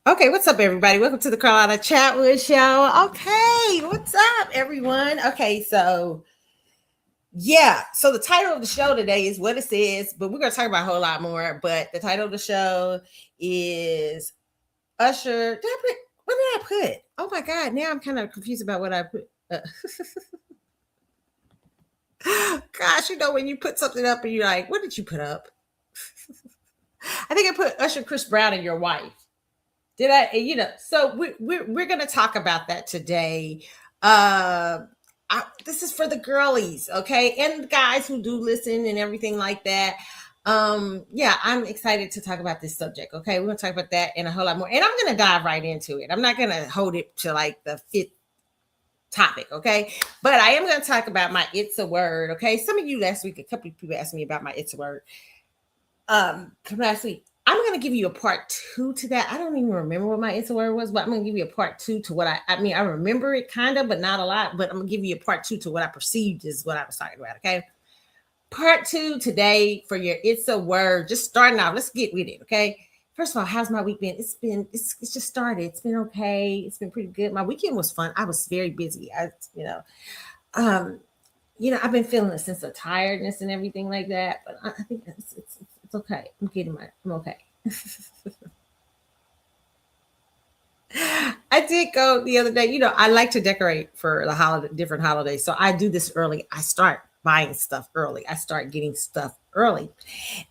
Okay, what's up, everybody? Welcome to the Carlotta Chatwood Show. Okay, what's up, everyone? Okay, so the title of the show today is what it says, but we're gonna talk about a whole lot more. But the title of the show is Usher. What did I put? Oh my God, now I'm kind of confused about what I put. Gosh, when you put something up and you're like, what did you put up? I think I put Usher, Chris Brown, and your wife. Did I? So we're going to talk about that today. This is for the girlies, okay, and the guys who do listen and everything like that. Yeah, I'm excited to talk about this subject. Okay, we're going to talk about that and a whole lot more, and I'm going to dive right into it. I'm not going to hold it to like the fifth topic, okay, but I am going to talk about my it's a word. Okay, some of you last week, a couple of people asked me about my it's a word from last week. I'm going to give you a part two to that. I don't even remember what my it's a word was, but I'm going to give you a part two to what I mean, I remember it kind of, but not a lot, but I'm going to give you a part two to what I perceived is what I was talking about. Okay. Part two today for your it's a word, just starting out. Let's get with it. Okay. First of all, how's my week been? It's just started. It's been okay. It's been pretty good. My weekend was fun. I was very busy. Um, I've been feeling a sense of tiredness and everything like that, but I think it's okay. I'm okay. I did go the other day. I like to decorate for the different holidays. So I do this early. I start buying stuff early. I start getting stuff early.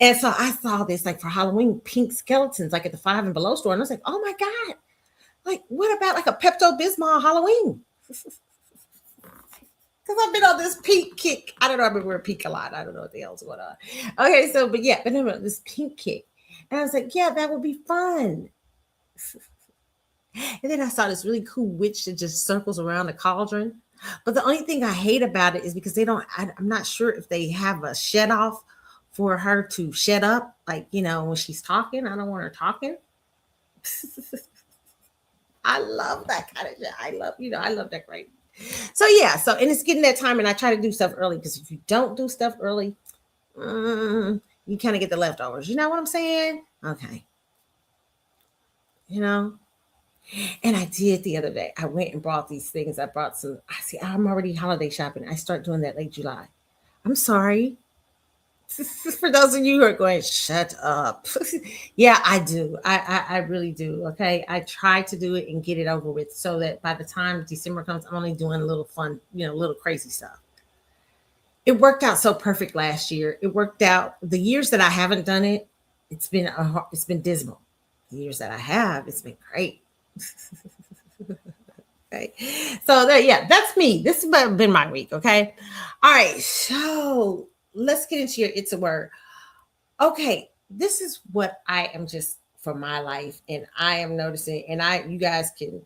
And so I saw this like for Halloween, pink skeletons, like at the Five and Below store. And I was like, oh my God, like what about like a Pepto-Bismol Halloween? Because I've been on this pink kick. I don't know. I've been wearing pink a lot. I don't know what the hell's going on. Okay, but no, this pink kick. And I was like, yeah, that would be fun. And then I saw this really cool witch that just circles around the cauldron. But the only thing I hate about it is because I'm not sure if they have a shed off for her to shed up. Like, when she's talking, I don't want her talking. I love that kind of shit. I love decorating. And it's getting that time, and I try to do stuff early because if you don't do stuff early, you kind of get the leftovers. You know what I'm saying? Okay. And I did the other day. I went and brought these things. I brought some. I see. I'm already holiday shopping. I start doing that late July. I'm sorry. For those of you who are going, shut up. Yeah, I do. I really do. Okay. I try to do it and get it over with so that by the time December comes, I'm only doing a little fun, little crazy stuff. It worked out so perfect last year. It worked out the years that I haven't done it. It's been dismal. The years that I have, it's been great. Okay. So that's me. This has been my week. Okay. All right. So let's get into your it's a word. Okay. This is what I am just for my life. And I am noticing, and you guys can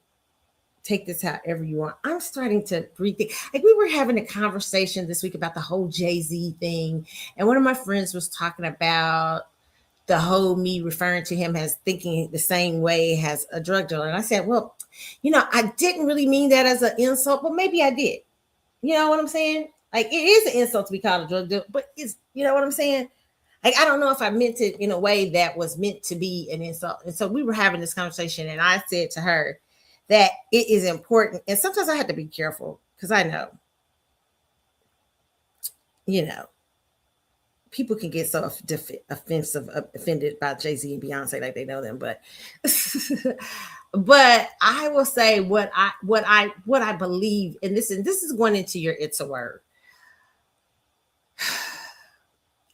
take this however you want. I'm starting to rethink. Like we were having a conversation this week about the whole Jay-Z thing. And one of my friends was talking about the whole me referring to him as thinking the same way as a drug dealer. And I said, well, I didn't really mean that as an insult, but maybe I did. You know what I'm saying? Like it is an insult to be called a drug dealer, but you know what I'm saying? Like I don't know if I meant it in a way that was meant to be an insult. And so we were having this conversation, and I said to her that it is important. And sometimes I have to be careful because I know, people can get so offended by Jay-Z and Beyonce like they know them, but but I will say what I believe, and this is going into your it's a word.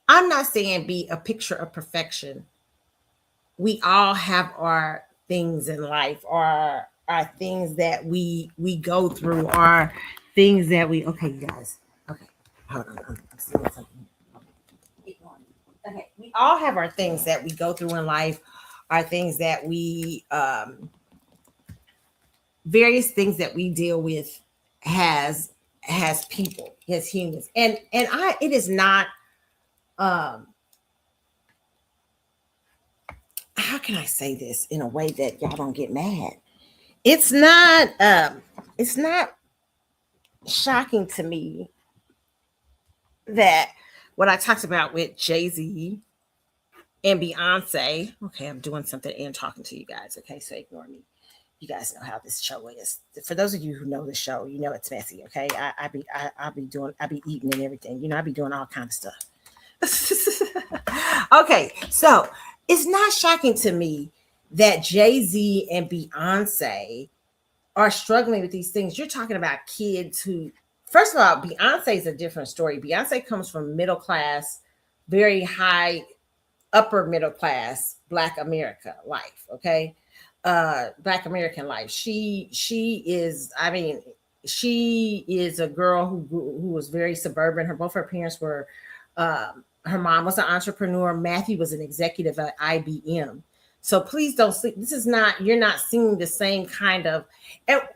I'm not saying be a picture of perfection. We all have our things in life, or our things that we go through, or things that okay, you guys. Okay, hold on. I'm seeing something. Okay, we all have our things that we go through in life, our things that we various things that we deal with has people, as humans. And it is not how can I say this in a way that y'all don't get mad? It's not shocking to me that what I talked about with Jay-Z and Beyonce. Okay, I'm doing something and talking to you guys. Okay, so ignore me. You guys know how this show is. For those of you who know the show, you know it's messy. Okay, I be eating and everything. You know, I be doing all kind of stuff. Okay, so it's not shocking to me that Jay-Z and Beyonce are struggling with these things. You're talking about kids who, first of all, Beyonce is a different story. Beyonce comes from middle class, very high, upper middle class Black America life. Okay, Black American life. She is. I mean, she is a girl who was very suburban. Both her parents were. Her mom was an entrepreneur. Matthew was an executive at IBM. So please don't sleep. This is not. You're not seeing the same kind of. And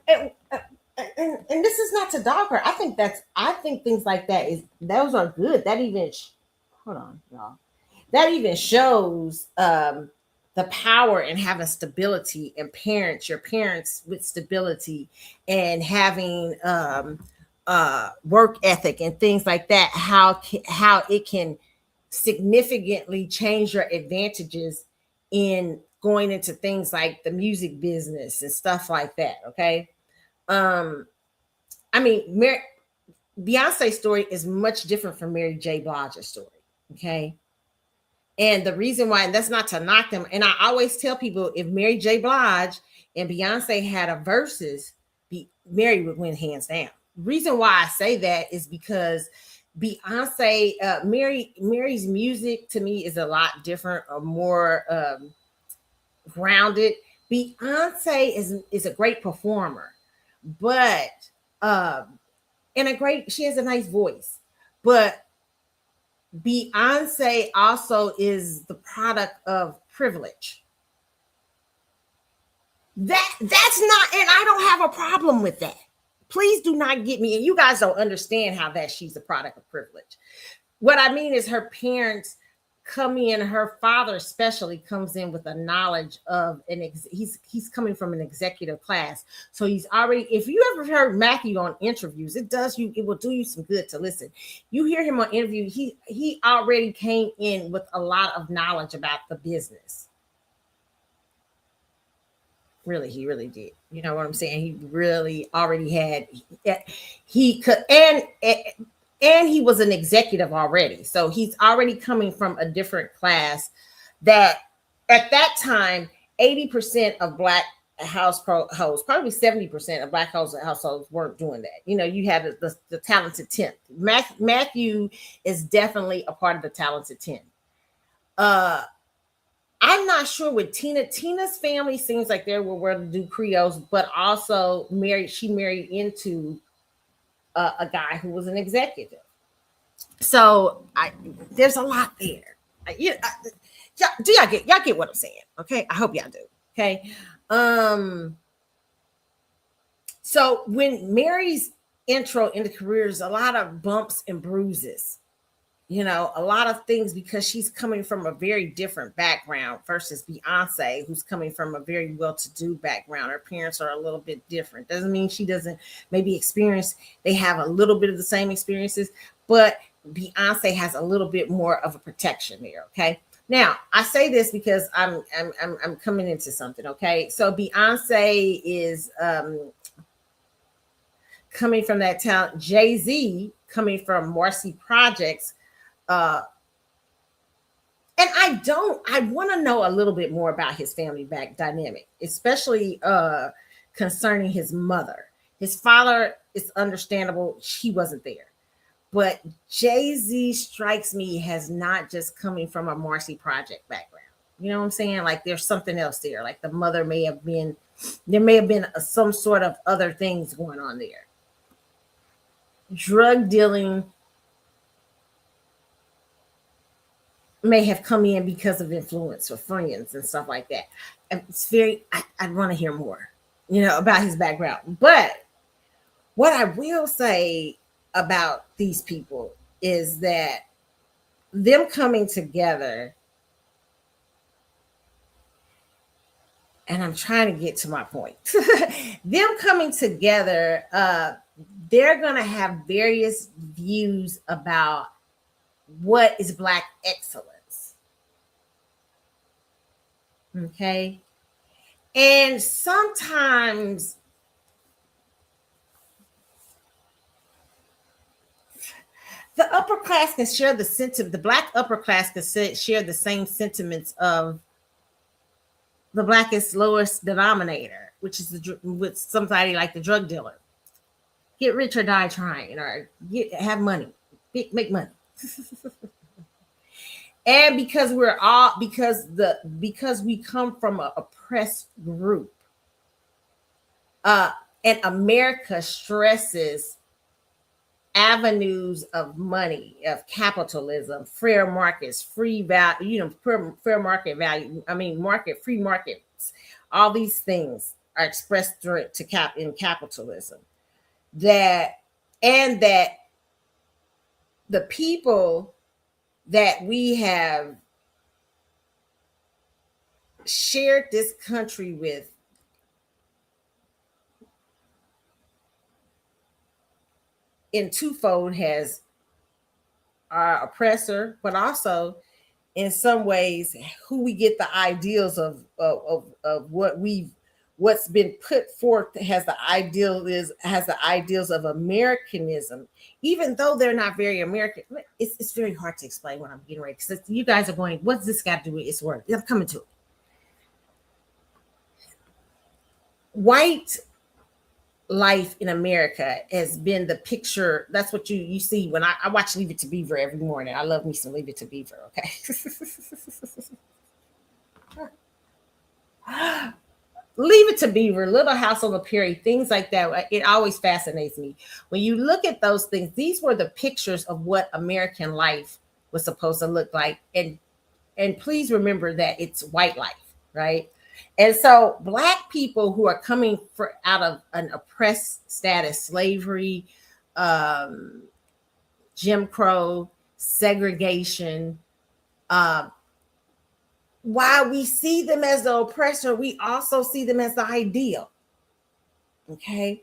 this is not to dog her. I think things like that is those are good. That even hold on, y'all. That even shows the power in having stability and your parents with stability and having work ethic and things like that. How it can significantly change your advantages in going into things like the music business and stuff like that. Okay. Um, I mean, Beyonce's story is much different from Mary J. Blige's story. Okay. And the reason why, and that's not to knock them, and I always tell people if Mary J. Blige and Beyonce had a versus, Mary would win hands down. Reason why I say that is because Beyonce, Mary's music to me is a lot different, or more grounded. Beyonce is a great performer, but she has a nice voice, but Beyonce also is the product of privilege. That's not, and I don't have a problem with that. Please do not get me, and you guys don't understand how that she's a product of privilege. What I mean is her parents come in, her father especially comes in with a knowledge of he's coming from an executive class. So he's already, if you ever heard Matthew on interviews, it will do you some good to listen. You hear him on interviews, he already came in with a lot of knowledge about the business. Really, he really did. You know what I'm saying? He really already had, he could, and he was an executive already. So he's already coming from a different class that at that time, 80% of Black households, probably 70% of Black households weren't doing that. You know, you had the talented 10. Matthew is definitely a part of the talented 10. I'm not sure with Tina. Tina's family seems like they were well to do Creoles, but also she married into a guy who was an executive. So there's a lot there. Y'all get what I'm saying? Okay, I hope y'all do. Okay, so when Mary's intro into career is a lot of bumps and bruises, you know, a lot of things because she's coming from a very different background versus Beyonce, who's coming from a very well-to-do background. Her parents are a little bit different. Doesn't mean she doesn't maybe experience, they have a little bit of the same experiences, but Beyonce has a little bit more of a protection there. Okay. Now I say this because I'm coming into something. Okay. So Beyonce is coming from that talent. Jay-Z coming from Marcy Projects. And I want to know a little bit more about his family back dynamic, especially concerning his mother. His father is understandable. He wasn't there. But Jay-Z strikes me as not just coming from a Marcy Project background. You know what I'm saying? Like there's something else there. Like the mother there may have been some sort of other things going on there. Drug dealing may have come in because of influence or friends and stuff like that. And it's I want to hear more, you know, about his background. But what I will say about these people is that them coming together, and I'm trying to get to my point. Them coming together, they're going to have various views about what is Black excellence. Okay. And sometimes the upper class can share the sentiment, the black upper class can share the same sentiments of the blackest lowest denominator, which is with somebody like the drug dealer. Get rich or die trying, or have money, make money. And because we come from an oppressed group, uh, and America stresses avenues of money, of capitalism, fair markets, free value, fair market value. I mean, free markets. All these things are expressed through to in capitalism. That and that the people that we have shared this country with in twofold has our oppressor, but also in some ways who we get the ideals of what's been put forth has the ideals of Americanism, even though they're not very American. It's very hard to explain what I'm getting ready, because you guys are going, what's this got to do with its work? I'm coming to it. White life in America has been the picture. That's what you see when I watch Leave It to Beaver every morning. I love me some Leave It to Beaver. Okay. Leave It to Beaver, Little House on the Prairie, things like that. It always fascinates me. When you look at those things, these were the pictures of what American life was supposed to look like. And please remember that it's white life, right? And so Black people who are coming out of an oppressed status, slavery, Jim Crow, segregation, while we see them as the oppressor, we also see them as the ideal. Okay.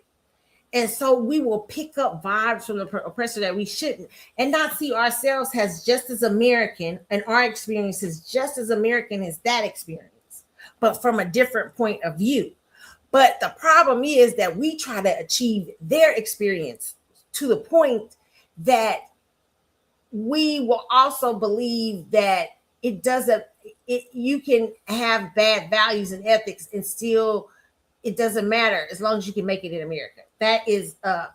And so we will pick up vibes from the oppressor that we shouldn't, and not see ourselves as just as American, and our experience is just as American as that experience, but from a different point of view. But the problem is that we try to achieve their experience to the point that we will also believe that it doesn't, you can have bad values and ethics and still, it doesn't matter as long as you can make it in America. That is, and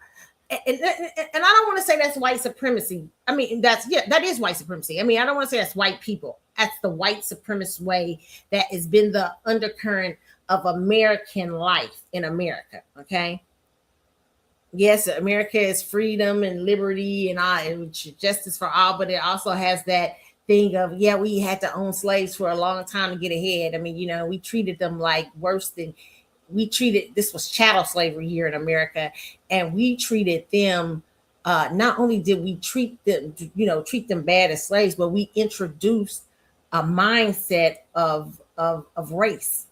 I don't want to say that's white supremacy. I mean, that is white supremacy. I mean, I don't want to say that's white people. That's the white supremacist way that has been the undercurrent of American life in America. Okay. Yes, America is freedom and liberty and justice for all, but it also has that thing of, yeah, we had to own slaves for a long time to get ahead. I mean, we treated them like worse than this was chattel slavery here in America, and we treated them. Not only did we treat them bad as slaves, but we introduced a mindset of race.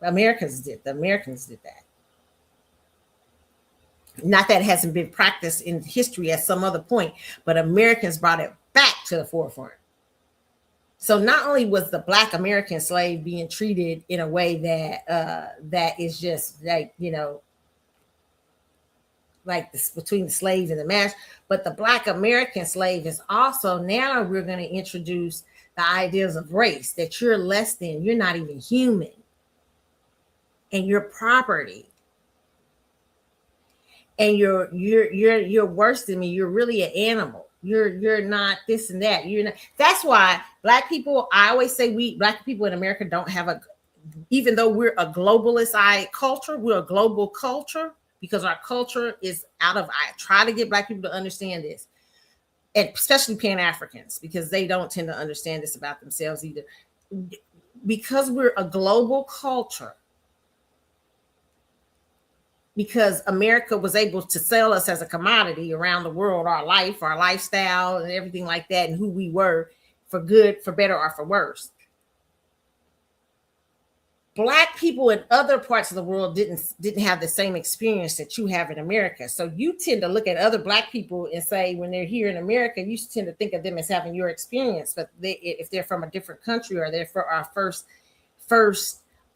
The Americans did that. Not that it hasn't been practiced in history at some other point, but Americans brought it back to the forefront. So not only was the Black American slave being treated in a way that is just like this between the slaves and the master, but the Black American slave is also, now we're going to introduce the ideas of race, that you're less than, you're not even human, and you're property, and you're worse than me. You're really an animal. You're not this and that. You're not. That's why Black people, I always say, Black people in America don't have even though we're a globalist culture, we're a global culture, because our culture is I try to get Black people to understand this, and especially Pan-Africans, because they don't tend to understand this about themselves either. Because we're a global culture, because America was able to sell us as a commodity around the world, our life, our lifestyle, and everything like that, and who we were, for good, for better, or for worse. Black people in other parts of the world didn't have the same experience that you have in America. So you tend to look at other Black people and say, when they're here in America, you tend to think of them as having your experience. But if they're from a different country, or they're for our first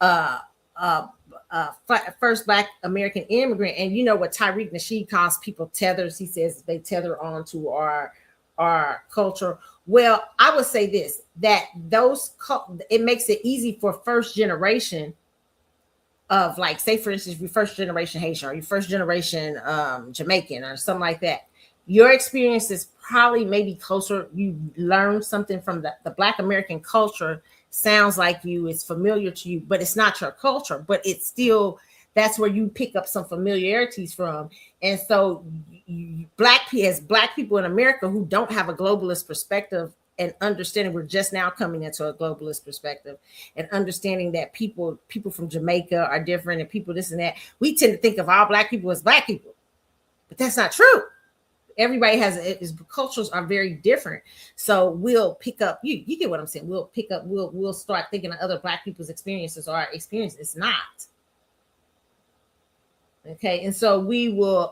uh, uh, first Black American immigrant, and you know what Tyreek Nasheed calls people tethers. He says they tether on to our culture. Well, I would say this, that it makes it easy for first generation of, like, say for instance, your first generation Haitian, or your first generation Jamaican, or something like that. Your experience is probably maybe closer. You learn something from the Black American culture, sounds like you, it's familiar to you, but it's not your culture. But it's still, that's where you pick up some familiarities from. And so Black people in America who don't have a globalist perspective, and understanding we're just now coming into a globalist perspective, and understanding that people from Jamaica are different, and people this and that, we tend to think of all Black people as Black people, but that's not true. Everybody his cultures are very different. So we'll pick up, you get what I'm saying, we'll start thinking of other Black people's experiences or our experience. It's not. Okay, and so we will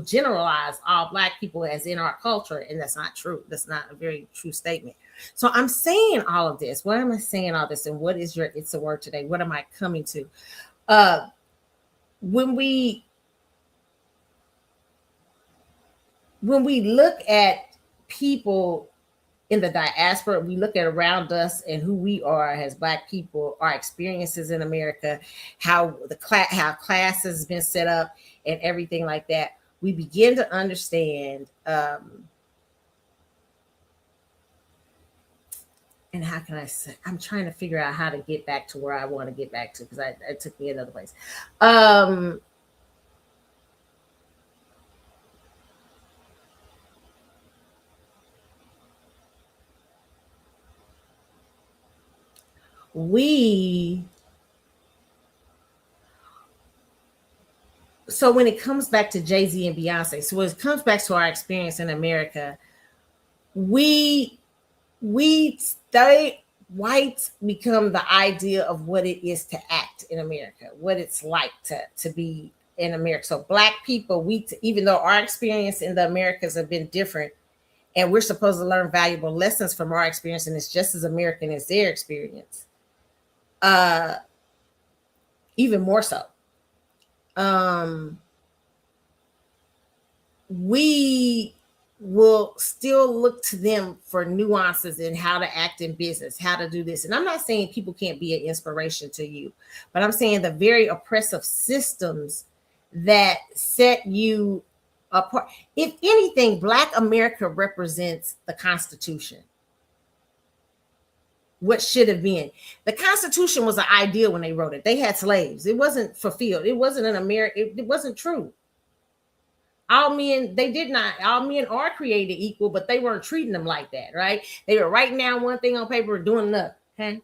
generalize all Black people as in our culture, and that's not true. That's not a very true statement. So I'm saying all of this. Why am I saying all this? And what is your It's a Word today? What am I coming to? When we look at people in the diaspora, we look at around us and who we are as Black people, our experiences in America, how class has been set up, and everything like that. We begin to understand, and how can I say? I'm trying to figure out how to get back to where I want to get back to, because it took me another place. So when it comes back to Jay-Z and Beyonce, so when it comes back to our experience in America, we stay whites become the idea of what it is to act in America, what it's like to be in America. So Black people, even though our experience in the Americas have been different, and we're supposed to learn valuable lessons from our experience, and it's just as American as their experience, even more so. We will still look to them for nuances in how to act in business, how to do this. And I'm not saying people can't be an inspiration to you, but I'm saying the very oppressive systems that set you apart. If anything, Black America represents the Constitution. What should have been. The Constitution was an ideal when they wrote it. They had slaves. It wasn't fulfilled. It wasn't an America. It wasn't true. All men are created equal, but they weren't treating them like that, right? They were writing down one thing on paper and doing another. Okay,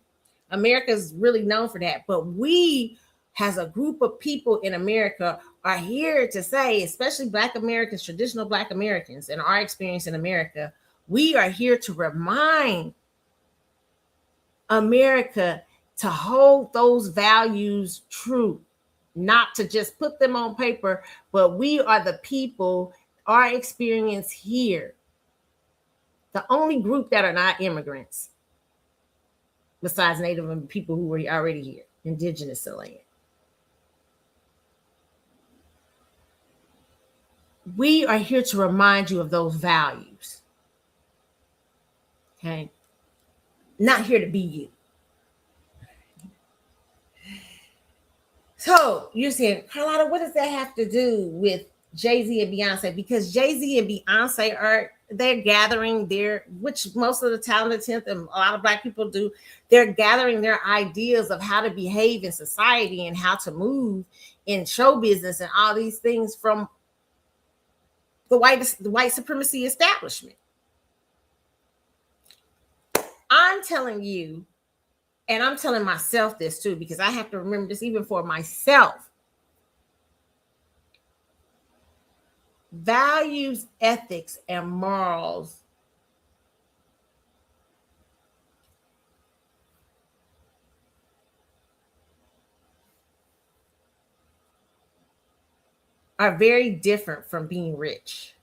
America's really known for that, but we, as a group of people in America, are here to say, especially Black Americans, traditional Black Americans, and our experience in America, we are here to remind America to hold those values true. Not to just put them on paper, but we are the people, our experience here, the only group that are not immigrants, besides Native people who were already here, indigenous to land. We are here to remind you of those values. Okay? Not here to be you. So you're saying, Carlotta, what does that have to do with Jay-Z and Beyonce? Because Jay-Z and Beyonce they're gathering which most of the talented 10th and a lot of Black people do, they're gathering their ideas of how to behave in society and how to move in show business and all these things from the white supremacy establishment. I'm telling you, and I'm telling myself this too, because I have to remember this even for myself. Values, ethics, and morals are very different from being rich.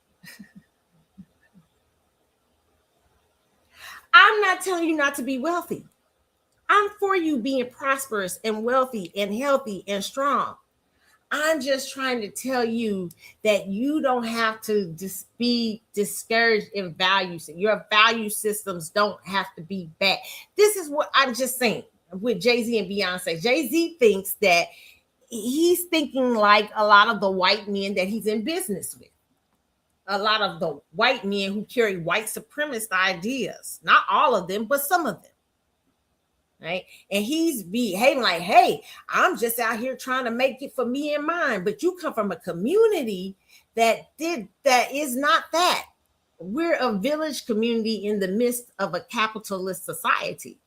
I'm not telling you not to be wealthy. I'm for you being prosperous and wealthy and healthy and strong. I'm just trying to tell you that you don't have to be discouraged in values. Your value systems don't have to be bad. This is what I'm just saying with Jay-Z and Beyonce. Jay-Z thinks that he's thinking like a lot of the white men that he's in business with. A lot of the white men who carry white supremacist ideas. Not all of them, but some of them. Right. And he's behaving like, hey, I'm just out here trying to make it for me and mine. But you come from a community that is not that. We're a village community in the midst of a capitalist society.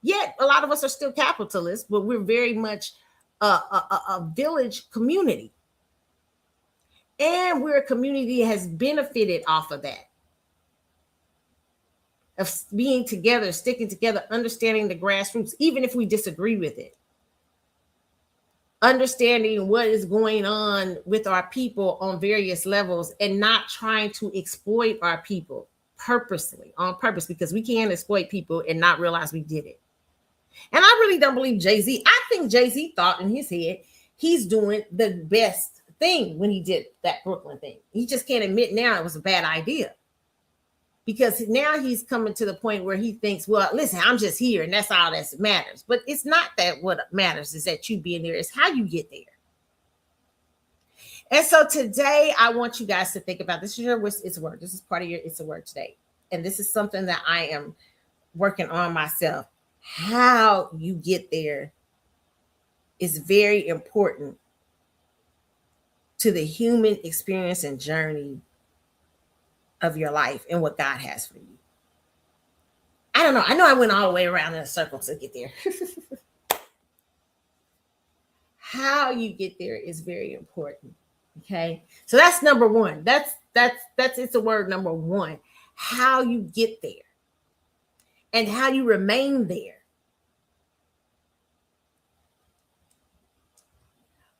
Yet a lot of us are still capitalists, but we're very much a village community. And we're a community that has benefited off of that. Of being together, sticking together, understanding the grassroots, even if we disagree with it. Understanding what is going on with our people on various levels and not trying to exploit our people purposely, on purpose, because we can't exploit people and not realize we did it. And I really don't believe Jay-Z. I think Jay-Z thought in his head he's doing the best thing when he did that Brooklyn thing. He just can't admit now it was a bad idea. Because now he's coming to the point where he thinks, well, listen, I'm just here and that's all that matters. But it's not that what matters is that you being there. It's how you get there. And so today I want you guys to think about this. Is your It's a Word. This is part of your It's a Word today. And this is something that I am working on myself. How you get there is very important to the human experience and journey of your life and what God has for you. I don't know. I know I went all the way around in a circle to get there. How you get there is very important. Okay. So that's number one. That's It's a Word number one. How you get there and how you remain there.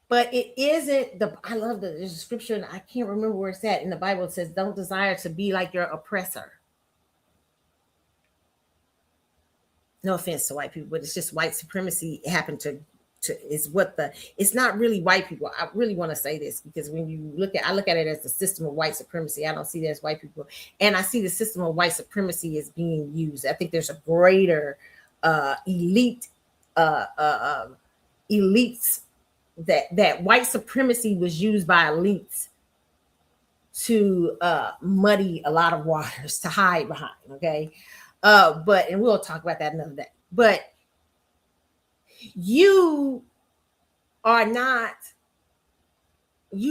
But it isn't I love the scripture, and I can't remember where it's at in the Bible. It says, don't desire to be like your oppressor. No offense to white people, but it's just white supremacy happened to is what it's not really white people. I really want to say this because when you I look at it as the system of white supremacy. I don't see that as white people. And I see the system of white supremacy as being used. I think there's a greater elites that white supremacy was used by elites to muddy a lot of waters, to hide behind. Okay. And we'll talk about that another day. But you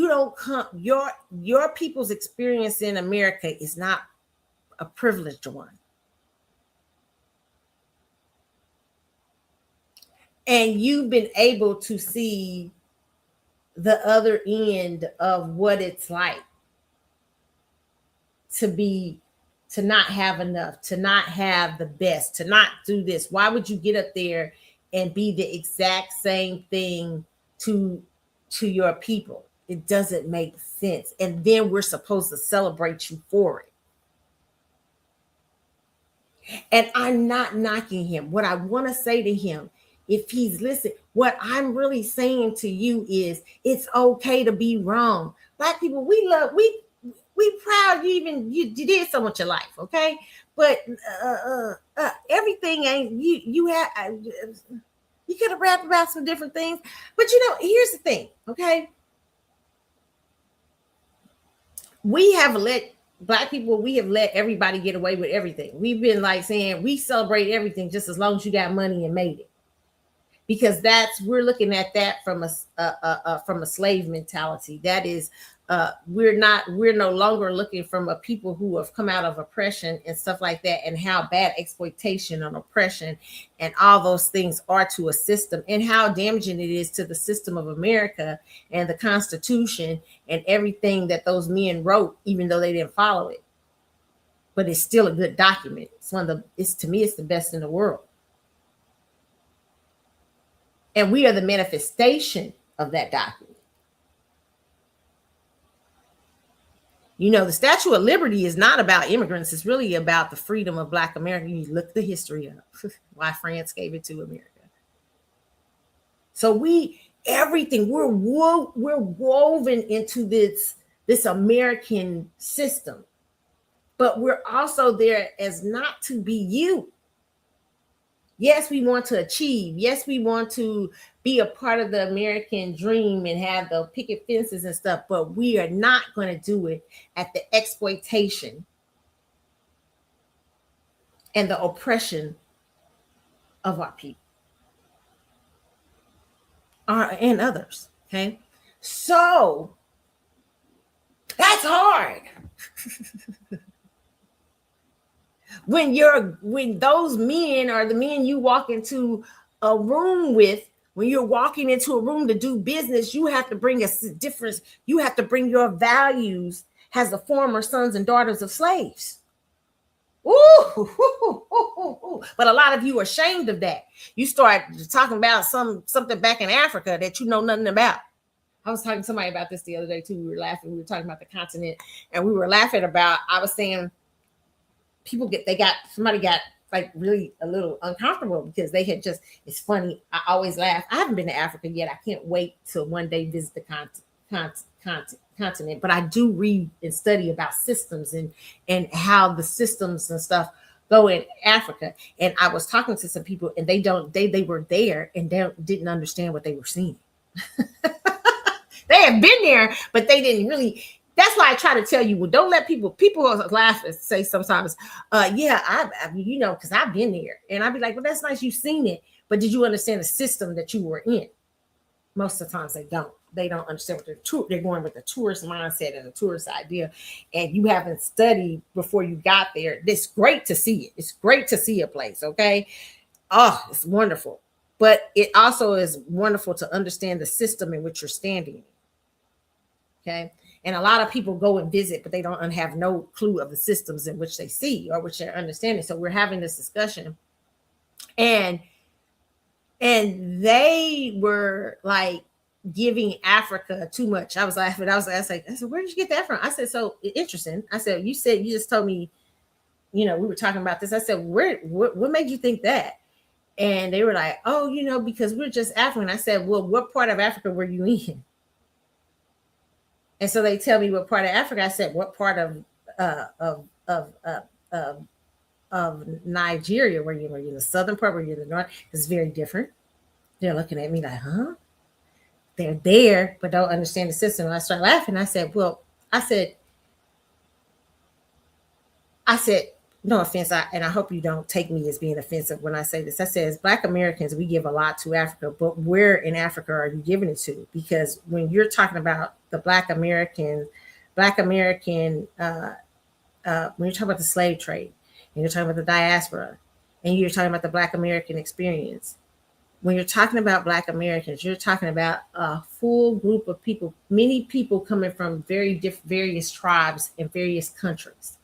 don't come, your people's experience in America is not a privileged one. And you've been able to see the other end of what it's like to not have enough, to not have the best, to not do this. Why would you get up there and be the exact same thing to your people? It doesn't make sense. And then we're supposed to celebrate you for it. And I'm not knocking him. What I want to say to him, if he's listening, what I'm really saying to you is it's okay to be wrong. Black people, we proud you did so much of life, okay? But everything ain't you could have rapped about some different things. But here's the thing, okay? We have let everybody get away with everything. We've been like saying we celebrate everything just as long as you got money and made it. Because we're looking at that from a slave mentality. That is, we're no longer looking from a people who have come out of oppression and stuff like that, and how bad exploitation and oppression and all those things are to a system, and how damaging it is to the system of America and the Constitution and everything that those men wrote, even though they didn't follow it. But it's still a good document. To me, it's the best in the world. And we are the manifestation of that document. The Statue of Liberty is not about immigrants. It's really about the freedom of Black America. You look the history up, why France gave it to America. So everything, we're woven into this American system, but we're also there as not to be you. Yes, we want to achieve. Yes, we want to be a part of the American dream and have the picket fences and stuff, but we are not going to do it at the exploitation and the oppression of our people and others. Okay. So that's hard. When those men are the men you walk into a room with, when you're walking into a room to do business, you have to bring a difference. You have to bring your values as the former sons and daughters of slaves. Ooh. But a lot of you are ashamed of that. You start talking about something back in Africa that you know nothing about. I was talking to somebody about this the other day too. We were laughing. We were talking about the continent, and we were laughing about, I was saying, somebody got like really a little uncomfortable because they had just, it's funny. I always laugh. I haven't been to Africa yet. I can't wait to one day visit the continent, but I do read and study about systems and how the systems and stuff go in Africa. And I was talking to some people, and they were there and didn't understand what they were seeing. They had been there, but they didn't really. That's why I try to tell you, well, don't let people laugh and say sometimes, yeah, because I've been there. And I'd be like, well, that's nice. You've seen it. But did you understand the system that you were in? Most of the times they don't. They don't understand what they're going with the tourist mindset and the tourist idea. And you haven't studied before you got there. It's great to see it. It's great to see a place. Okay. Oh, it's wonderful. But it also is wonderful to understand the system in which you're standing in. Okay. And a lot of people go and visit, but they don't have no clue of the systems in which they see or which they're understanding. So we're having this discussion, and they were like giving Africa too much. I was laughing. I said, where did you get that from? I said, so interesting. I said, you just told me, we were talking about this. I said, what made you think that? And they were like, oh, because we're just African. I said, well, what part of Africa were you in? And so they tell me what part of Africa. I said, what part of Nigeria were you in? Were you in the southern part? Were you in the north? It's very different. They're looking at me like, huh? They're there, but don't understand the system. And I started laughing. I said, no offense, and I hope you don't take me as being offensive when I say this. I said, as Black Americans, we give a lot to Africa, but where in Africa are you giving it to? Because when you're talking about the Black American, when you're talking about the slave trade, and you're talking about the diaspora, and you're talking about the Black American experience, when you're talking about Black Americans, you're talking about a full group of people, many people coming from various tribes and various countries.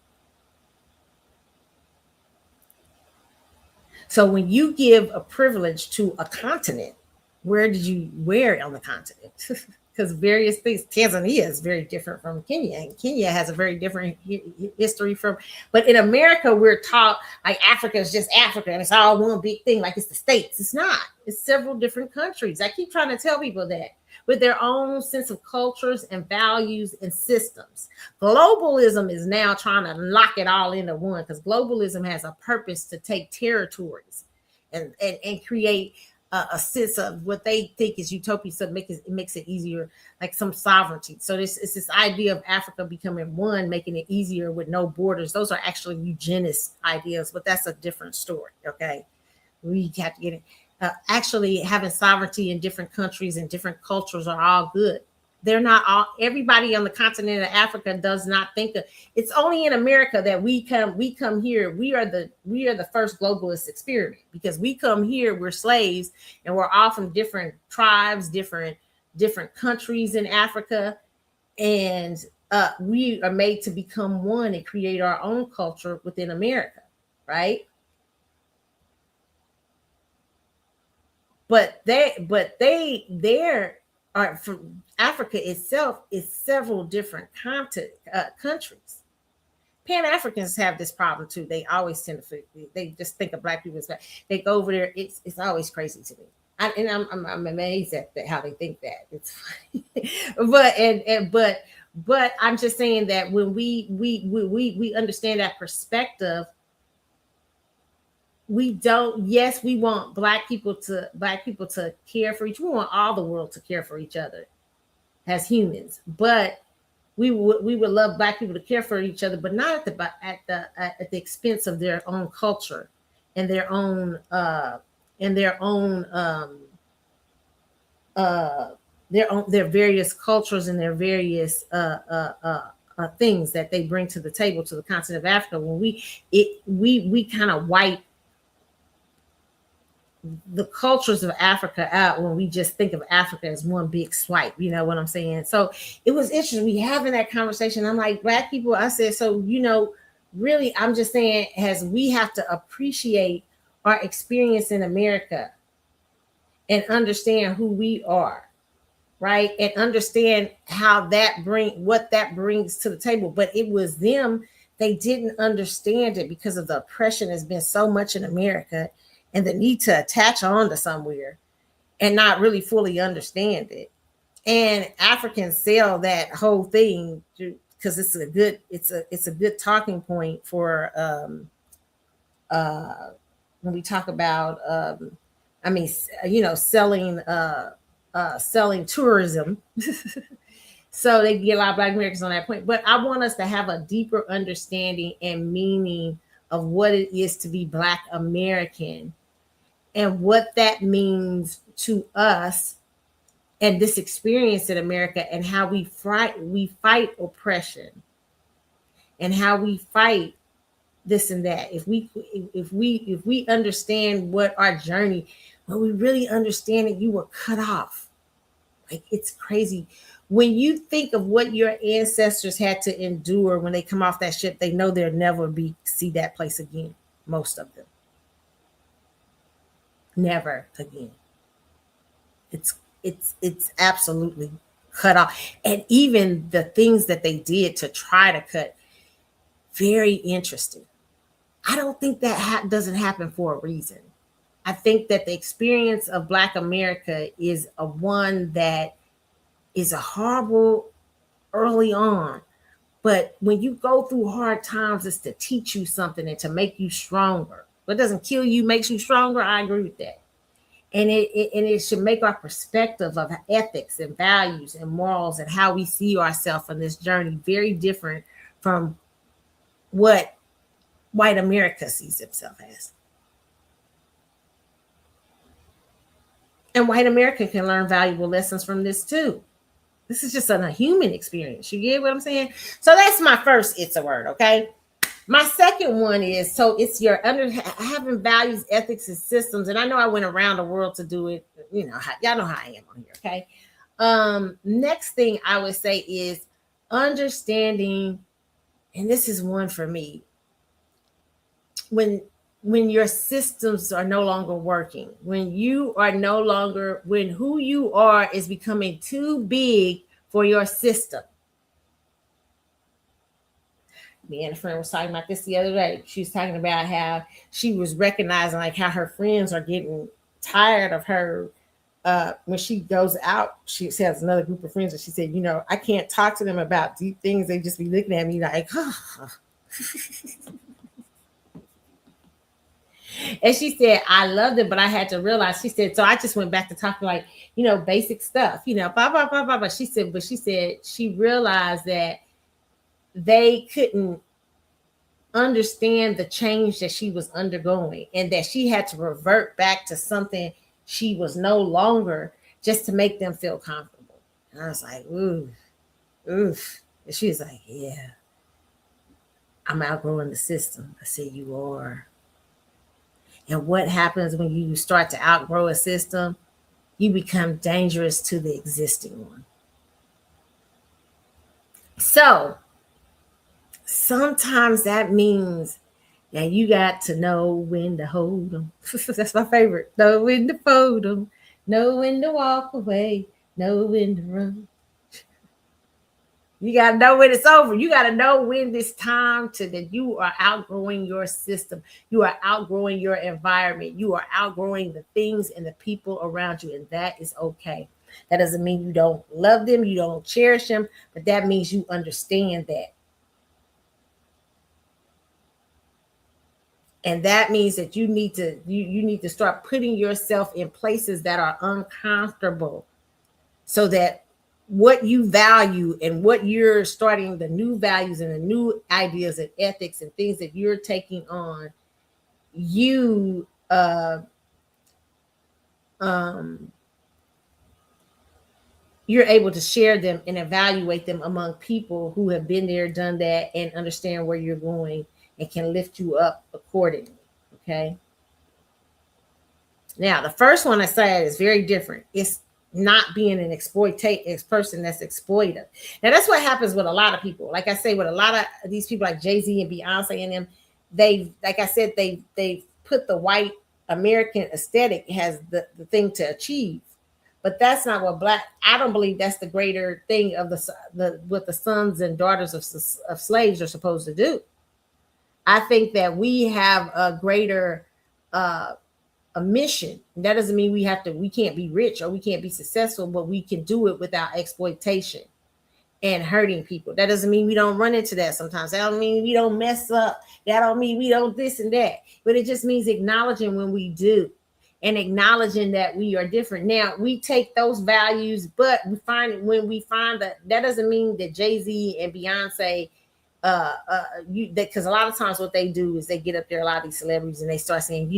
So when you give a privilege to a continent, where on the continent? Because various things, Tanzania is very different from Kenya, and Kenya has a very different history but in America, we're taught like Africa is just Africa and it's all one big thing, like it's the States. It's not. It's several different countries. I keep trying to tell people that, with their own sense of cultures and values and systems. Globalism is now trying to lock it all into one, because globalism has a purpose to take territories and create a sense of what they think is utopia, so it makes it easier, like some sovereignty. So it's this idea of Africa becoming one, making it easier with no borders. Those are actually eugenist ideas, but that's a different story. Okay, we have to get it. Actually having sovereignty in different countries and different cultures are all good. They're not all, everybody on the continent of Africa does not think of, it's only in America that we come here. We are the first globalist experiment, because we come here, we're slaves, and we're all from different tribes, different countries in Africa. And we are made to become one and create our own culture within America. Right. But their All right, from Africa itself is several different countries. Pan Africans have this problem too. They always tend to they just think of black people as bad. They go over there. It's always crazy to me. I'm amazed at how they think that. It's funny, but I'm just saying that when we understand that perspective, we don't. Yes, we want black people to care for each. We want all the world to care for each other as humans, but we would love black people to care for each other, but not at the expense of their own culture and uh their various cultures and their various things that they bring to the table to the continent of Africa. When we kind of wipe the cultures of Africa out when we just think of Africa as one big swipe. You know what I'm saying? So it was interesting. We having that conversation. I'm like, black people, I said, so, really, I'm just saying, as we have to appreciate our experience in America and understand who we are, right? And understand what that brings to the table. But it was them, they didn't understand it because of the oppression has been so much in America and the need to attach on to somewhere and not really fully understand it. And Africans sell that whole thing because it's a good talking point for when we talk about selling tourism. So they get a lot of black Americans on that point. But I want us to have a deeper understanding and meaning of what it is to be Black American and what that means to us and this experience in America and how we fight oppression and how we fight this and that. If we understand what our journey, when we really understand it, you were cut off. Like, it's crazy. When you think of what your ancestors had to endure when they come off that ship, they know they'll never see that place again. Most of them. Never again. It's absolutely cut off. And even the things that they did to try to cut, very interesting. I don't think that doesn't happen for a reason. I think that the experience of Black America is a one that is a horrible early on. But when you go through hard times, it's to teach you something and to make you stronger. What doesn't kill you makes you stronger. I agree with that. And it should make our perspective of ethics and values and morals and how we see ourselves on this journey very different from what white America sees itself as. And white America can learn valuable lessons from this too. This is just a human experience. You get what I'm saying? So that's my first it's a word, okay? My second one is, so it's your having values, ethics, and systems. And I know I went around the world to do it. You know, y'all know how I am on here, okay? Next thing I would say is understanding, and this is one for me, when your systems are no longer working, when who you are is becoming too big for your system. Me and a friend was talking about this the other day. She was talking about how she was recognizing like how her friends are getting tired of her when she goes out. She has another group of friends and she said, I can't talk to them about deep things. They just be looking at me like, oh. And she said, I loved it, but I had to realize, she said, so I just went back to talking like, basic stuff, blah, blah, blah, blah, blah. She said she realized that they couldn't understand the change that she was undergoing and that she had to revert back to something she was no longer just to make them feel comfortable. And I was like, ooh. And she was like, yeah, I'm outgrowing the system. I said, you are. And what happens when you start to outgrow a system? You become dangerous to the existing one. So sometimes that means that you got to know when to hold them. That's my favorite. Know when to fold them. Know when to walk away. Know when to run. You got to know when it's over. You got to know when it's time to that you are outgrowing your system. You are outgrowing your environment. You are outgrowing the things and the people around you. And that is okay. That doesn't mean you don't love them, you don't cherish them, but that means you understand that. And that means that you need to start putting yourself in places that are uncomfortable so that what you value and what you're starting the new values and the new ideas and ethics and things that you're taking on, you um you're able to share them and evaluate them among people who have been there, done that, and understand where you're going and can lift you up accordingly. Okay. Now, the first one I said is very different. It's not being an person that's exploitive. Now, that's what happens with a lot of people. Like I say, with a lot of these people like Jay-Z and Beyonce and them, like I said, they put the white American aesthetic as the thing to achieve. But that's not what I don't believe that's the greater thing of the what the sons and daughters of slaves are supposed to do. I think that we have a greater a mission. That doesn't mean we can't be rich or we can't be successful, but we can do it without exploitation and hurting people. That doesn't mean we don't run into that sometimes. That don't mean we don't mess up. That don't mean we don't this and that. But it just means acknowledging when we do and acknowledging that we are different. Now, we take those values, but we find that doesn't mean that Jay-Z and Beyonce because a lot of times what they do is they get up there, a lot of these celebrities, and they start saying,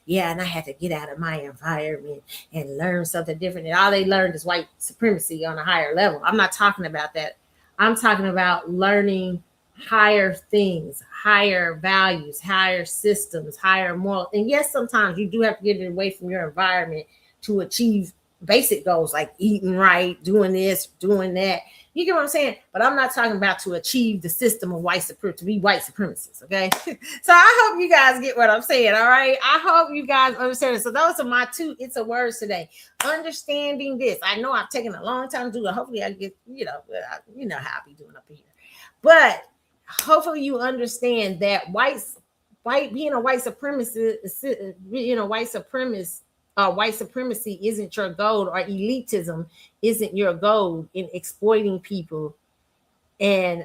yeah, and I had to get out of my environment and learn something different, and all they learned is white supremacy on a higher level. I'm not talking about that. I'm talking about learning higher things, higher values, higher systems, higher moral. And yes, sometimes you do have to get it away from your environment to achieve basic goals like eating right, doing this, doing that. You get what I'm saying? But I'm not talking about to achieve the system of white supremacy, to be white supremacists, okay? So I hope you guys get what I'm saying, all right? I hope you guys understand it. So those are my two It's a Words today. Understanding this. I know I've taken a long time to do it. Hopefully I get, you know how I be doing up here. But hopefully you understand that being a white supremacist, white supremacy isn't your goal, or elitism isn't your goal in exploiting people and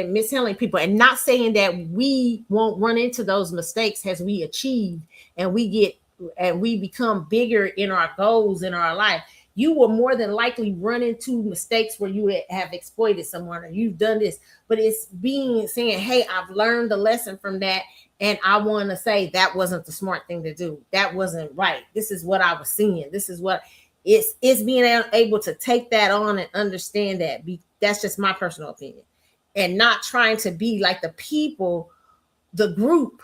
mishandling people. And not saying that we won't run into those mistakes as we achieve and we become bigger in our goals in our life. You will more than likely run into mistakes where you have exploited someone or you've done this, but it's saying, hey, I've learned the lesson from that. And I want to say that wasn't the smart thing to do. That wasn't right. This is what I was seeing. This is what it's being able to take that on and understand that. That's just my personal opinion. And not trying to be like the people, the group.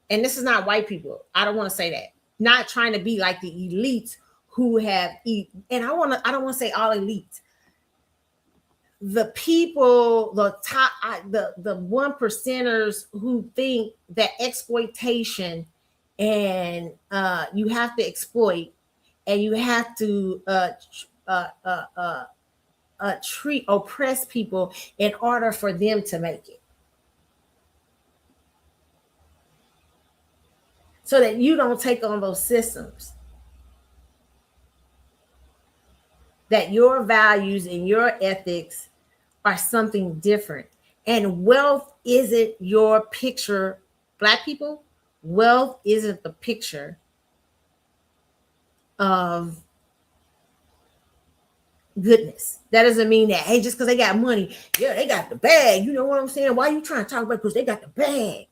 And this is not white people. I don't want to say that. Not trying to be like the elites who have and I don't want to say all elites. The people, the top, the 1%ers who think that exploitation and you have to exploit and you have to oppress people in order for them to make it. So that you don't take on those systems. That your values and your ethics are something different. And wealth isn't your picture. Black people, wealth isn't the picture of goodness. That doesn't mean that, hey, just because they got money, yeah, they got the bag. You know what I'm saying? Why are you trying to talk about because they got the bag?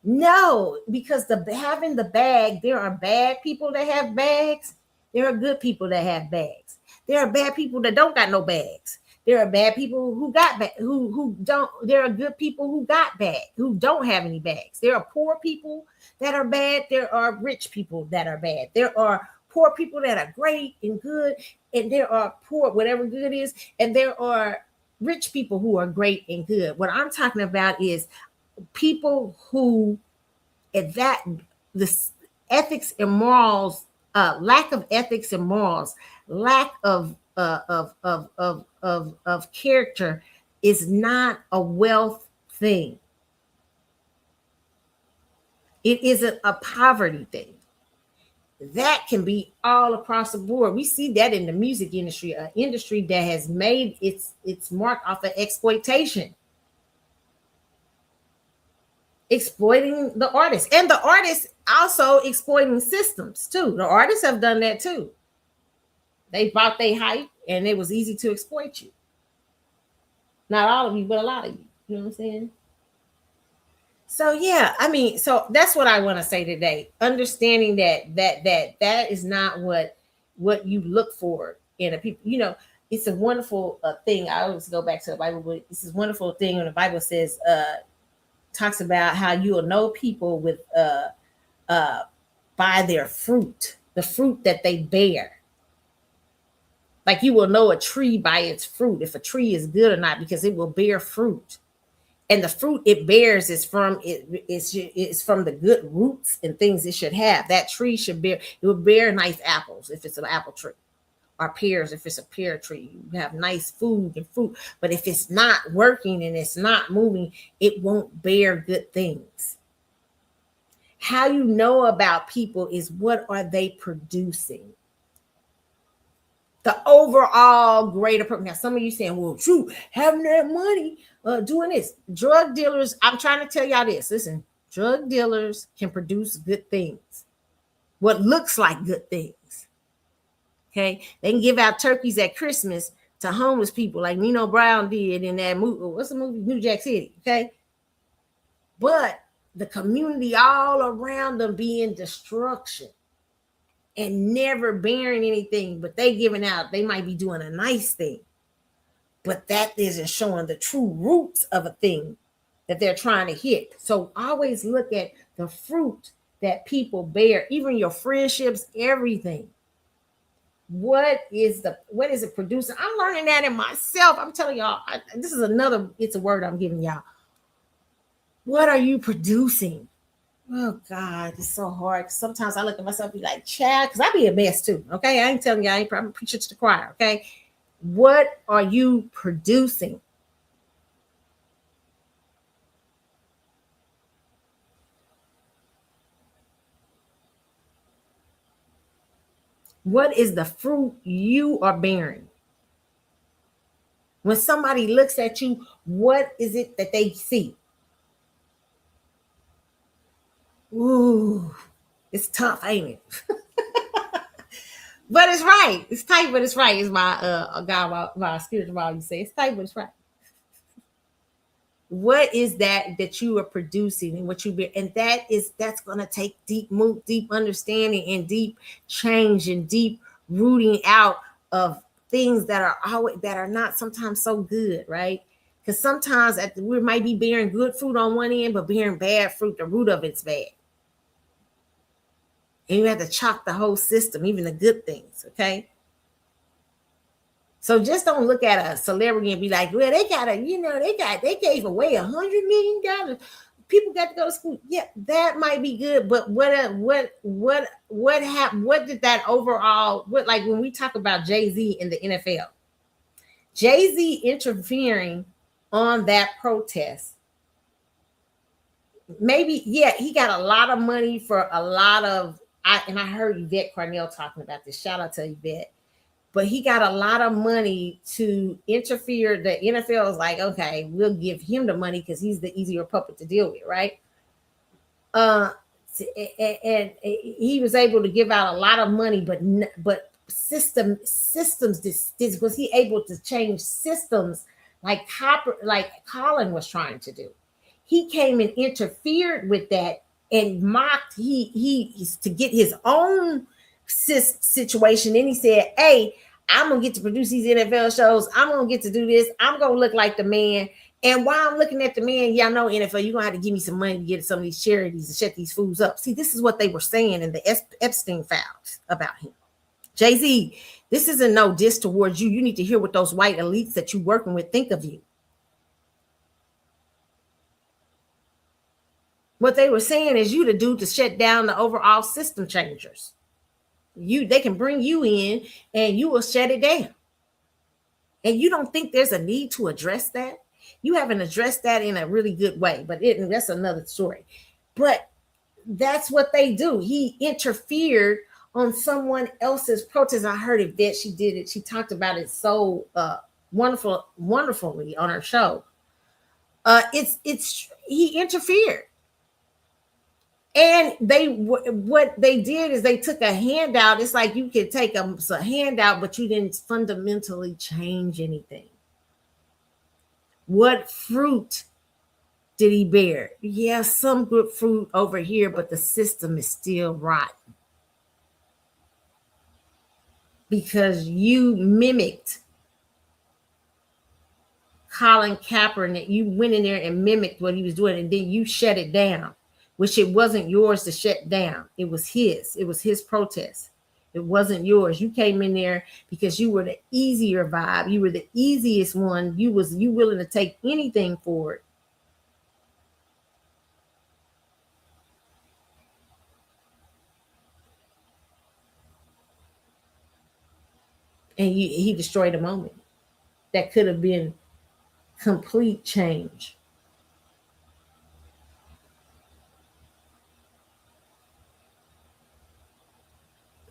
No, because having the bag, there are bad people that have bags. There are good people that have bags. There are bad people that don't got no bags. There are bad people who got who don't. There are good people who got bags, who don't have any bags. There are poor people that are bad. There are rich people that are bad. There are poor people that are great and good, and there are poor, whatever good is, and there are rich people who are great and good. What I'm talking about is people who, the ethics and morals lack of ethics and morals, lack of character is not a wealth thing. It isn't a poverty thing. That can be all across the board. We see that in the music industry, an industry that has made its mark off of exploitation, exploiting the artists, and the artists also exploiting systems too. The artists have done that too. They bought their hype, and it was easy to exploit you. Not all of you, but a lot of you. You know what I'm saying? So yeah, I mean, so that's what I want to say today. Understanding that is not what you look for in a people. You know, it's a wonderful thing. I always go back to the Bible, but it's this wonderful thing when the Bible says talks about how you will know people with uh by their fruit, the fruit that they bear. Like you will know a tree by its fruit, if a tree is good or not, because it will bear fruit. And the fruit it bears is from it's from the good roots and things it should have. That tree should bear, it will bear nice apples if it's an apple tree, or pears if it's a pear tree. You have nice food and fruit. But if it's not working and it's not moving, it won't bear good things. How you know about people is what are they producing? The overall greater purpose. Now, some of you saying, well, true, having that money, doing this. Drug dealers, I'm trying to tell y'all this. Listen, drug dealers can produce good things. What looks like good things. Okay? They can give out turkeys at Christmas to homeless people like Nino Brown did in that movie. What's the movie? New Jack City. Okay? But the community all around them being destruction and never bearing anything, but they giving out, they might be doing a nice thing, but that isn't showing the true roots of a thing that they're trying to hit. So always look at the fruit that people bear, even your friendships, everything. What is it producing? I'm learning that in myself. I'm telling y'all, this is another, it's a word I'm giving y'all. What are you producing? Oh God, it's so hard. Sometimes I look at myself and be like, child, because I be a mess too. Okay. I ain't telling you, I'm preaching to the choir. Okay. What are you producing? What is the fruit you are bearing? When somebody looks at you, what is it that they see? Ooh, it's tough, ain't it? But it's right. It's tight, but it's right. Is my God, my spiritual mom you say it's tight, but it's right. What is that you are producing and what you be, and that's going to take deep understanding and deep change and deep rooting out of things that are always that are not sometimes so good, right? Because sometimes we might be bearing good fruit on one end but bearing bad fruit. The root of it's bad, and you have to chop the whole system, even the good things. Okay. So just don't look at a celebrity and be like, well, they got they gave away $100 million. People got to go to school. Yeah, that might be good, but what happened? What did that overall? What, like when we talk about Jay-Z in the NFL, Jay-Z interfering on that protest? Maybe, yeah, he got a lot of money for a lot of. I heard Yvette Carnell talking about this. Shout out to Yvette. But he got a lot of money to interfere. The NFL is like, okay, we'll give him the money because he's the easier puppet to deal with, right? And he was able to give out a lot of money, but systems. This was he able to change systems like Colin was trying to do. He came and interfered with that and mocked. He to get his own situation. Then he said, hey, I'm gonna get to produce these NFL shows. I'm gonna get to do this. I'm gonna look like the man. And while I'm looking at the man, y'all know NFL, you're gonna have to give me some money to get some of these charities and shut these fools up. See, this is what they were saying in the Epstein files about him. Jay-Z, this isn't no diss towards you. You need to hear what those white elites that you're working with think of you. What they were saying is you the dude to shut down the overall system changers. They can bring you in and you will shut it down. And you don't think there's a need to address that? You haven't addressed that in a really good way, but that's another story. But that's what they do. He interfered on someone else's protest. I heard it that she did it. She talked about it so wonderfully on her show. It's he interfered. And what they did is they took a handout. It's like you could take a handout, but you didn't fundamentally change anything. What fruit did he bear? Yeah, some good fruit over here, but the system is still rotten because you mimicked Colin Kaepernick. You went in there and mimicked what he was doing, and then you shut it down, which it wasn't yours to shut down. It was his. It was his protest. It wasn't yours. You came in there because you were the easier vibe. You were the easiest one. You willing to take anything for it. And he destroyed a moment that could have been complete change.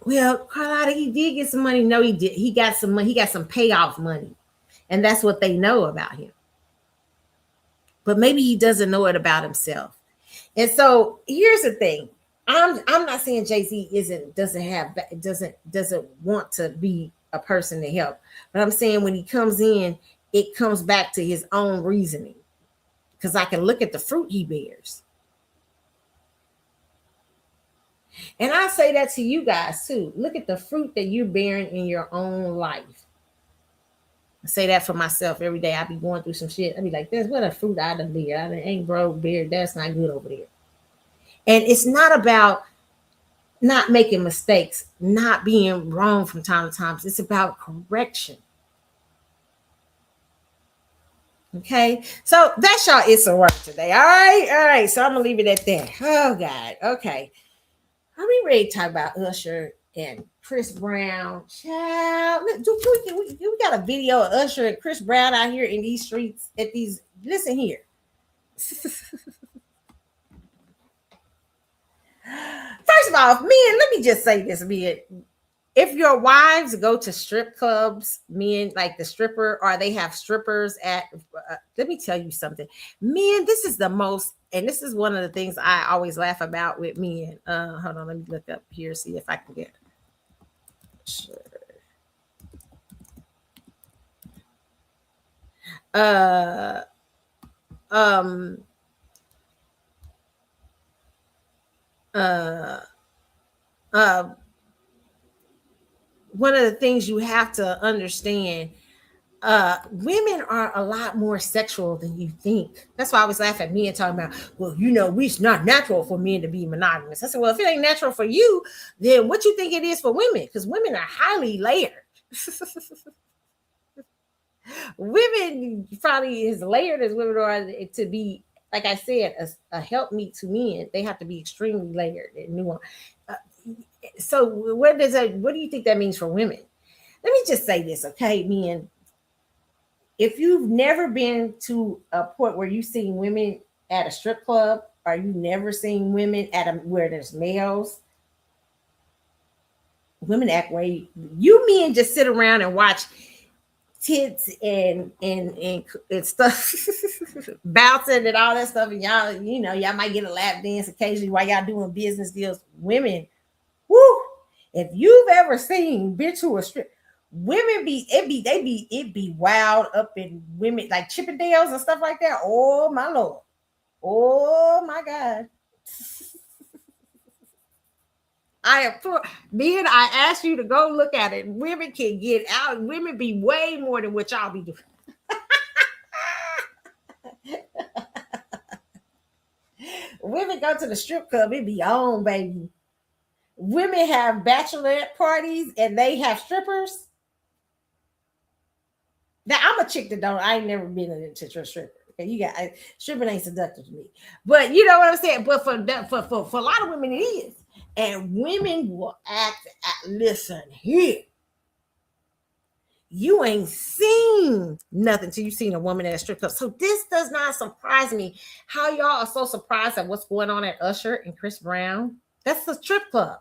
Well, Carlotta, he did get some money. No, he did. He got some money. He got some payoff money. And that's what they know about him. But maybe he doesn't know it about himself. And so here's the thing. I'm not saying Jay-Z doesn't want to be a person to help. But I'm saying when he comes in, it comes back to his own reasoning. Because I can look at the fruit he bears. And I say that to you guys too. Look at the fruit that you're bearing in your own life. I say that for myself every day. I be going through some shit. I be like, "This what a fruit I done bear. I done ain't broke bear. That's not good over there." And it's not about not making mistakes, not being wrong from time to time. It's about correction. Okay, so that's y'all. It's a work today. All right. So I'm gonna leave it at that. Oh God. Okay. Are we ready to talk about Usher and Chris Brown? Child, we got a video of Usher and Chris Brown out here in these streets at these. Listen here. First of all, men, let me just say this, men. If your wives go to strip clubs, men like the stripper, or they have strippers at, let me tell you something, men, this is the most, and this is one of the things I always laugh about with men. Hold on, let me look up here, see if I can get. Sure. One of the things you have to understand, women are a lot more sexual than you think. That's why I always laugh at men talking about, well, it's not natural for men to be monogamous. I said, well, if it ain't natural for you, then what you think it is for women? Because women are highly layered. Women probably as layered as women are to be, like I said, a helpmeet to men. They have to be extremely layered and nuanced. So what do you think that means for women? Let me just say this, okay, men. If you've never been to a point where you've seen women at a strip club, or you never seen women where there's males, women act way. You men just sit around and watch tits and stuff bouncing and all that stuff, and y'all might get a lap dance occasionally while y'all doing business deals. Women, whoo! If you've ever been to a strip, women it be wild up in women like Chippendales and stuff like that. Oh my Lord, oh my God. I asked you to go look at it. Women can get out. Women be way more than what y'all be doing. Women go to the strip club, it be on, baby. Women have bachelorette parties and they have strippers. Now I'm a chick that I ain't never been into a stripper. Okay, stripping ain't seductive to me. But you know what I'm saying? But for a lot of women, it is. And women will listen here. You ain't seen nothing till you seen a woman at a strip club. So this does not surprise me. How y'all are so surprised at what's going on at Usher and Chris Brown. That's a strip club.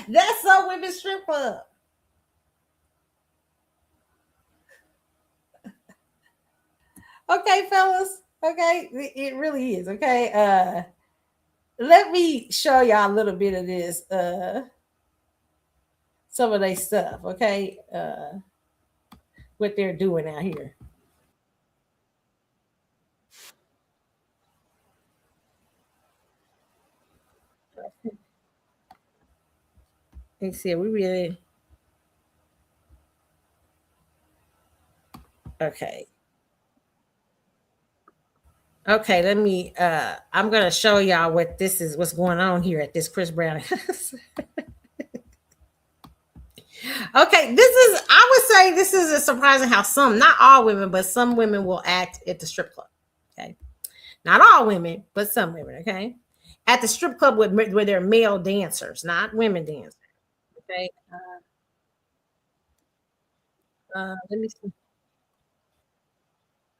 That's a women's strip club. Okay, fellas. Okay, it really is. Okay. Let me show y'all a little bit of this. Some of their stuff. Okay. What they're doing out here. Let's see. We really okay. Okay, let me I'm gonna show y'all what this is, what's going on here at this Chris Brown. Okay, this is, I would say this is a surprising how some, not all women, but some women will act at the strip club. Okay. Not all women, but some women, okay? At the strip club where they're male dancers, not women dancers. Okay. Let me see.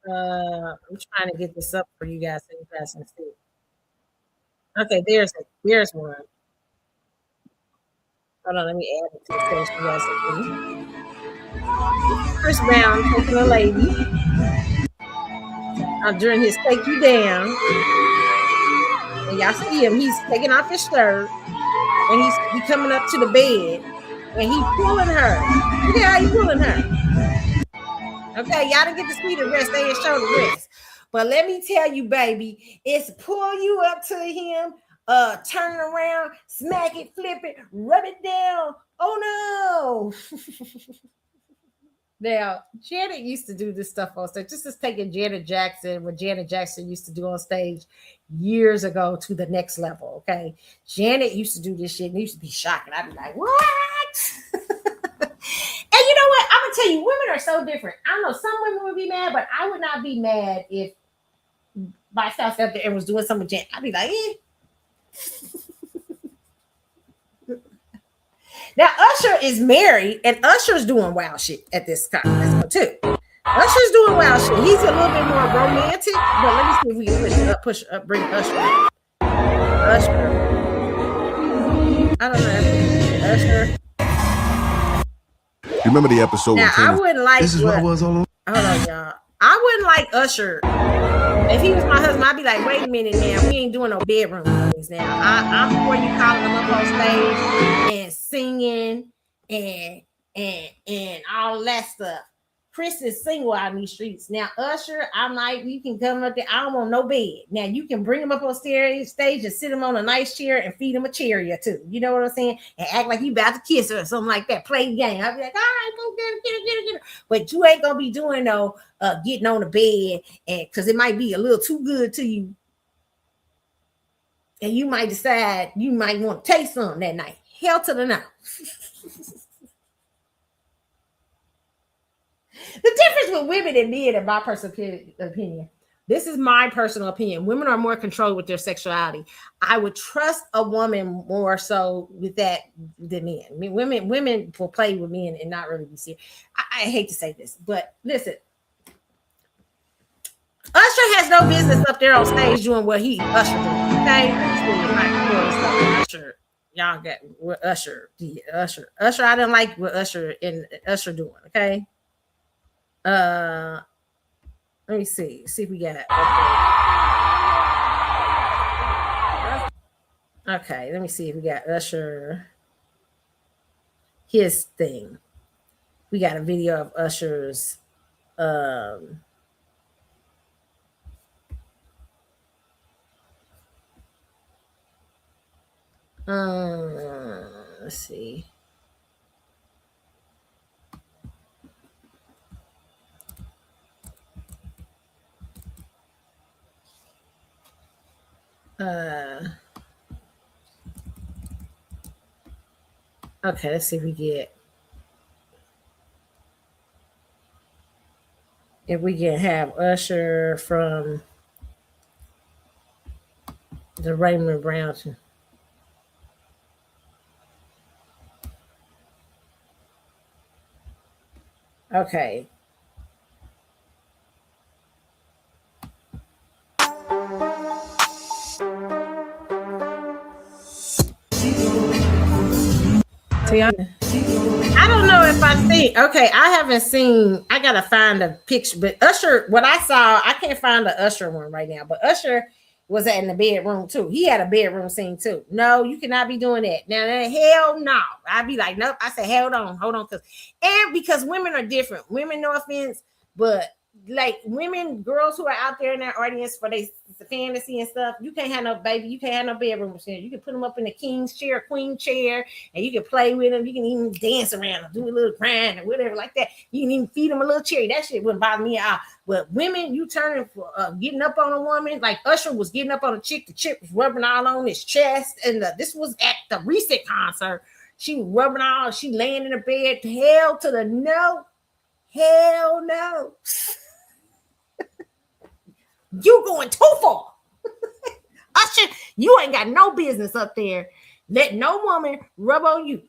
I'm trying to get this up for you guys so you guys can see. Okay, there's one. Hold on, let me add it to the so you guys can see. This is Chris Brown taking a lady during his "Take You Down," and y'all see him. He's taking off his shirt, and he coming up to the bed, and he pulling her. Look at how he pulling her. Okay, y'all didn't get to see the rest. They didn't show the rest. But let me tell you, baby, it's pull you up to him, turn it around, smack it, flip it, rub it down. Oh no. Now, Janet used to do this stuff on stage. This is taking Janet Jackson, what Janet Jackson used to do on stage years ago, to the next level. Okay. Janet used to do this shit and it used to be shocking. I'd be like, what? And you know what? I'm gonna tell you, women are so different. I know some women would be mad, but I would not be mad if myself up there and was doing something with Jen. I'd be like, eh. Now Usher is married, and Usher's doing wild shit at this conference too. Usher's doing wild shit. He's a little bit more romantic, but let me see if we can push up, bring Usher. Usher. I don't know. Usher. You remember the episode? Now I wouldn't like. This is what I was all on. Hold on, y'all. I wouldn't like Usher. If he was my husband, I'd be like, wait a minute now. We ain't doing no bedroom things now. I'm for you calling him up on stage and singing and all that stuff. Chris is single out in these streets. Now, Usher, I'm like, you can come up there. I don't want no bed. Now, you can bring him up on stage and sit him on a nice chair and feed him a cherry or two. You know what I'm saying? And act like you about to kiss her or something like that. Play the game. I'll be like, all right, go get her. But you ain't going to be doing no getting on the bed, and because it might be a little too good to you. And you might decide you might want to taste something that night. Hell to the no. The difference with women and men, in my personal opinion, this is my personal opinion. Women are more controlled with their sexuality. I would trust a woman more so with that than men. I mean, women will play with men and not really be serious. I hate to say this, but listen, Usher has no business up there on stage doing what Usher doing. Okay, Usher, y'all got what Usher. I didn't like what Usher doing. Okay. Let me see if we got okay, let me see if we got Usher his thing. We got a video of Usher's let's see. Okay, let's see if we can have Usher from The Raymond Brown. Okay. I don't know if I see. Okay, I haven't seen. I gotta find a picture. But Usher, what I saw, I can't find the Usher one right now. But Usher was in the bedroom too. He had a bedroom scene too. No, you cannot be doing that. Now, hell no. I'd be like, nope. I said, hold on, because women are different. Women, no offense, but like women, girls who are out there in that audience for their fantasy and stuff, you can't have no baby. You can't have no bedroom scene. You can put them up in the king's chair, queen chair, and you can play with them. You can even dance around them, do a little grind or whatever like that. You can even feed them a little cherry. That shit wouldn't bother me at all. But women, you turning for getting up on a woman, like Usher was getting up on a chick. The chick was rubbing all on his chest, and this was at the recent concert. She was rubbing all. She laying in the bed. Hell to the no. Hell no. You going too far. Usher, you ain't got no business up there. Let no woman rub on you.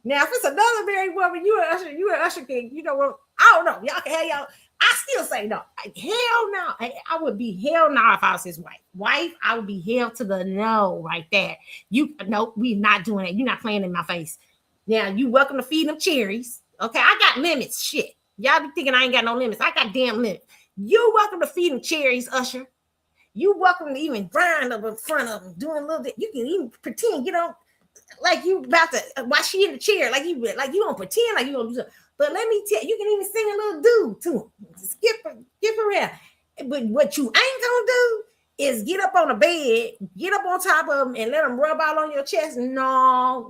Now, if it's another married woman, you and Usher can, you know what? I don't know. Y'all can have y'all. I still say no. Hell no. I would be hell no if I was his wife. Wife, I would be hell to the no right there. You no, we not doing it. You're not playing in my face. Now, you welcome to feed them cherries. Okay, I got limits. Shit. Y'all be thinking I ain't got no limits. I got damn limits. You welcome to feed them cherries, Usher. You welcome to even grind up in front of them, doing a little bit. You can even pretend you don't like you about to while she in the chair, like you don't pretend like you don't do something. But let me tell you, you can even sing a little dude to him. Skip around. But what you ain't gonna do is get up on the bed, get up on top of them, and let them rub all on your chest. No.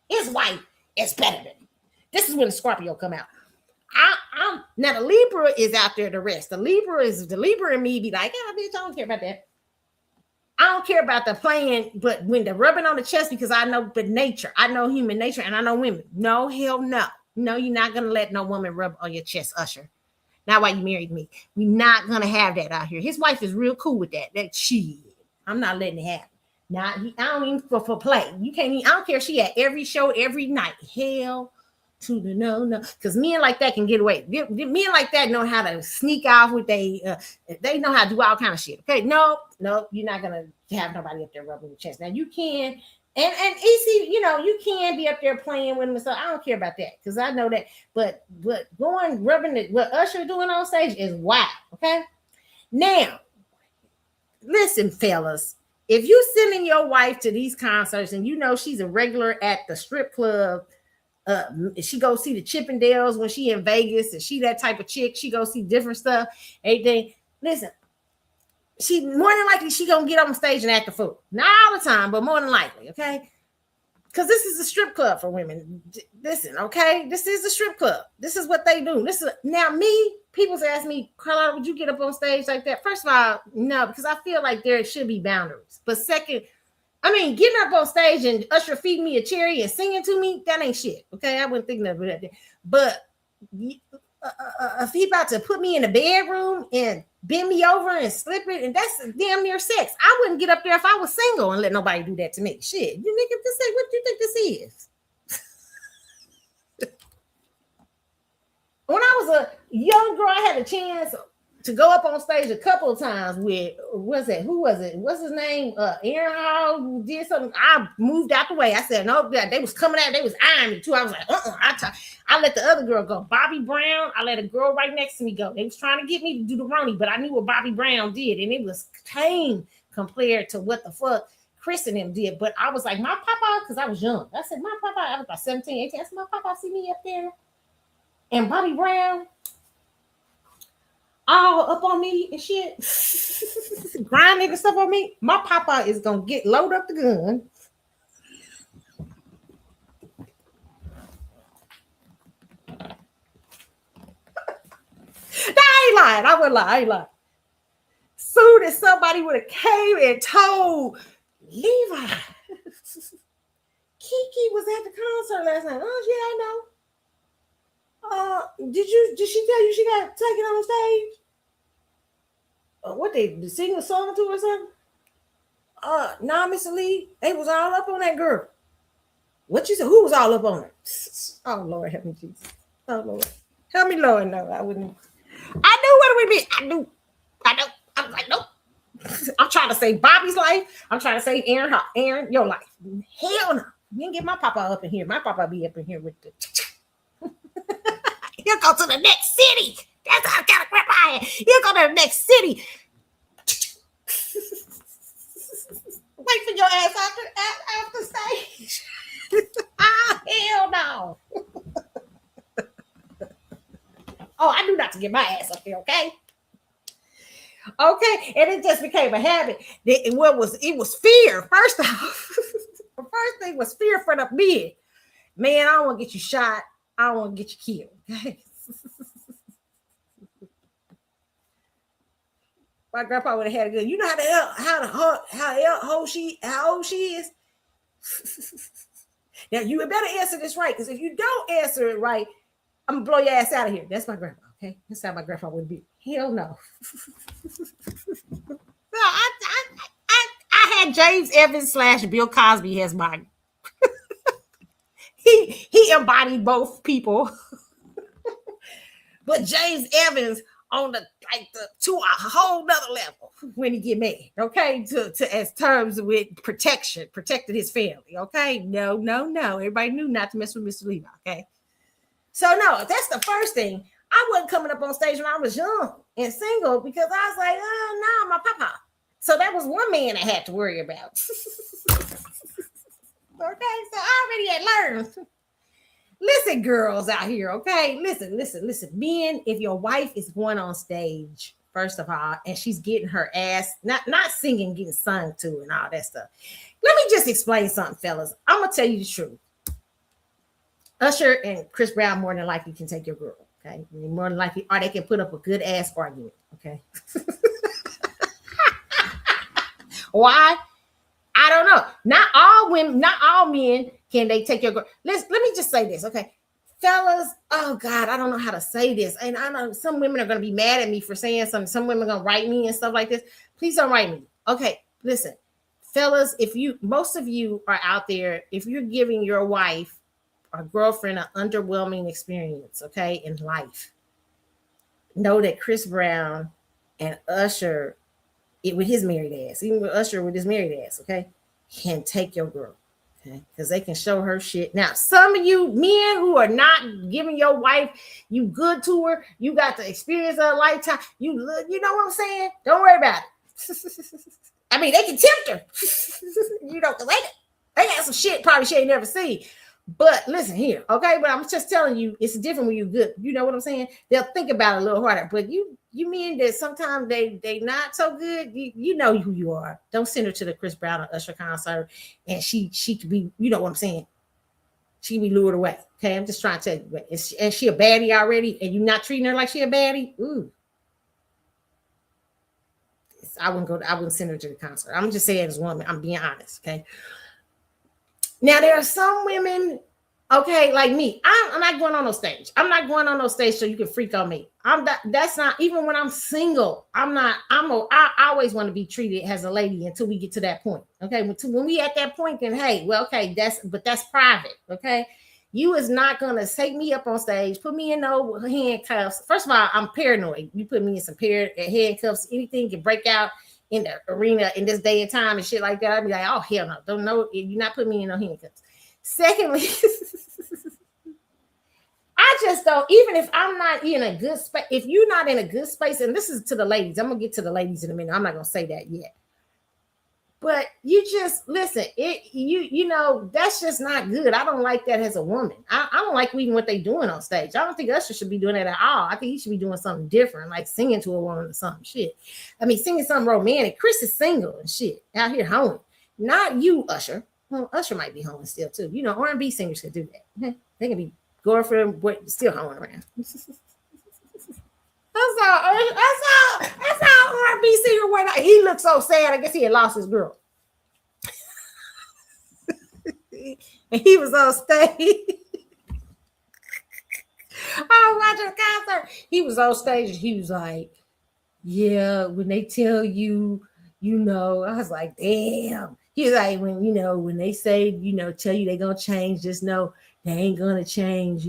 His wife is better than me. This is when the Scorpio come out. I'm now the Libra is out there. The rest, the Libra and me be like, yeah, bitch, I don't care about that. I don't care about the playing, but when the rubbing on the chest, because I know the nature, I know human nature, and I know women. No, hell no. No, you're not gonna let no woman rub on your chest, Usher. Not why you married me. We're not gonna have that out here. His wife is real cool with that. That she, I'm not letting it happen. Now, I don't even for play. You can't even, I don't care if she at every show every night. Hell to the no. Because men like that can get away. Men like that know how to sneak off with they know how to do all kind of shit. Okay, no, you're not gonna have nobody up there rubbing your chest. Now you can, and easy, you can be up there playing with them. So I don't care about that because I know that. But going rubbing it, what Usher doing on stage is wild. Okay, now listen, fellas. If you sending your wife to these concerts and you know she's a regular at the strip club, she go see the Chippendales when she in Vegas, and she that type of chick, she go see different stuff, everything. Listen, she more than likely she gonna get on stage and act a fool. Not all the time, but more than likely, okay? Because this is a strip club for women. Listen, okay, this is a strip club. This is what they do. This is now me. People ask me, Carlotta, would you get up on stage like that? First of all, no, because I feel like there should be boundaries. But second, I mean, getting up on stage and Usher feeding me a cherry and singing to me, that ain't shit. Okay, I wouldn't think of that. But if he about to put me in the bedroom and bend me over and slip it, and that's damn near sex. I wouldn't get up there if I was single and let nobody do that to me. Shit, you nigga, what do you think this is? When I was a young girl, I had a chance to go up on stage a couple of times with, who was it? What's his name? Aaron Hall, who did something. I moved out the way. I said, no, they was coming out. They was eyeing me too. I was like, I let the other girl go. Bobby Brown, I let a girl right next to me go. They was trying to get me to do the Ronnie, but I knew what Bobby Brown did, and it was tame compared to what the fuck Chris and him did. But I was like, my papa, because I was young. I said, my papa, I was about 17, 18. I said, my papa see me up there. And Bobby Brown, all up on me and shit, grinding and stuff on me. My papa is gonna load up the gun. I ain't lying. I wouldn't lie. I ain't lying. Soon as somebody would have came and told Levi, Kiki was at the concert last night. Oh yeah, I know. Did she tell you she got taken on stage? what they sing a song to or something? Nah, Mr. Lee, they was all up on that girl. What you said? Who was all up on her? Oh Lord, help me, Jesus. Oh Lord, help me, Lord. No, I wouldn't. I knew what it would be. I knew. I know. I was like, nope. I'm trying to save Bobby's life. I'm trying to save Aaron, your life. Hell no. You didn't get my papa up in here. My papa be up in here with the. He'll go to the next city. That's how kind of crap I am. He'll go to the next city. Wait for your ass after stage. Oh, hell no. Oh, I knew not to get my ass up there, okay? Okay, and it just became a habit. It was fear. First off, the first thing was fear for the men. Man, I don't want to get you shot. I don't want to get you killed. Okay? My grandpa would have had a good. You know how old she is. Now you better answer this right, because if you don't answer it right, I'm gonna blow your ass out of here. That's my grandpa. Okay, that's how my grandpa would be. Hell no. No, I had James Evans / Bill Cosby as my. he embodied both people, but James Evans on the to a whole nother level when he get mad. Okay, to as terms with protected his family. Okay, no. Everybody knew not to mess with Mr. Levi. Okay, so no, that's the first thing. I wasn't coming up on stage when I was young and single because I was like, oh no, my papa. So that was one man I had to worry about. Okay, so I already had learned. Listen, girls out here, okay? Listen. Men, if your wife is going on stage, first of all, and she's getting her ass, not singing, getting sung to and all that stuff. Let me just explain something, fellas. I'm going to tell you the truth. Usher and Chris Brown more than likely can take your girl, okay? More than likely, or they can put up a good ass argument, okay? Why? I don't know. Not all women, not all men can they take your girl. Let me just say this, okay? Fellas, oh God, I don't know how to say this. And I know some women are going to be mad at me for saying something. Some women are going to write me and stuff like this. Please don't write me. Okay, listen. Fellas, most of you are out there, if you're giving your wife or girlfriend an underwhelming experience, okay, in life, know that Chris Brown and Usher, with his married ass, even with Usher with his married ass, okay, can take your girl, okay, because they can show her shit. Now, some of you men who are not giving your wife you good to her, you got the experience of a lifetime. You know what I'm saying? Don't worry about it. I mean, they can tempt her, because they got some shit probably she ain't never seen. But listen here, okay? But I'm just telling you, it's different when you good. You know what I'm saying? They'll think about it a little harder. But you mean that sometimes they not so good? You know who you are. Don't send her to the Chris Brown or Usher concert, and she could be, you know what I'm saying? She can be lured away. Okay, I'm just trying to tell you. But and she a baddie already, and you not treating her like she a baddie? Ooh. I wouldn't send her to the concert. I'm just saying as a woman, I'm being honest, okay? Now, there are some women, okay, like me. I'm not going on no stage. I'm not going on no stage so you can freak on me. That's not, even when I'm single, I always want to be treated as a lady until we get to that point. Okay. When we at that point, then hey, well, okay, that's private. Okay. You is not gonna take me up on stage, put me in no handcuffs. First of all, I'm paranoid. You put me in some handcuffs, anything can break out in the arena in this day and time and shit like that. I'd be like, oh hell no, don't know. You're not putting me in no handcuffs. Secondly, I just don't, even if I'm not in a good space, if you're not in a good space, and this is to the ladies, I'm gonna get to the ladies in a minute. I'm not gonna say that yet. But you just listen, that's just not good. I don't like that as a woman. I don't like even what they're doing on stage. I don't think Usher should be doing that at all. I think he should be doing something different, like singing to a woman or something shit. I mean, singing something romantic. Chris is single and shit out here hoeing. Not you, Usher. Well, Usher might be hoeing still too. R&B singers can do that. They can be girlfriend, but still hoeing around. That's how R&B singer went out. He looked so sad. I guess he had lost his girl. And he was on stage. I was watching the concert. He was on stage and he was like, yeah, when they tell you, I was like, damn. He's like, when they say, tell you they gonna change, just know they ain't gonna change,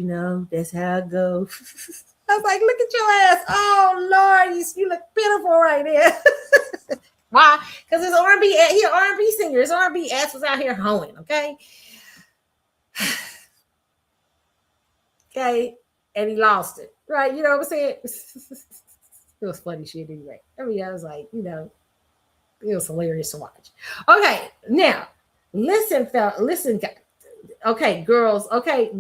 that's how it goes. I was like, look at your ass. Oh Lord, you look pitiful right there. Why? Because it's R&B, he an R&B singer. His R&B ass was out here hoeing, okay? Okay. And he lost it. Right? You know what I'm saying? It was funny shit anyway. I mean, I was like, it was hilarious to watch. Okay, now listen, fella, listen, okay, girls. Okay,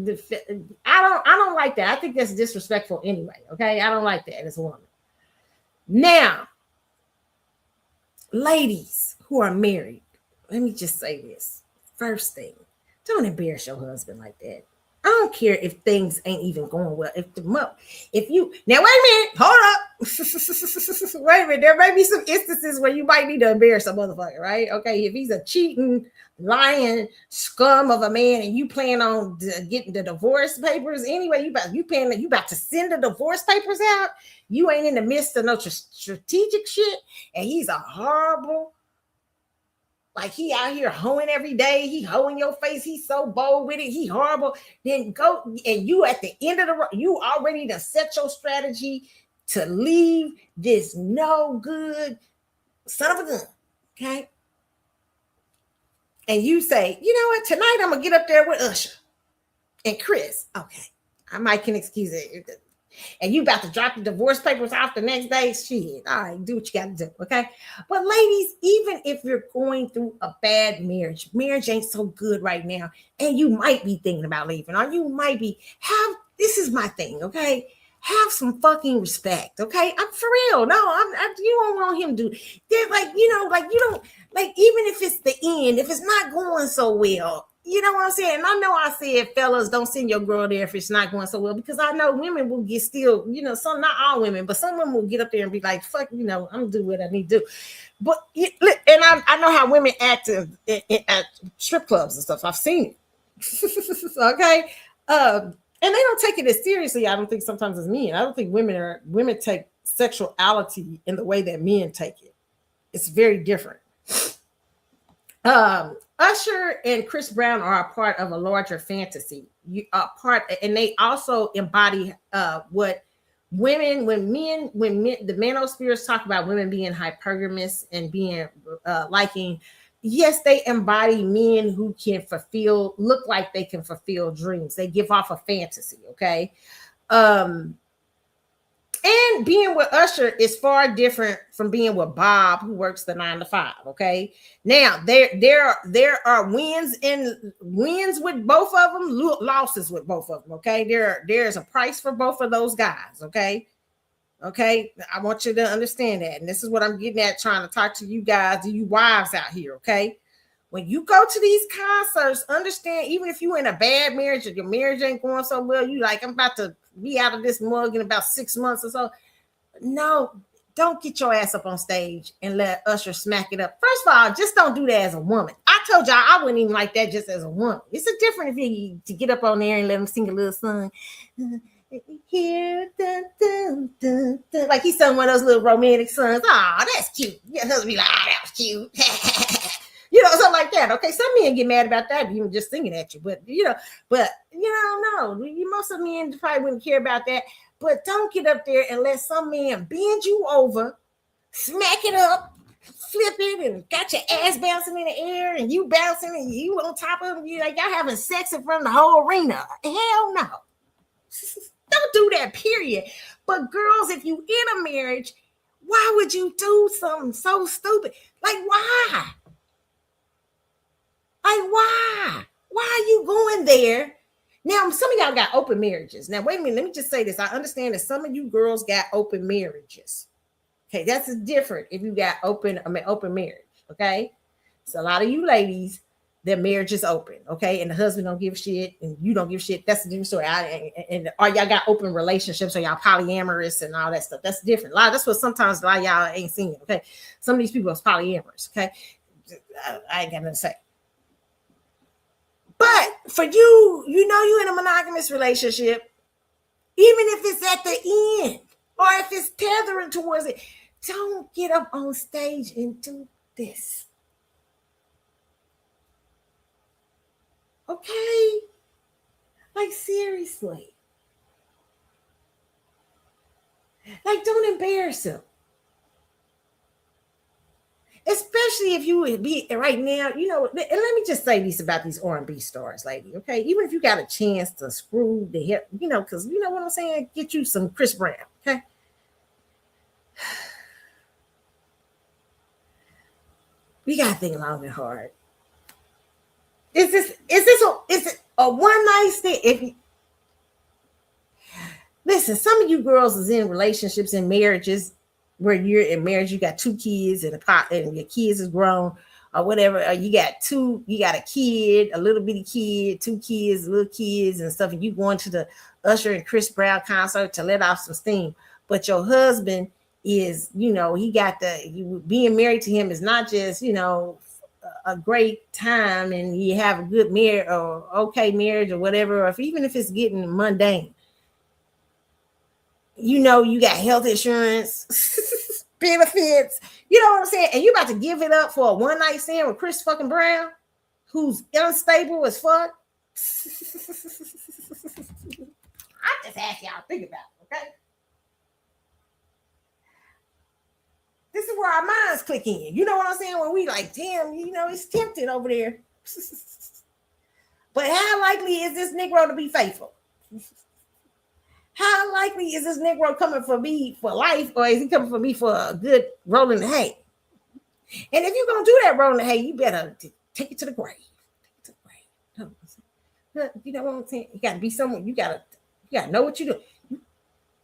I don't like that. I think that's disrespectful anyway. Okay, I don't like that as a woman. Now, ladies who are married, let me just say this. First thing, don't embarrass your husband like that. I don't care if things ain't even going well. If you now wait a minute, hold up, wait a minute. There may be some instances where you might need to embarrass a motherfucker, right? Okay, if he's a cheating, lying scum of a man, and you plan on getting the divorce papers anyway, you about to send the divorce papers out. You ain't in the midst of no strategic shit, and he's a horrible. Like he out here hoeing every day. He hoeing your face. He's so bold with it. He horrible. Then go and you at the end of the road, you already done set your strategy to leave this no good son of a gun. Okay. And you say, you know what? Tonight I'm gonna get up there with Usher and Chris. Okay. I might can excuse it. And you about to drop the divorce papers off the next day, shit. All right, do what you got to do, okay? But ladies, even if you're going through a bad marriage ain't so good right now, and you might be thinking about leaving, or you might be, this is my thing, okay? Have some fucking respect, okay? I'm for real. No, you don't want him to do. They're like, you don't, like, even if it's the end, if it's not going so well, you know what I'm saying? And I know I said, fellas, don't send your girl there if it's not going so well, because I know women will get still, some, not all women, but some women will get up there and be like, fuck, I'm gonna do what I need to do. But, and I know how women act at strip clubs and stuff. I've seen it. Okay. And they don't take it as seriously, I don't think, sometimes as men. I don't think women take sexuality in the way that men take it. It's very different. Usher and Chris Brown are a part of a larger fantasy. And they also embody what women, the manospheres talk about women being hypergamous and being liking. Yes, they embody men who can look like they can fulfill dreams. They give off a fantasy. Okay. And being with Usher is far different from being with Bob, who works the 9 to 5. Okay. Now there are wins with both of them, losses with both of them. Okay. There's a price for both of those guys. Okay. Okay. I want you to understand that. And this is what I'm getting at, trying to talk to you guys, you wives out here. Okay. When you go to these concerts, understand, even if you're in a bad marriage or your marriage ain't going so well, you like, I'm about to be out of this mug in about 6 months or so. No, don't get your ass up on stage and let Usher smack it up. First of all, just don't do that as a woman. I told y'all I wouldn't even like that just as a woman. It's a different if you to get up on there and let him sing a little song. Here, dun, dun, dun, dun. Like he sung one of those little romantic songs. Oh, that's cute. Your husband be like, oh, that was cute. Something like that. Okay, some men get mad about that, even just singing at you. But no. Most of men probably wouldn't care about that. But don't get up there and let some man bend you over, smack it up, flip it, and got your ass bouncing in the air, and you bouncing, and you on top of him. You like y'all having sex in front of the whole arena. Hell no. Don't do that, period. But girls, if you in a marriage, why would you do something so stupid? Like, why? Like, why? Why are you going there? Now, some of y'all got open marriages. Now, wait a minute. Let me just say this. I understand that some of you girls got open marriages. Okay, that's different if you got open marriage. Okay, so a lot of you ladies, their marriage is open. Okay, and the husband don't give shit, and you don't give shit. That's a different story. Or y'all got open relationships, or y'all polyamorous and all that stuff. That's different. That's what sometimes a lot of y'all ain't seeing. Okay, some of these people are polyamorous. Okay, I ain't got nothing to say. But for you, you're in a monogamous relationship, even if it's at the end or if it's tethering towards it, Don't get up on stage and do this. Okay? Like, seriously. Like, don't embarrass him. Especially if you would be right now, and let me just say this about these R&B stars, lady, okay? Even if you got a chance to screw the hip, because you know what I'm saying, get you some Chris Brown, okay? We gotta think long and hard. Is it a one night stand? Listen, some of you girls is in relationships and marriages where you're in marriage, you got two kids and a pot, and your kids is grown or whatever. Or you got a kid, a little bitty kid, two kids, little kids and stuff, and you going to the Usher and Chris Brown concert to let off some steam. But your husband is, he got being married to him is not just, a great time and you have a good marriage or okay marriage or whatever, or even if it's getting mundane. You got health insurance, benefits, you know what I'm saying? And you about to give it up for a one night stand with Chris fucking Brown, who's unstable as fuck. I just ask y'all to think about it, okay? This is where our minds click in. You know what I'm saying? When we like, damn, it's tempted over there. But how likely is this Negro to be faithful? How likely is this Negro coming for me for life, or is he coming for me for a good rolling the hay? And if you're going to do that rolling the hay, you better take it to the grave. Take it to the grave. You know what I'm saying? You got to be someone. You got to know what you're doing.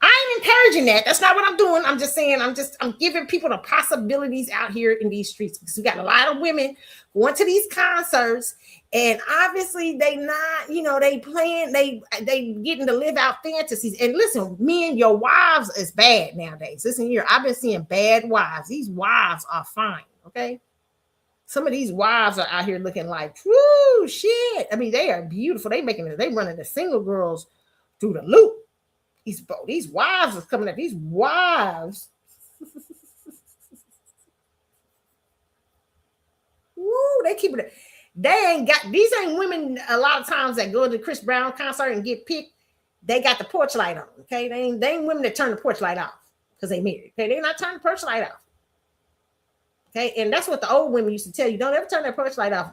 I ain't encouraging that. That's not what I'm doing. I'm just saying, I'm giving people the possibilities out here in these streets, because we got a lot of women going to these concerts, and obviously they not, they playing, they getting to live out fantasies. And listen, men, your wives is bad nowadays. Listen here, I've been seeing bad wives. These wives are fine, okay? Some of these wives are out here looking like, whoo, shit. I mean, they are beautiful. They running the single girls through the loop. These wives are coming up. These wives. Woo, they keep it. These ain't women a lot of times that go to the Chris Brown concert and get picked. They got the porch light on. Okay. They ain't women that turn the porch light off because they married. Okay. They're not turning the porch light off. Okay. And that's what the old women used to tell you. Don't ever turn that porch light off.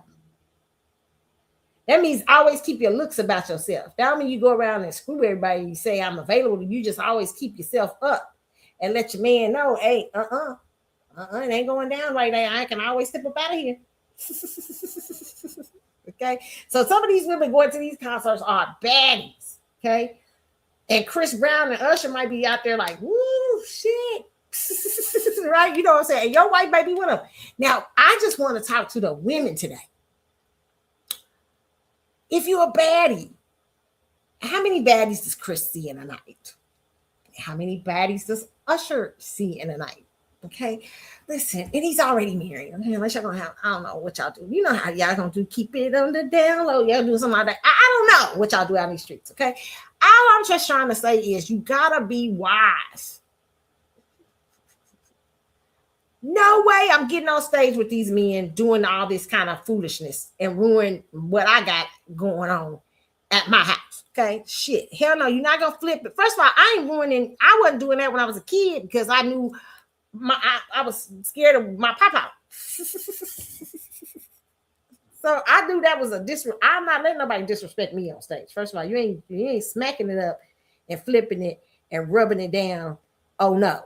That means always keep your looks about yourself. That don't mean you go around and screw everybody. You say I'm available. You just always keep yourself up and let your man know, hey, it ain't going down right now. I can always step up out of here. Okay. So some of these women going to these concerts are baddies. Okay. And Chris Brown and Usher might be out there like, woo, shit. Right? You know what I'm saying? And your wife might be with them. Now, I just want to talk to the women today. If you're a baddie, how many baddies does Chris see in a night? How many baddies does Usher see in a night? Okay, listen, and he's already married. Okay, unless y'all gonna have, I don't know what y'all do. You know how y'all gonna do, keep it on the down low. Y'all do something like that. I don't know what y'all do out in these streets. Okay, all I'm just trying to say is you gotta be wise. No way I'm getting on stage with these men doing all this kind of foolishness and ruin what I got going on at my house. Okay, shit, hell no, you're not gonna flip it. First of all, I wasn't doing that when I was a kid because I knew I was scared of my papa. So I knew that was I'm not letting nobody disrespect me on stage. First of all, you ain't smacking it up and flipping it and rubbing it down. Oh no.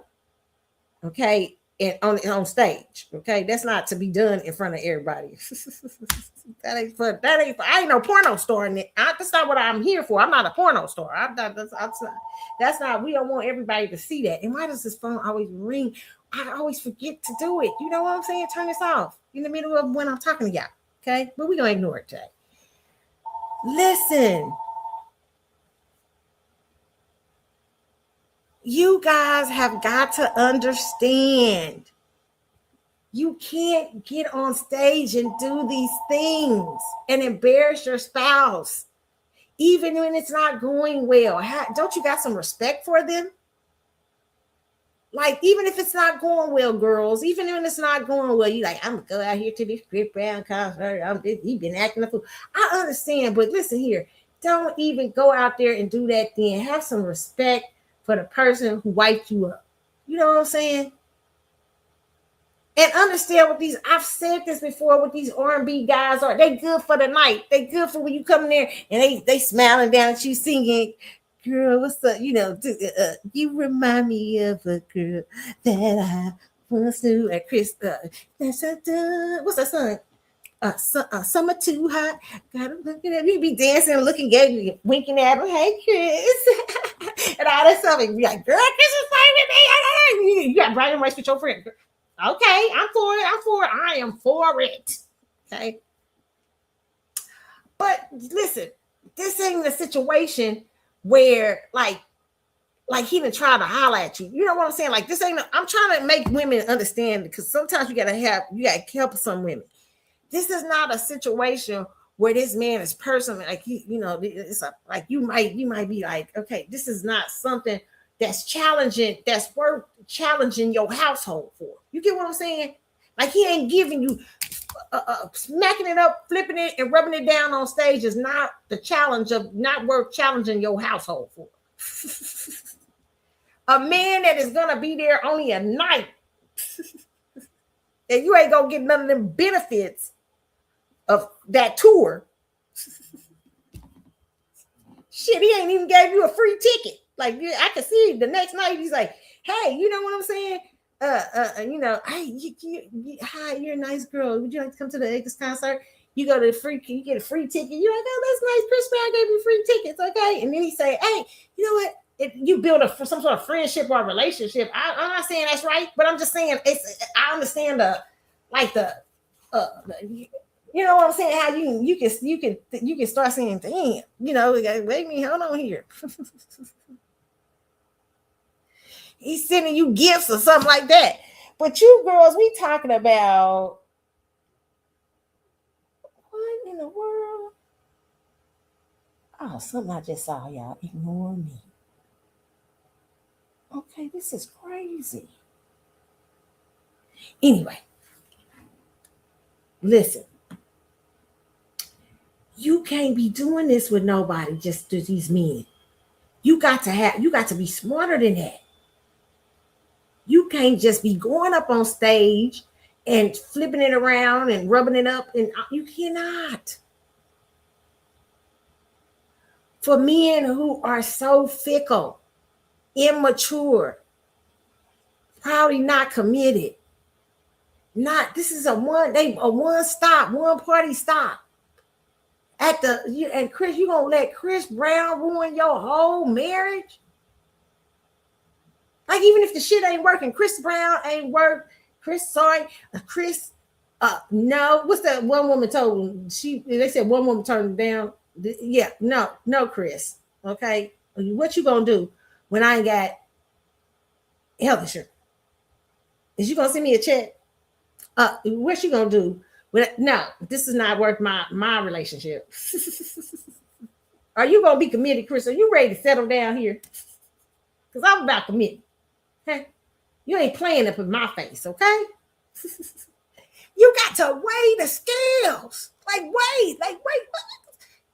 Okay. And on stage, okay, that's not to be done in front of everybody. That ain't. I ain't no porno star in it. That's not what I'm here for. I'm not a porno star. That's not. We don't want everybody to see that. And why does this phone always ring? I always forget to do it. You know what I'm saying? Turn this off in the middle of when I'm talking to y'all. Okay, but we're gonna ignore it today. Listen. You guys have got to understand. You can't get on stage and do these things and embarrass your spouse, even when it's not going well. Don't you got some respect for them? Like, even if it's not going well, girls, even when it's not going well, you like, I'm gonna go out here to this Chris Brown concert. He been acting a fool. I understand, but listen here, don't even go out there and do that. Then have some respect for the person who wiped you up. You know what I'm saying? And understand what these, I've said this before, what these R&B guys are. They good for the night. They good for when you come in there and they smiling down at you singing, girl, what's up? You know, you remind me of a girl that I once knew at Chris. What's that song? Summer too hot. Gotta look at him. You be dancing and looking at you, winking at him. Hey, Chris. And all that stuff. And be like, girl, Chris is playing with me. You got Brian Rice with your friend. Okay, I'm for it. I'm for it. I am for it. Okay. But listen, this ain't a situation where like he didn't try to holler at you. You know what I'm saying? Like, this ain't, I'm trying to make women understand, because sometimes you gotta help some women. This is not a situation where this man is personally like it's like you might be like, okay, this is not something that's challenging, that's worth challenging your household for. You get what I'm saying? Like, he ain't giving you smacking it up, flipping it, and rubbing it down on stage is not the challenge of, not worth challenging your household for. A man that is gonna be there only a night, and you ain't gonna get none of them benefits of that tour. Shit, he ain't even gave you a free ticket. Like, I could see the next night he's like, hey, you know what I'm saying? Hey, hi, you're a nice girl. Would you like to come to the X concert? You go to the free, you get a free ticket. You're like, oh, that's nice. Chris Brown gave you free tickets, okay? And then he say, hey, you know what? You build some sort of friendship or relationship. I'm not saying that's right, but I'm just saying I understand you know what I'm saying? How you can start saying, damn, wait me, hold on here. He's sending you gifts or something like that. But you girls, we talking about what in the world? Oh, something I just saw, y'all. Ignore me. Okay, this is crazy. Anyway, listen. You can't be doing this with nobody, just these men. You got to be smarter than that. You can't just be going up on stage and flipping it around and rubbing it up, and you cannot. For men who are so fickle, immature, probably not committed, this is a one party stop. And Chris, you gonna let Chris Brown ruin your whole marriage? Like, even if the shit ain't working, Chris Brown ain't work. No. What's that one woman told him? They said one woman turned him down. Yeah, no, Chris. Okay, what you gonna do when I ain't got health insurance? Is you gonna send me a check? What you gonna do? No, this is not worth my relationship. Are you gonna be committed, Chris? Are you ready to settle down here? Because I'm about committed. Okay? You ain't playing up in my face, okay? You got to weigh the scales. Like, wait.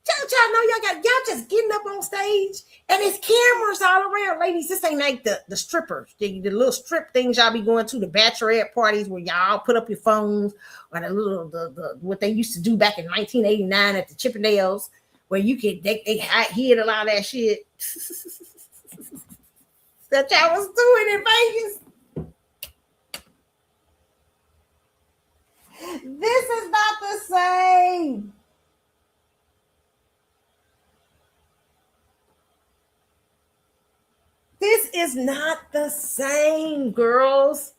Y'all know y'all just getting up on stage and there's cameras all around. Ladies, this ain't like the strippers, the little strip things y'all be going to, the bachelorette parties where y'all put up your phones, or the what they used to do back in 1989 at the Chippendales, where you could they hid a lot of that shit that y'all was doing in Vegas. This is not the same. This is not the same, girls.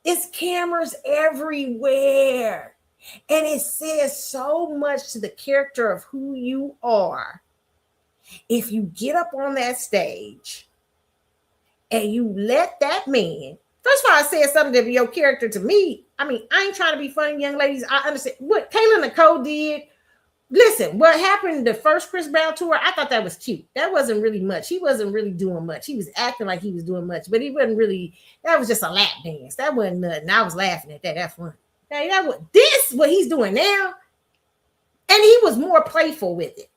It's cameras everywhere. And it says so much to the character of who you are. If you get up on that stage and you let that man, first of all, I said something to your character to me. I mean, I ain't trying to be funny, young ladies. I understand what Kayla Nicole did Listen, what happened the first Chris Brown tour, I thought that was cute. That wasn't really much. He wasn't really doing much. He was acting like he was doing much, but he wasn't really, that was just a lap dance. That wasn't nothing. I was laughing at that. That's fun. Hey, that was this what he's doing now. And he was more playful with it.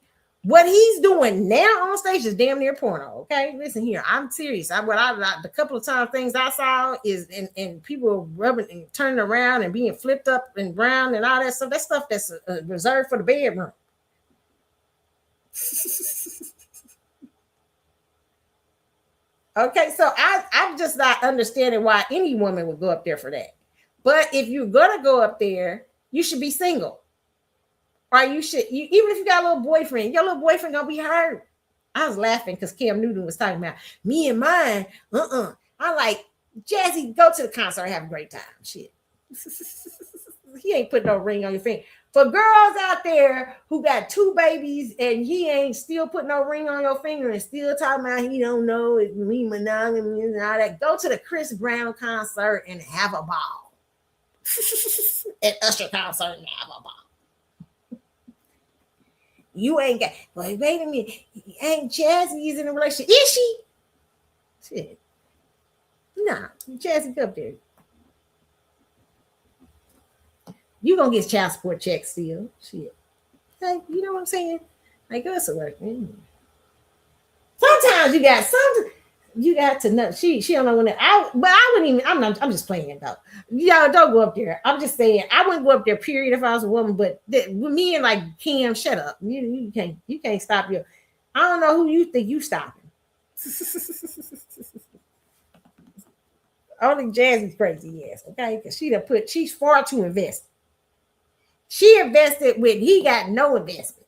What he's doing now on stage is damn near porno. Okay, listen here, I'm serious. The couple of times things I saw is and people rubbing and turning around and being flipped up and brown and all that stuff. That stuff that's reserved for the bedroom. Okay, so I'm just not understanding why any woman would go up there for that. But if you're gonna go up there, you should be single. Or even if you got a little boyfriend, your little boyfriend gonna be hurt. I was laughing because Cam Newton was talking about me and mine. I like Jazzy, go to the concert and have a great time. Shit. He ain't putting no ring on your finger. For girls out there who got 2 babies and he ain't still putting no ring on your finger and still talking about he don't know it's me monogamy and all that, go to the Chris Brown concert and have a ball. At Usher concert and have a ball. You ain't got, well, wait a minute. Ain't Jazzy is in a relationship? Is she? Shit. Nah, Jazzy, up there. You gonna get child support checks still. Shit. Hey, you know what I'm saying? Like, us a work. Sometimes you got to know. She don't know when I wouldn't even, I'm just playing though. Y'all don't go up there. I'm just saying I wouldn't go up there, period, if I was a woman. But with me and like Cam, shut up. You can't stop your. I don't know who you think you stopping. Only Jazzy's crazy, yes, okay? Because she's far too invested. She invested when he got no investment.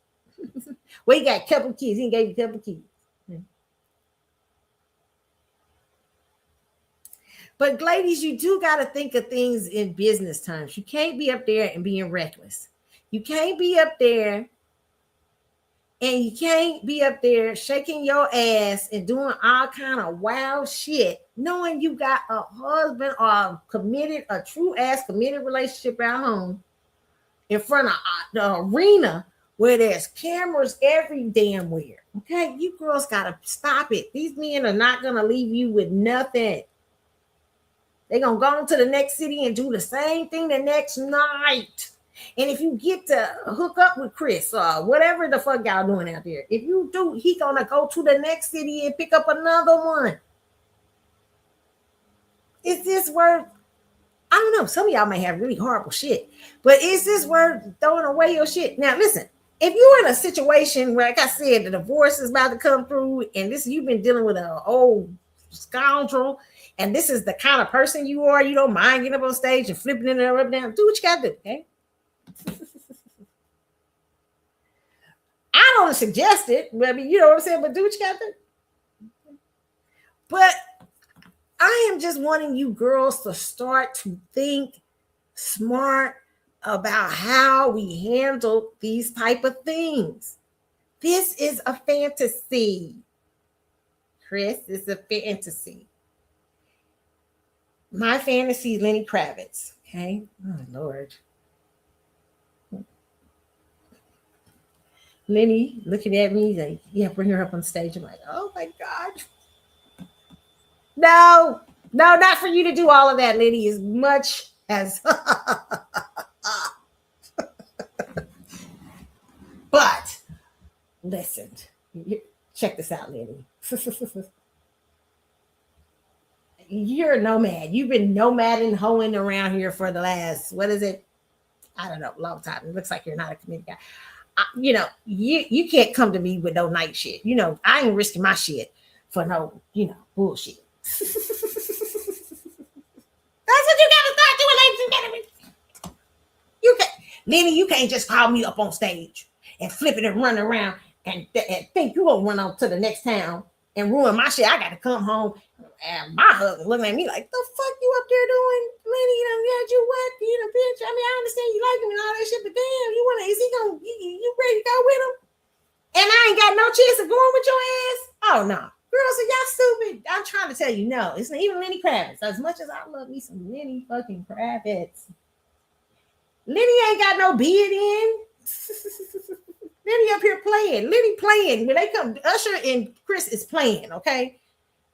Well, he got a couple kids. He gave you a couple kids. But ladies, you do got to think of things in business terms. You can't be up there and being reckless. You can't be up there and you can't be up there shaking your ass and doing all kind of wild shit, knowing you got a husband or a true ass committed relationship at home in front of the arena where there's cameras every damn where. Okay, you girls got to stop it. These men are not going to leave you with nothing. They're going to go on to the next city and do the same thing the next night. And if you get to hook up with Chris or whatever the fuck y'all doing out there, if you do, he going to go to the next city and pick up another one. Is this worth, I don't know, some of y'all may have really horrible shit, but is this worth throwing away your shit? Now, listen, if you're in a situation where, like I said, the divorce is about to come through and you've been dealing with an old scoundrel, and this is the kind of person you are, you don't mind getting up on stage and flipping it up and down, do what you got to do, okay? I don't suggest it, but I mean, you know what I'm saying, but do what you got to do. But I am just wanting you girls to start to think smart about how we handle these type of things. This is a fantasy. Chris, it's a fantasy. My fantasy, Lenny Kravitz. Okay. Oh, Lord. Lenny looking at me like, yeah, bring her up on stage. I'm like, oh my God. No, not for you to do all of that, Lenny, as much as. But listen, check this out, Lenny. You're a nomad. You've been nomading, hoeing around here for the last, what is it? I don't know, long time. It looks like you're not a committed guy. You can't come to me with no night shit. I ain't risking my shit for no, bullshit. That's what you gotta start doing, ladies and gentlemen. Lenny, you can't just call me up on stage and flip it and run around and think you're gonna run on to the next town and ruin my shit. I gotta come home and my husband looking at me like, the fuck you up there doing? Lenny, you what? Bitch. I mean, I understand you like him and all that shit, but damn, you ready to go with him? And I ain't got no chance of going with your ass? Oh no. Girls, are y'all stupid? I'm trying to tell you, no, it's not even Lenny Kravitz. As much as I love me some Lenny fucking Kravitz, Lenny ain't got no beard in. Liddy up here playing. Liddy playing. When they come, Usher and Chris is playing, okay?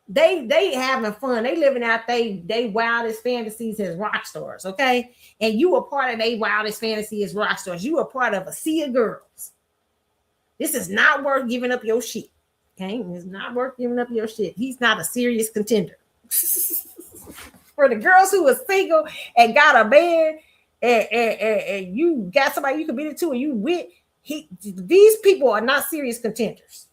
They having fun. They living out they wildest fantasies as rock stars, okay? And you a part of their wildest fantasy as rock stars. You a part of a sea of girls. This is not worth giving up your shit. Okay? It's not worth giving up your shit. He's not a serious contender. For the girls who are single and got a man and you got somebody you committed to and you with, these people are not serious contenders.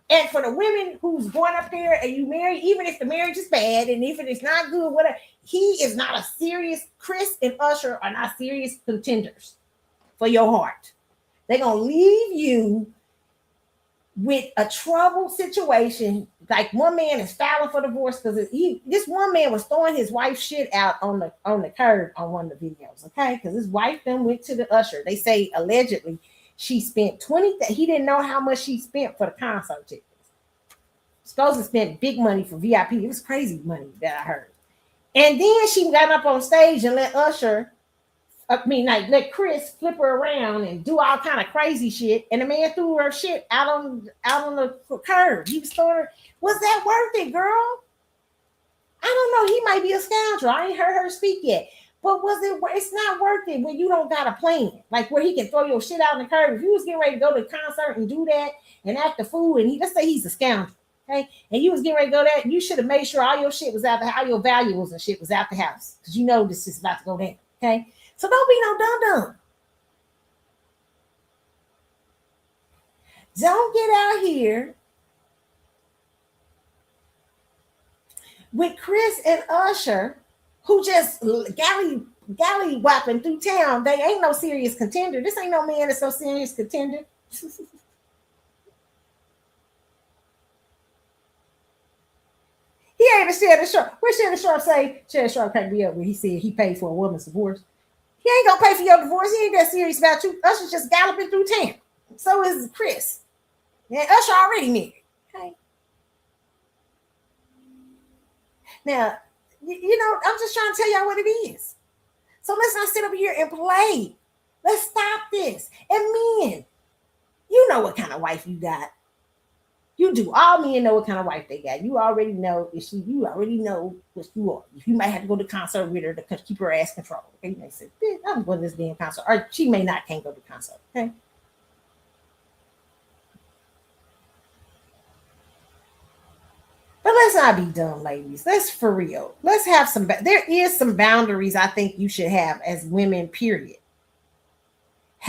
And for the women who's going up there and you marry, even if the marriage is bad and if it is not good, whatever, he is not a serious, Chris and Usher are not serious contenders for your heart. They're going to leave you with a troubled situation. Like one man is filing for divorce because this one man was throwing his wife's shit out on the curb on one of the videos, okay? Because his wife then went to the Usher. They say allegedly she spent he didn't know how much she spent for the concert tickets. Supposed to spend big money for VIP. It was crazy money that I heard. And then she got up on stage and let Chris flip her around and do all kind of crazy shit. And the man threw her shit out on the curb. He was throwing her. Was that worth it, girl? I don't know. He might be a scoundrel. I ain't heard her speak yet. But it's not worth it when you don't got a plan. Like where he can throw your shit out on the curb. If you was getting ready to go to a concert and do that and act the fool, and let's say he's a scoundrel, okay? And you was getting ready to go there, you should have made sure all your shit was out the all your valuables and shit was out the house. Because you know this is about to go down. Okay. So don't be no dum-dum. Don't get out here with Chris and Usher, who just galley whopping through town. They ain't no serious contender. This ain't no man that's no serious contender. He ain't a Shannon Sharp. What Shannon Sharp say? Shannon Sharp can't be up when he said he paid for a woman's divorce. He ain't gonna pay for your divorce. He ain't that serious about you. Usher's just galloping through town. So is Chris. And Usher already married. Okay. Now, I'm just trying to tell y'all what it is. So let's not sit up here and play. Let's stop this. And men, you know what kind of wife you got. You do. All men know what kind of wife they got. You already know you already know what you are. You might have to go to concert with her to keep her ass controlled. Okay, you may say, I'm going to this damn concert. Or she may not can't go to concert. Okay. But let's not be dumb, ladies. Let's for real. Let's have there is some boundaries I think you should have as women, period.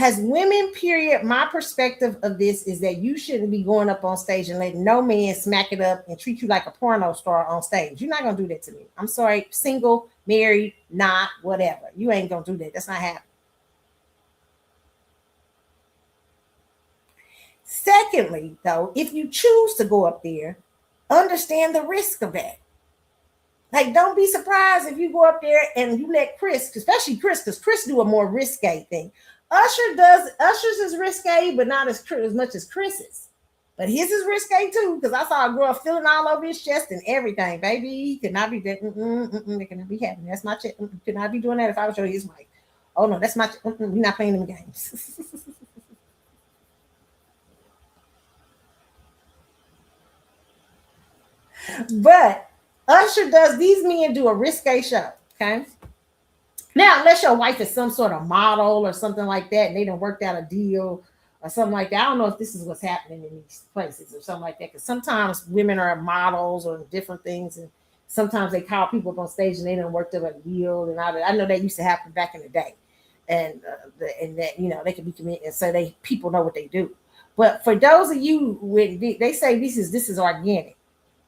As women, period, my perspective of this is that you shouldn't be going up on stage and letting no man smack it up and treat you like a porno star on stage. You're not going to do that to me. I'm sorry. Single, married, not, whatever. You ain't going to do that. That's not happening. Secondly, though, if you choose to go up there, understand the risk of that. Like, don't be surprised if you go up there and you let Chris, especially Chris, because Chris do a more risque thing. Usher's is risque, but not as much as Chris's. But his is risque too, because I saw a girl feeling all over his chest and everything. Baby, he could not be that. They cannot be happening. That's my chest. Could not be doing that if I was his wife. Oh no, that's my. We're not playing them games. But Usher does. These men do a risque show. Okay. Now, unless your wife is some sort of model or something like that, and they done worked out a deal or something like that. I don't know if this is what's happening in these places or something like that. Because sometimes women are models or different things, and sometimes they call people up on stage and they done worked up a deal. And I know that used to happen back in the day, and that they can be committed, and so people know what they do. But for those of you, they say this is organic.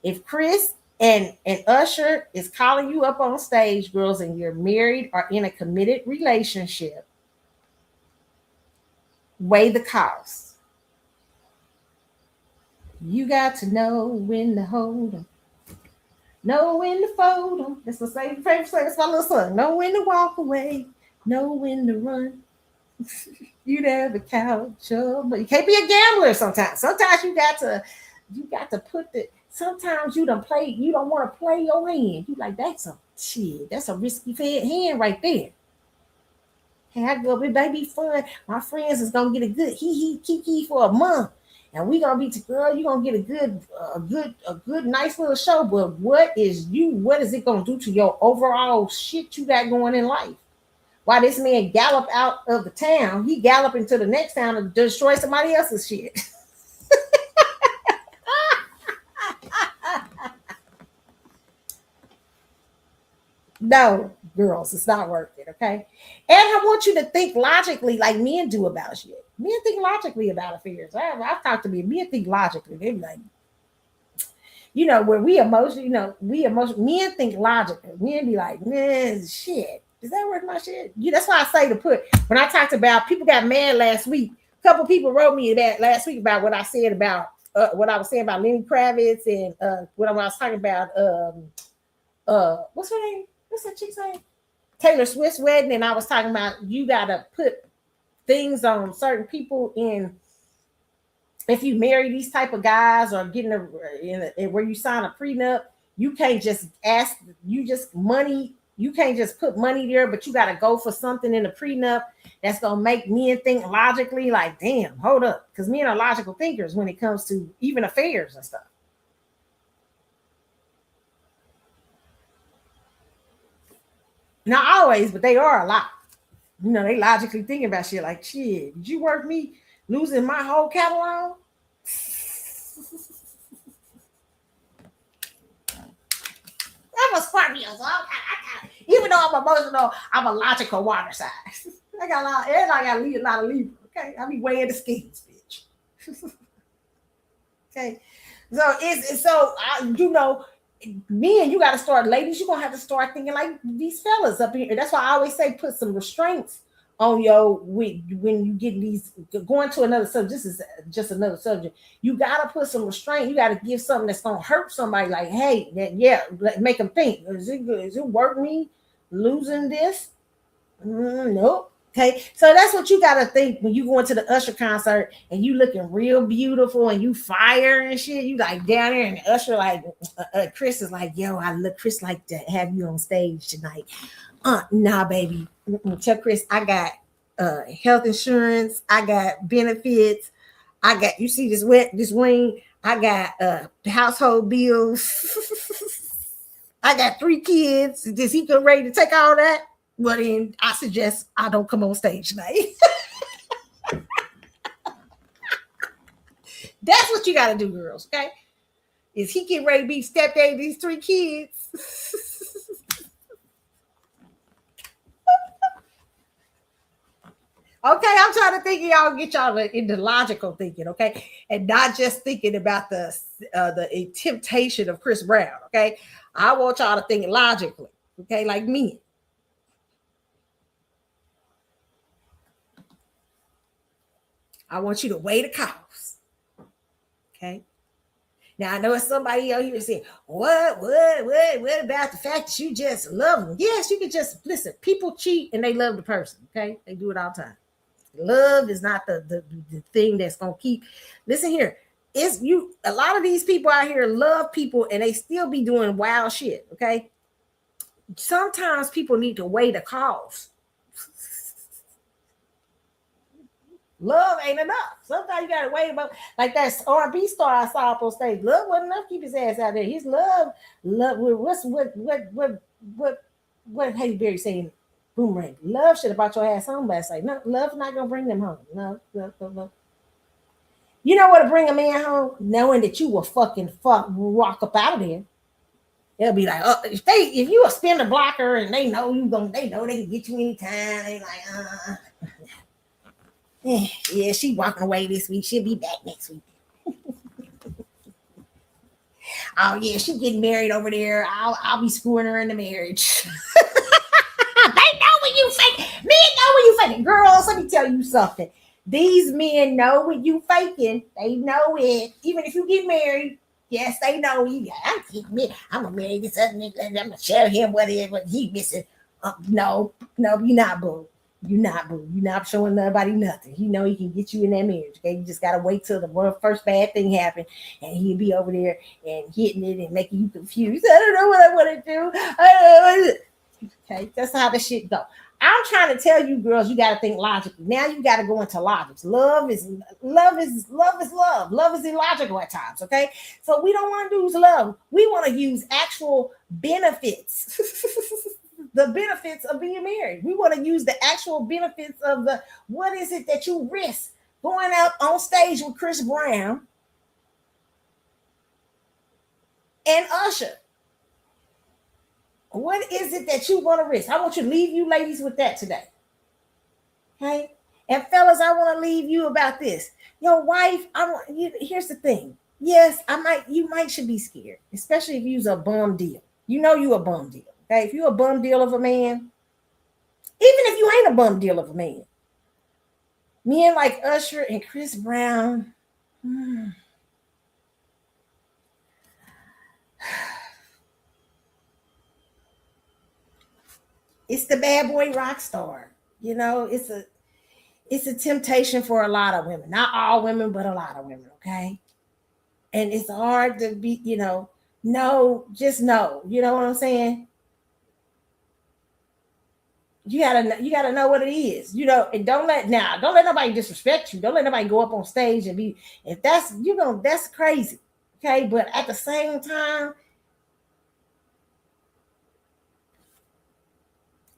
If Chris and Usher is calling you up on stage, girls, and you're married or in a committed relationship, weigh the cost. You got to know when to hold them, know when to fold them. That's the same favorite song. That's my little son. Know when to walk away, know when to run. You'd have a couch, but you can't be a gambler sometimes. Sometimes you got to put the. Sometimes you don't want to play your hand. You like, that's a risky hand right there. Hey, I go, it may be fun. My friends is gonna get a good hee kiki for a month, and we gonna be girl. You gonna get a good, nice little show. But what is you? What is it gonna do to your overall shit you got going in life? Why this man gallop out of the town? He gallop into the next town to destroy somebody else's shit. No, girls, it's not worth it. Okay, and I want you to think logically, like men do about shit. Men think logically about affairs. I've talked to men think logically. They be like, where we emotionally, men think logically. Men be like, man, shit, is that worth my shit? That's why I say to put, when I talked about, people got mad last week. A couple people wrote me that last week about what I said about, what I was saying about Lenny Kravitz and what I was talking about, what's her name? What's that chick's name? Taylor Swift's wedding. And I was talking about, you got to put things on certain people in, if you marry these type of guys or getting where you sign a prenup, you can't just ask, you can't just put money there, but you got to go for something in the prenup that's going to make men think logically, like, damn, hold up. Because men are logical thinkers when it comes to even affairs and stuff. Not always, but they are a lot. They logically thinking about shit like, shit, did you work me losing my whole catalog? I'm a Scorpio, so even though I'm emotional, I'm a logical water sign. I got a lot of Libra. Okay, I be weighing the schemes, bitch. Okay, men, you got to start, ladies, you're gonna have to start thinking like these fellas up here. That's why I always say put some restraints on when you get these, going to another subject. This is just another subject. You got to put some restraint. You got to give something that's gonna hurt somebody, like, hey, make them think, is it worth me losing this? Nope. Okay, so that's what you gotta think when you go into the Usher concert and you looking real beautiful and you fire and shit. You like down there and Usher like, Chris is like, yo, I look, Chris like to have you on stage tonight. Nah, baby. Tell Chris I got health insurance, I got benefits, I got, you see this ring, I got household bills. I got 3 kids. Does he come ready to take all that? Well, then I suggest I don't come on stage tonight. That's what you got to do, girls. Okay, is he getting ready to be stepdad these 3 kids? Okay, I'm trying to think of y'all, get y'all into logical thinking, okay, and not just thinking about the temptation of Chris Brown. Okay, I want y'all to think logically. Okay, like me. I want you to weigh the cost. Okay. Now I know it's somebody out here saying, what about the fact that you just love them? Yes, you can just listen. People cheat and they love the person. Okay, they do it all the time. Love is not the thing that's gonna keep. Listen here, a lot of these people out here love people and they still be doing wild shit. Okay. Sometimes people need to weigh the cost. Love ain't enough. Sometimes you gotta wait about, like that R&B star I saw up on stage. Love wasn't enough to keep his ass out there. His love, what Halle Berry saying? Boomerang. Love should have brought your ass home last night. No, love not gonna bring them home. No. You know what to bring a man home? Knowing that you will walk up out of there. They'll be like, if you a spin a blocker and they know they can get you anytime. They like, yeah, she walking away this week. She'll be back next week. Oh yeah, she getting married over there. I'll be screwing her in the marriage. They know when you fake. Men know when you faking. Girls, let me tell you something. These men know when you faking. They know it. Even if you get married, yes, they know. I'm gonna marry this other nigga. I'm gonna show him what he missing. No, you're not, boo. You're not, boo. You're not showing nobody nothing. He know he can get you in that marriage. Okay, you just gotta wait till the first bad thing happen, and he'll be over there and hitting it and making you confused. I don't know what I want to do. Okay, that's how the shit go. I'm trying to tell you, girls, you got to think logically. Now you got to go into logic. Love. Love is illogical at times. Okay, so we don't want to use love. We want to use actual benefits. The benefits of being married. We want to use the actual benefits of the what is it that you risk going out on stage with Chris Brown and Usher. What is it that you want to risk? I want you to leave you ladies with that today. Okay. And fellas, I want to leave you about this. Your wife, here's the thing. Yes, you might should be scared, especially if you's a bum deal. You know you a bum deal. Okay. If you a bum deal of a man, even if you ain't a bum deal of a man, men like Usher and Chris Brown. It's the bad boy rock star. You know, it's a temptation for a lot of women. Not all women, but a lot of women, okay? And it's hard to be, just know. You know what I'm saying? You gotta know what it is, and don't let nobody disrespect you. Don't let nobody go up on stage and be, if that's that's crazy. Okay, but at the same time,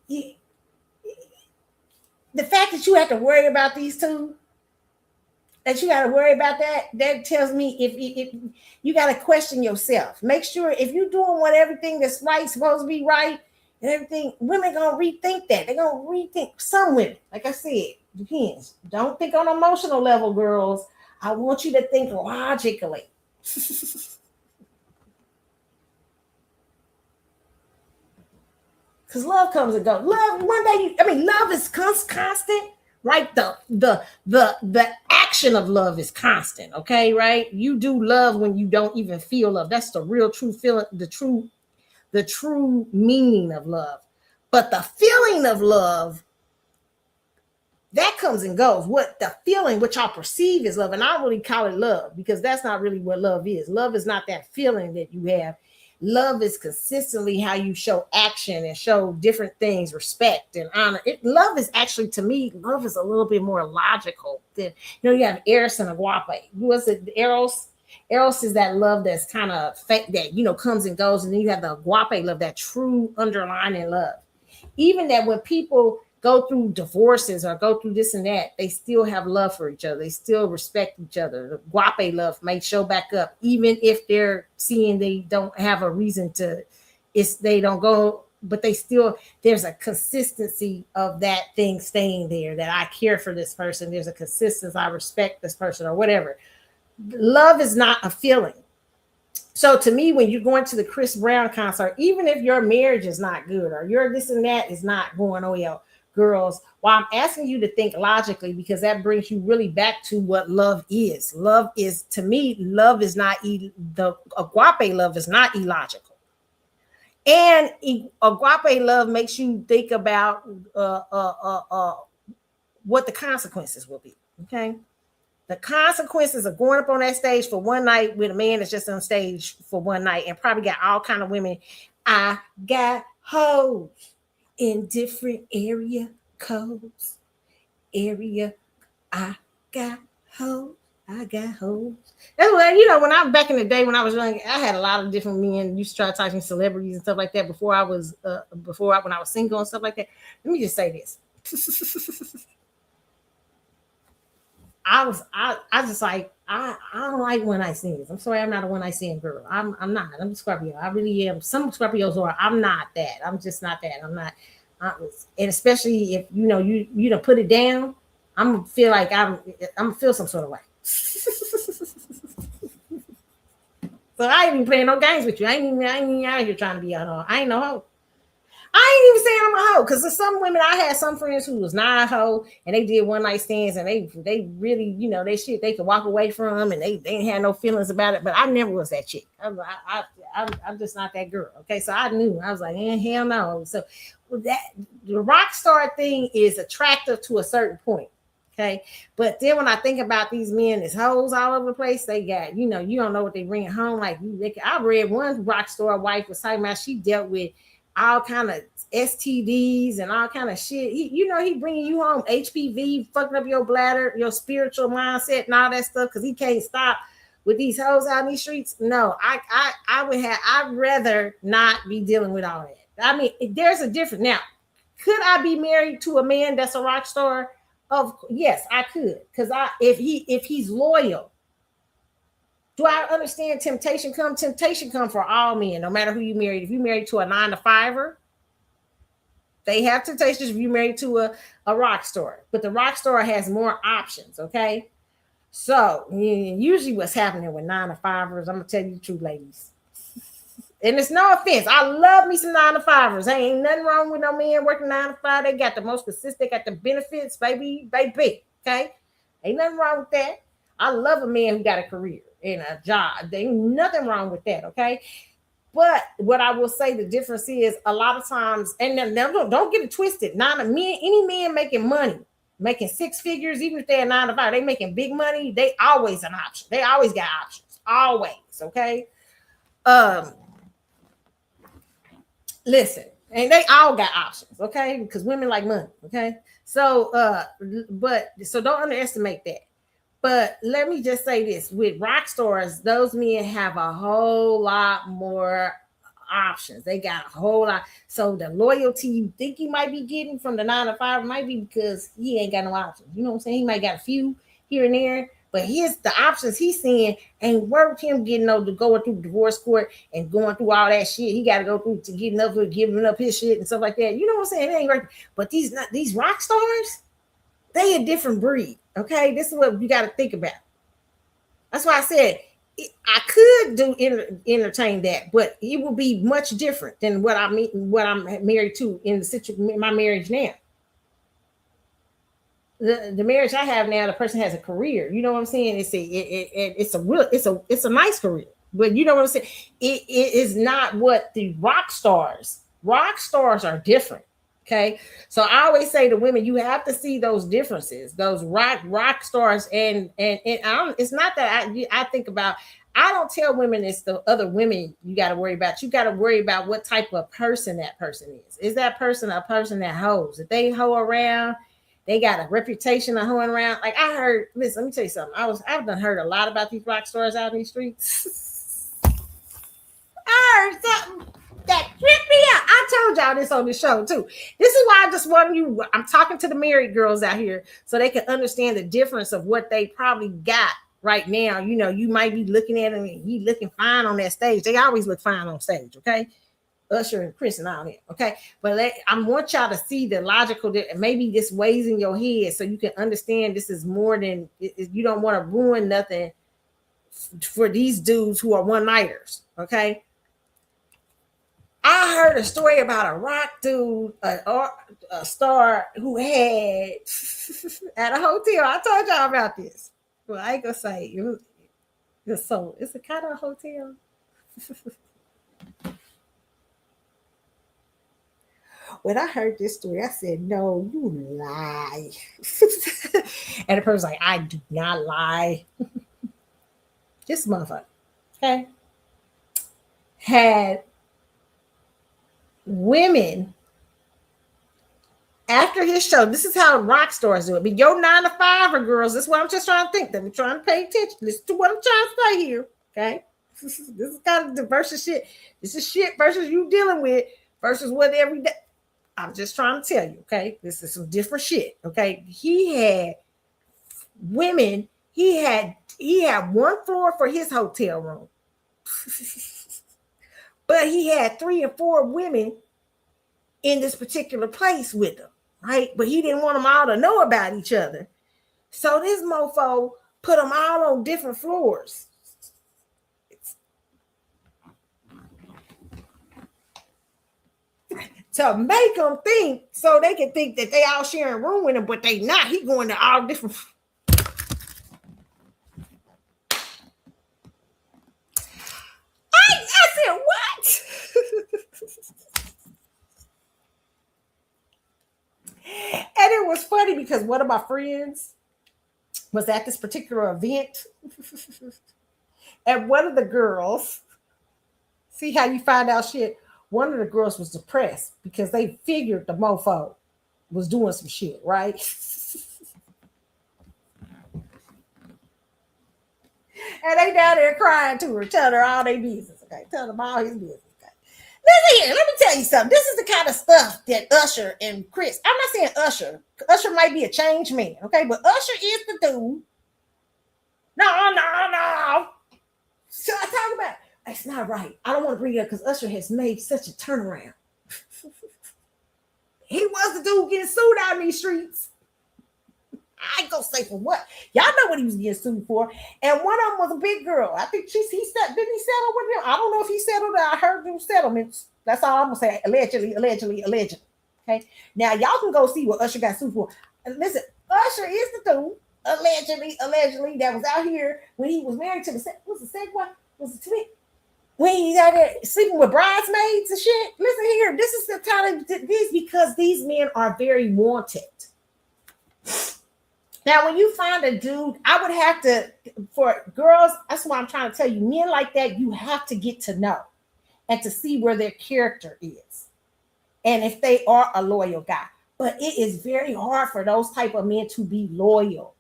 the fact that you have to worry about these two, that you got to worry about that tells me if you got to question yourself. Make sure if you're doing everything that's right, supposed to be right, and everything, women gonna rethink that. They're gonna rethink. Some women, like I said, depends. Don't think on an emotional level, girls. I want you to think logically. Because love comes and goes. Love, one day, love is constant, right? The action of love is constant, okay, right? You do love when you don't even feel love. That's the real true feeling, the true meaning of love. But the feeling of love, that comes and goes. What the feeling, which y'all perceive as love, and I don't really call it love because that's not really what love is. Love is not that feeling that you have. Love is consistently how you show action and show different things, respect and honor. Love is actually, to me, love is a little bit more logical than, you have Eros and Agape. Was it Eros? Eros is that love that's kind of fake, that, comes and goes. And then you have the Agape love, that true underlying love. Even that when people go through divorces or go through this and that, they still have love for each other. They still respect each other. The Guape love may show back up, even if they're seeing they don't have a reason to, they don't go, but they still, there's a consistency of that thing staying there, that I care for this person. There's a consistency, I respect this person or whatever. Love is not a feeling. So to me, when you're going to the Chris Brown concert, even if your marriage is not good or your this and that is not going well, girls, well, I'm asking you to think logically, because that brings you really back to what love is. Love is, to me, love is not, the Agape love is not illogical. And Agape love makes you think about what the consequences will be, okay? The consequences of going up on that stage for one night with a man that's just on stage for one night and probably got all kind of women. I got hoes in different area codes. I got hoes. I got hoes. That's what, when I was back in the day when I was young, I had a lot of different men. Used to try talking celebrities and stuff like that when I was single and stuff like that. Let me just say this. I don't like one night stands. I'm sorry, I'm not a one night stand girl. I'm not. I'm a Scorpio. I really am. Some Scorpios are. I'm not that. I'm just not that. I'm not. And especially if you don't put it down, I'm gonna feel like I'm gonna feel some sort of way. So I ain't even playing no games with you. I ain't even out here trying to be out. I ain't no hoe. I ain't even saying I'm a hoe, because there's some women, I had some friends who was not a hoe and they did one night stands and they really, they could walk away from and they didn't have no feelings about it. But I never was that chick. I'm just not that girl. Okay, so I knew. I was like, hell no. So that the rock star thing is attractive to a certain point. Okay, but then when I think about these men as hoes all over the place, they got, you don't know what they bring home. Like I read one rock star wife was talking about she dealt with all kind of STDs and all kind of shit. He bringing you home HPV, fucking up your bladder, your spiritual mindset, and all that stuff because he can't stop with these hoes out in these streets. No, I'd rather not be dealing with all that. I mean, there's a difference. Now, could I be married to a man that's a rock star? Yes, I could, because if he's loyal. Do I understand temptation come? Temptation come for all men, no matter who you married. If you married to a 9-to-5er, they have temptations. If you married to a rock star, but the rock star has more options. Okay, so usually what's happening with 9-to-5ers, I'm gonna tell you the truth, ladies. And it's no offense. I love me some 9-to-5ers. Hey, ain't nothing wrong with no man working 9-to-5. They got the most consistent, they got the benefits, baby. Okay, ain't nothing wrong with that. I love a man who got a career and a job. There ain't nothing wrong with that, okay? But what I will say the difference is a lot of times, and don't get it twisted. Any man making money, making 6 figures, even if they're 9-to-5, they making big money. They always an option. They always got options, always. Okay. Listen, and they all got options. Okay, because women like money. Okay, so so don't underestimate that. But let me just say this, with rock stars, those men have a whole lot more options. They got a whole lot. So the loyalty you think you might be getting from the 9-to-5 might be because he ain't got no options. You know what I'm saying? He might got a few here and there, but the options he's seeing ain't worth him getting over to going through divorce court and going through all that shit. He got to go through to giving up his shit and stuff like that. You know what I'm saying? It ain't worth. But these rock stars, they a different breed. Okay, this is what you got to think about. That's why I said I could entertain that, but it will be much different than what I'm married to in the situation, my marriage now. The marriage I have now, the person has a career. You know what I'm saying? It's a nice career, but you know what I'm saying? It is not what the rock stars. Rock stars are different. Okay, so I always say to women, you have to see those differences, those rock stars, and it's not that I think about. I don't tell women it's the other women you got to worry about. You got to worry about what type of person that person is. Is that person a person that hoes? If they hoe around, they got a reputation of hoeing around. Like I heard, listen, let me tell you something. I've done heard a lot about these rock stars out in these streets. I heard something that tripped me out. I told y'all this on the show too. This is why I just want you. I'm talking to the married girls out here so they can understand the difference of what they probably got right now. You know, you might be looking at him and he looking fine on that stage. They always look fine on stage, okay? Usher and Chris and all that, okay? But I want y'all to see the logical, maybe this weighs in your head so you can understand this is more than, you don't want to ruin nothing for these dudes who are one-nighters, okay? I heard a story about a rock dude, a star who had at a hotel. I told y'all about this. Well, I ain't gonna say it's a kind of hotel. When I heard this story, I said, "No, you lie." And the person's like, "I do not lie." This motherfucker, okay, had women after his show. This is how rock stars do it. But your 9-to-5 girls, this is what I'm just trying to think. I'm trying to pay attention. Listen to what I'm trying to say here. Okay. This is kind of the versus shit. This is shit versus you dealing with versus what every day. I'm just trying to tell you. Okay. This is some different shit. Okay. He had women, he had one floor for his hotel room. But he had 3 or 4 women in this particular place with him, right? But he didn't want them all to know about each other. So this mofo put them all on different floors. To make them think, so they can think that they all sharing a room with him, but they not. He going to all different. I said, what? And it was funny because one of my friends was at this particular event. And one of the girls, see how you find out shit? one of the girls was depressed because they figured the mofo was doing some shit, right? And they down there crying to her, telling her all their business, okay? Telling them all his business, okay? Listen here, let me tell you something. This is the kind of stuff that Usher and Chris, I'm not saying Usher. Usher might be a changed man, okay? But Usher is the dude. No. So I talk about, it's not right. I don't want to bring it up because Usher has made such a turnaround. He was the dude getting sued out in these streets. I ain't gonna say for what. Y'all know what he was getting sued for. And one of them was a big girl. I think didn't he settle with him? I don't know if he settled. I heard them settlements. That's all I'm gonna say. Allegedly. Okay. Now y'all can go see what Usher got sued for. And listen, Usher is the dude, allegedly, that was out here when he was married to the Segway? Was it Twig? When he's out there sleeping with bridesmaids and shit. Listen here, this is the time this because these men are very wanted. Now, when you find a dude, I would have to, for girls, that's why I'm trying to tell you, men like that, you have to get to know and to see where their character is. And if they are a loyal guy. But it is very hard for those type of men to be loyal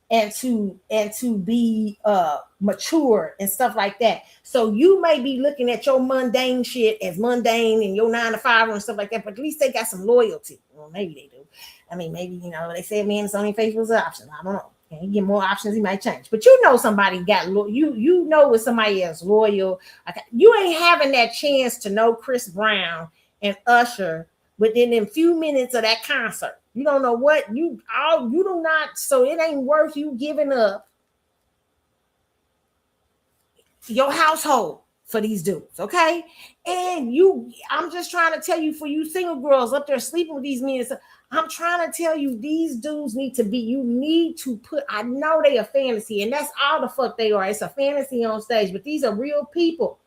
and to be mature and stuff like that. So you may be looking at your mundane shit as mundane and your 9 to 5 and stuff like that, but at least they got some loyalty. Well, maybe they do. I mean, maybe, they say man, it's only Facebook's an option. I don't know. And he get more options, he might change. But somebody got you know if somebody is loyal. Okay. You ain't having that chance to know Chris Brown and Usher within a few minutes of that concert. You don't know what you do not, so it ain't worth you giving up your household for these dudes, okay? And I'm just trying to tell you, for you single girls up there sleeping with these men, I'm trying to tell you, these dudes you need to put, I know they a fantasy, and that's all the fuck they are. It's a fantasy on stage, but these are real people.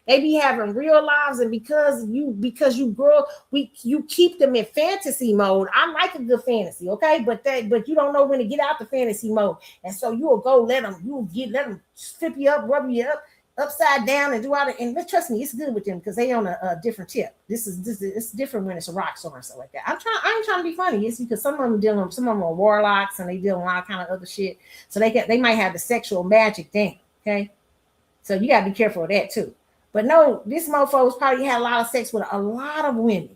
They be having real lives, and because you girl, you keep them in fantasy mode. I like a good fantasy, okay? But you don't know when to get out the fantasy mode, and so you'll go let them strip you up, rub you up upside down, and do all that. And trust me, it's good with them because they on a different tip. It's different when it's a rock star and stuff like that. I ain't trying to be funny. It's because some of them are warlocks and they deal with a lot of kind of other shit. So they might have the sexual magic thing, okay? So you gotta be careful of that too. But no, this mofo's probably had a lot of sex with a lot of women.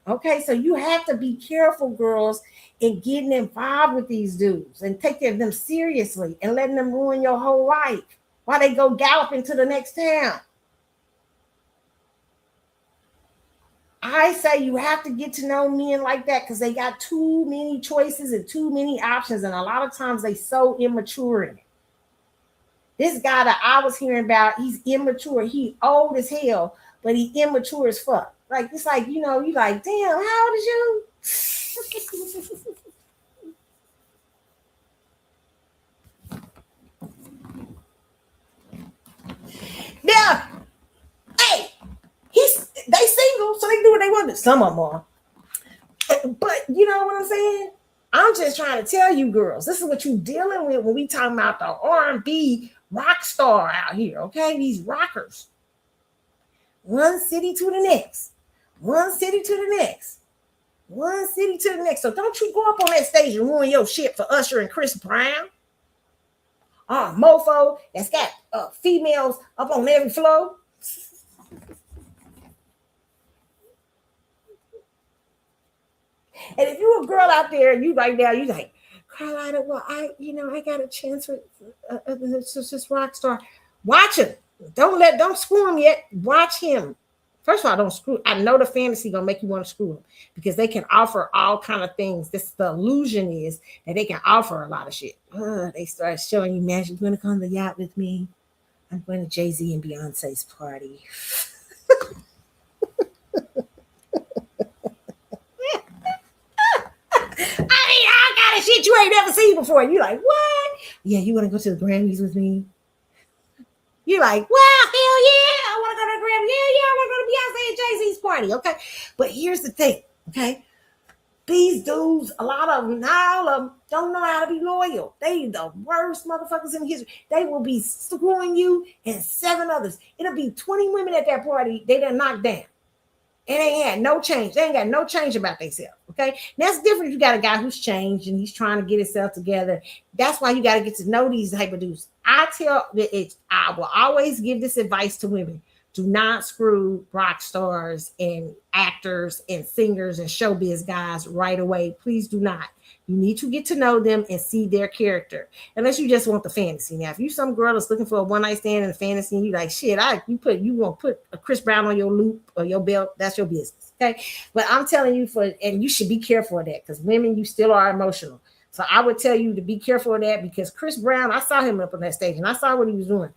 Okay, so you have to be careful, girls, in getting involved with these dudes and taking them seriously and letting them ruin your whole life while they go galloping to the next town. I say you have to get to know men like that because they got too many choices and too many options, and a lot of times they so immature in it. This guy that I was hearing about, he's immature. He old as hell, but he immature as fuck. Like, it's like, you like, damn, how old is you? Now, hey, they single, so they do what they want to. Some of them are. But you know what I'm saying? I'm just trying to tell you, girls, this is what you're dealing with when we talking about the R&B rock star out here, okay? These rockers. One city to the next. One city to the next. One city to the next. So don't you go up on that stage and ruin your shit for Usher and Chris Brown. Mofo that's got females up on every floor. And if you're a girl out there, you right now, you like, Carlotta, well, I got a chance with this rock star. Watch him. Don't screw him yet. Watch him. First of all, don't screw. I know the fantasy gonna make you want to screw him because they can offer all kind of things. The illusion is that they can offer a lot of shit. They start showing you, man, you're gonna come to the yacht with me. I'm going to Jay-Z and Beyonce's party. I got a shit you ain't never seen before. You like, what? Yeah, you want to go to the Grammys with me? You're like, well, hell yeah, I want to go to the Grammys. Yeah, I want to go to Beyonce and Jay-Z's party. Okay, but here's the thing. Okay, these dudes, a lot of them, not all of them, don't know how to be loyal. They the worst motherfuckers in history. They will be screwing you and 7 others. It'll be 20 women at that party. They done knocked down. And they had no change. They ain't got no change about themselves. Okay. That's different if you got a guy who's changed and he's trying to get himself together. That's why you got to get to know these type of dudes. I will always give this advice to women. Do not screw rock stars and actors and singers and showbiz guys right away. Please do not. You need to get to know them and see their character. Unless you just want the fantasy. Now, if you some girl that's looking for a one night stand in a fantasy, and you like shit, you gonna put a Chris Brown on your loop or your belt, that's your business. Okay. But I'm telling you and you should be careful of that because women, you still are emotional. So I would tell you to be careful of that because Chris Brown, I saw him up on that stage and I saw what he was doing.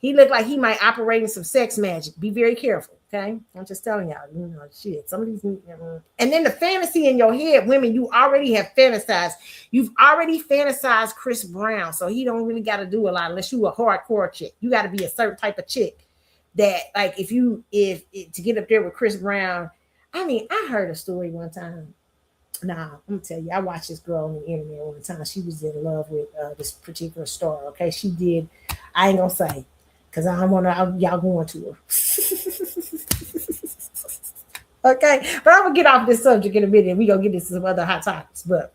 He looked like he might operate in some sex magic. Be very careful. Okay. I'm just telling y'all, shit. Some of these, and then the fantasy in your head, women, you already have fantasized. You've already fantasized Chris Brown. So he don't really got to do a lot unless you a hardcore chick. You got to be a certain type of chick that, like, if to get up there with Chris Brown. I mean, I heard a story one time. Nah, I'm gonna tell you, I watched this girl on the internet one time. She was in love with this particular star. Okay, she did. I ain't gonna say because I don't want y'all going to her. Okay, but I'm gonna get off this subject in a minute. We gonna get into some other hot topics. But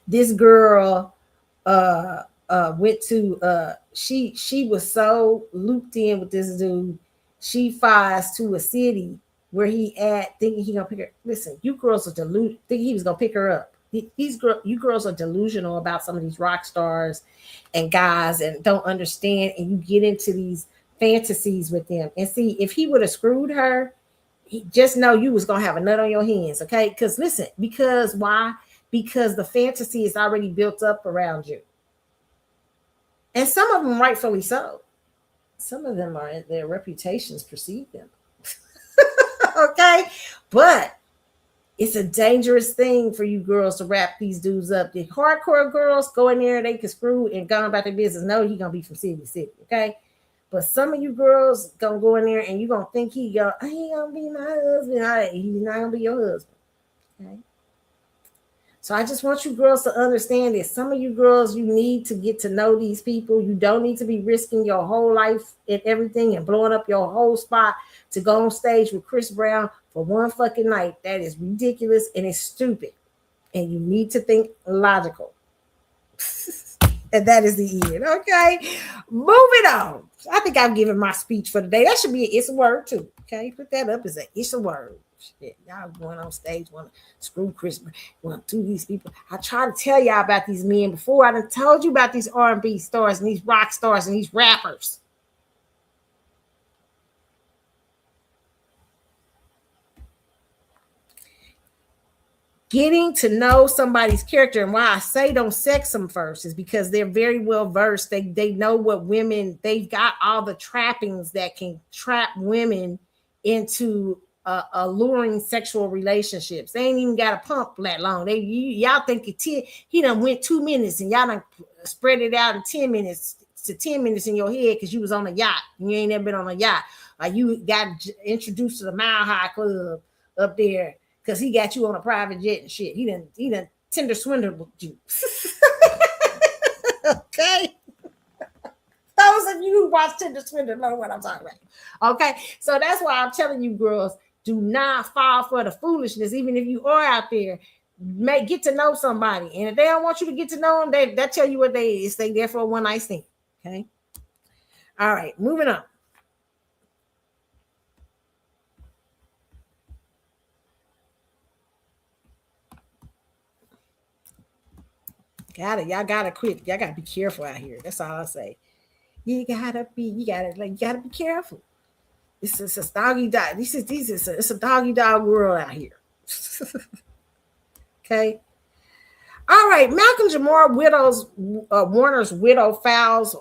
this girl went to she was so looped in with this dude. She flies to a city where he at thinking he gonna pick her. Listen, you girls are deluded. Thinking he was gonna pick her up. You girls are delusional about some of these rock stars and guys and don't understand. And you get into these fantasies with them. And see, if he would have screwed her, just know you was gonna have a nut on your hands. Okay, because listen, because why? Because the fantasy is already built up around you. And some of them rightfully so. Some of them are their reputations precede them. Okay, but it's a dangerous thing for you girls to wrap these dudes up. The hardcore girls go in there, they can screw and go about their business. No, he gonna be from city to city. Okay, but some of you girls gonna go in there and you gonna think he gonna be my husband. He's not gonna be your husband. Okay. So I just want you girls to understand that some of you girls, you need to get to know these people. You don't need to be risking your whole life and everything and blowing up your whole spot to go on stage with Chris Brown for one fucking night. That is ridiculous and it's stupid. And you need to think logical. And that is the end. Okay. Moving on. I think I've given my speech for today. That should be it's a word too. Okay. Put that up as it's a word. Shit, y'all going on stage, want to screw Chris, want to do these people. I try to tell y'all about these men before. I done told you about these R&B stars and these rock stars and these rappers. Getting to know somebody's character, and why I say don't sex them first is because they're very well versed. They know what women, they've got all the trappings that can trap women into alluring sexual relationships. They ain't even got a pump that long. Y'all think he done went 2 minutes and y'all done spread it out in 10 minutes to 10 minutes in your head because you was on a yacht and you ain't never been on a yacht. Like you got introduced to the Mile High Club up there because he got you on a private jet and shit. He done Tinder swindled you. Okay. Those of you who watch Tinder Swindle know what I'm talking about. Okay. So that's why I'm telling you, girls, do not fall for the foolishness, even if you are out there. Get to know somebody. And if they don't want you to get to know them, they tell you what they is. They there for a one night stand. Okay. All right. Moving on. Y'all gotta quit. Y'all gotta be careful out here. That's all I say. You gotta be careful. It's a doggy dog. It's a doggy dog world out here. Okay. All right. Malcolm Jamal Warner's widow files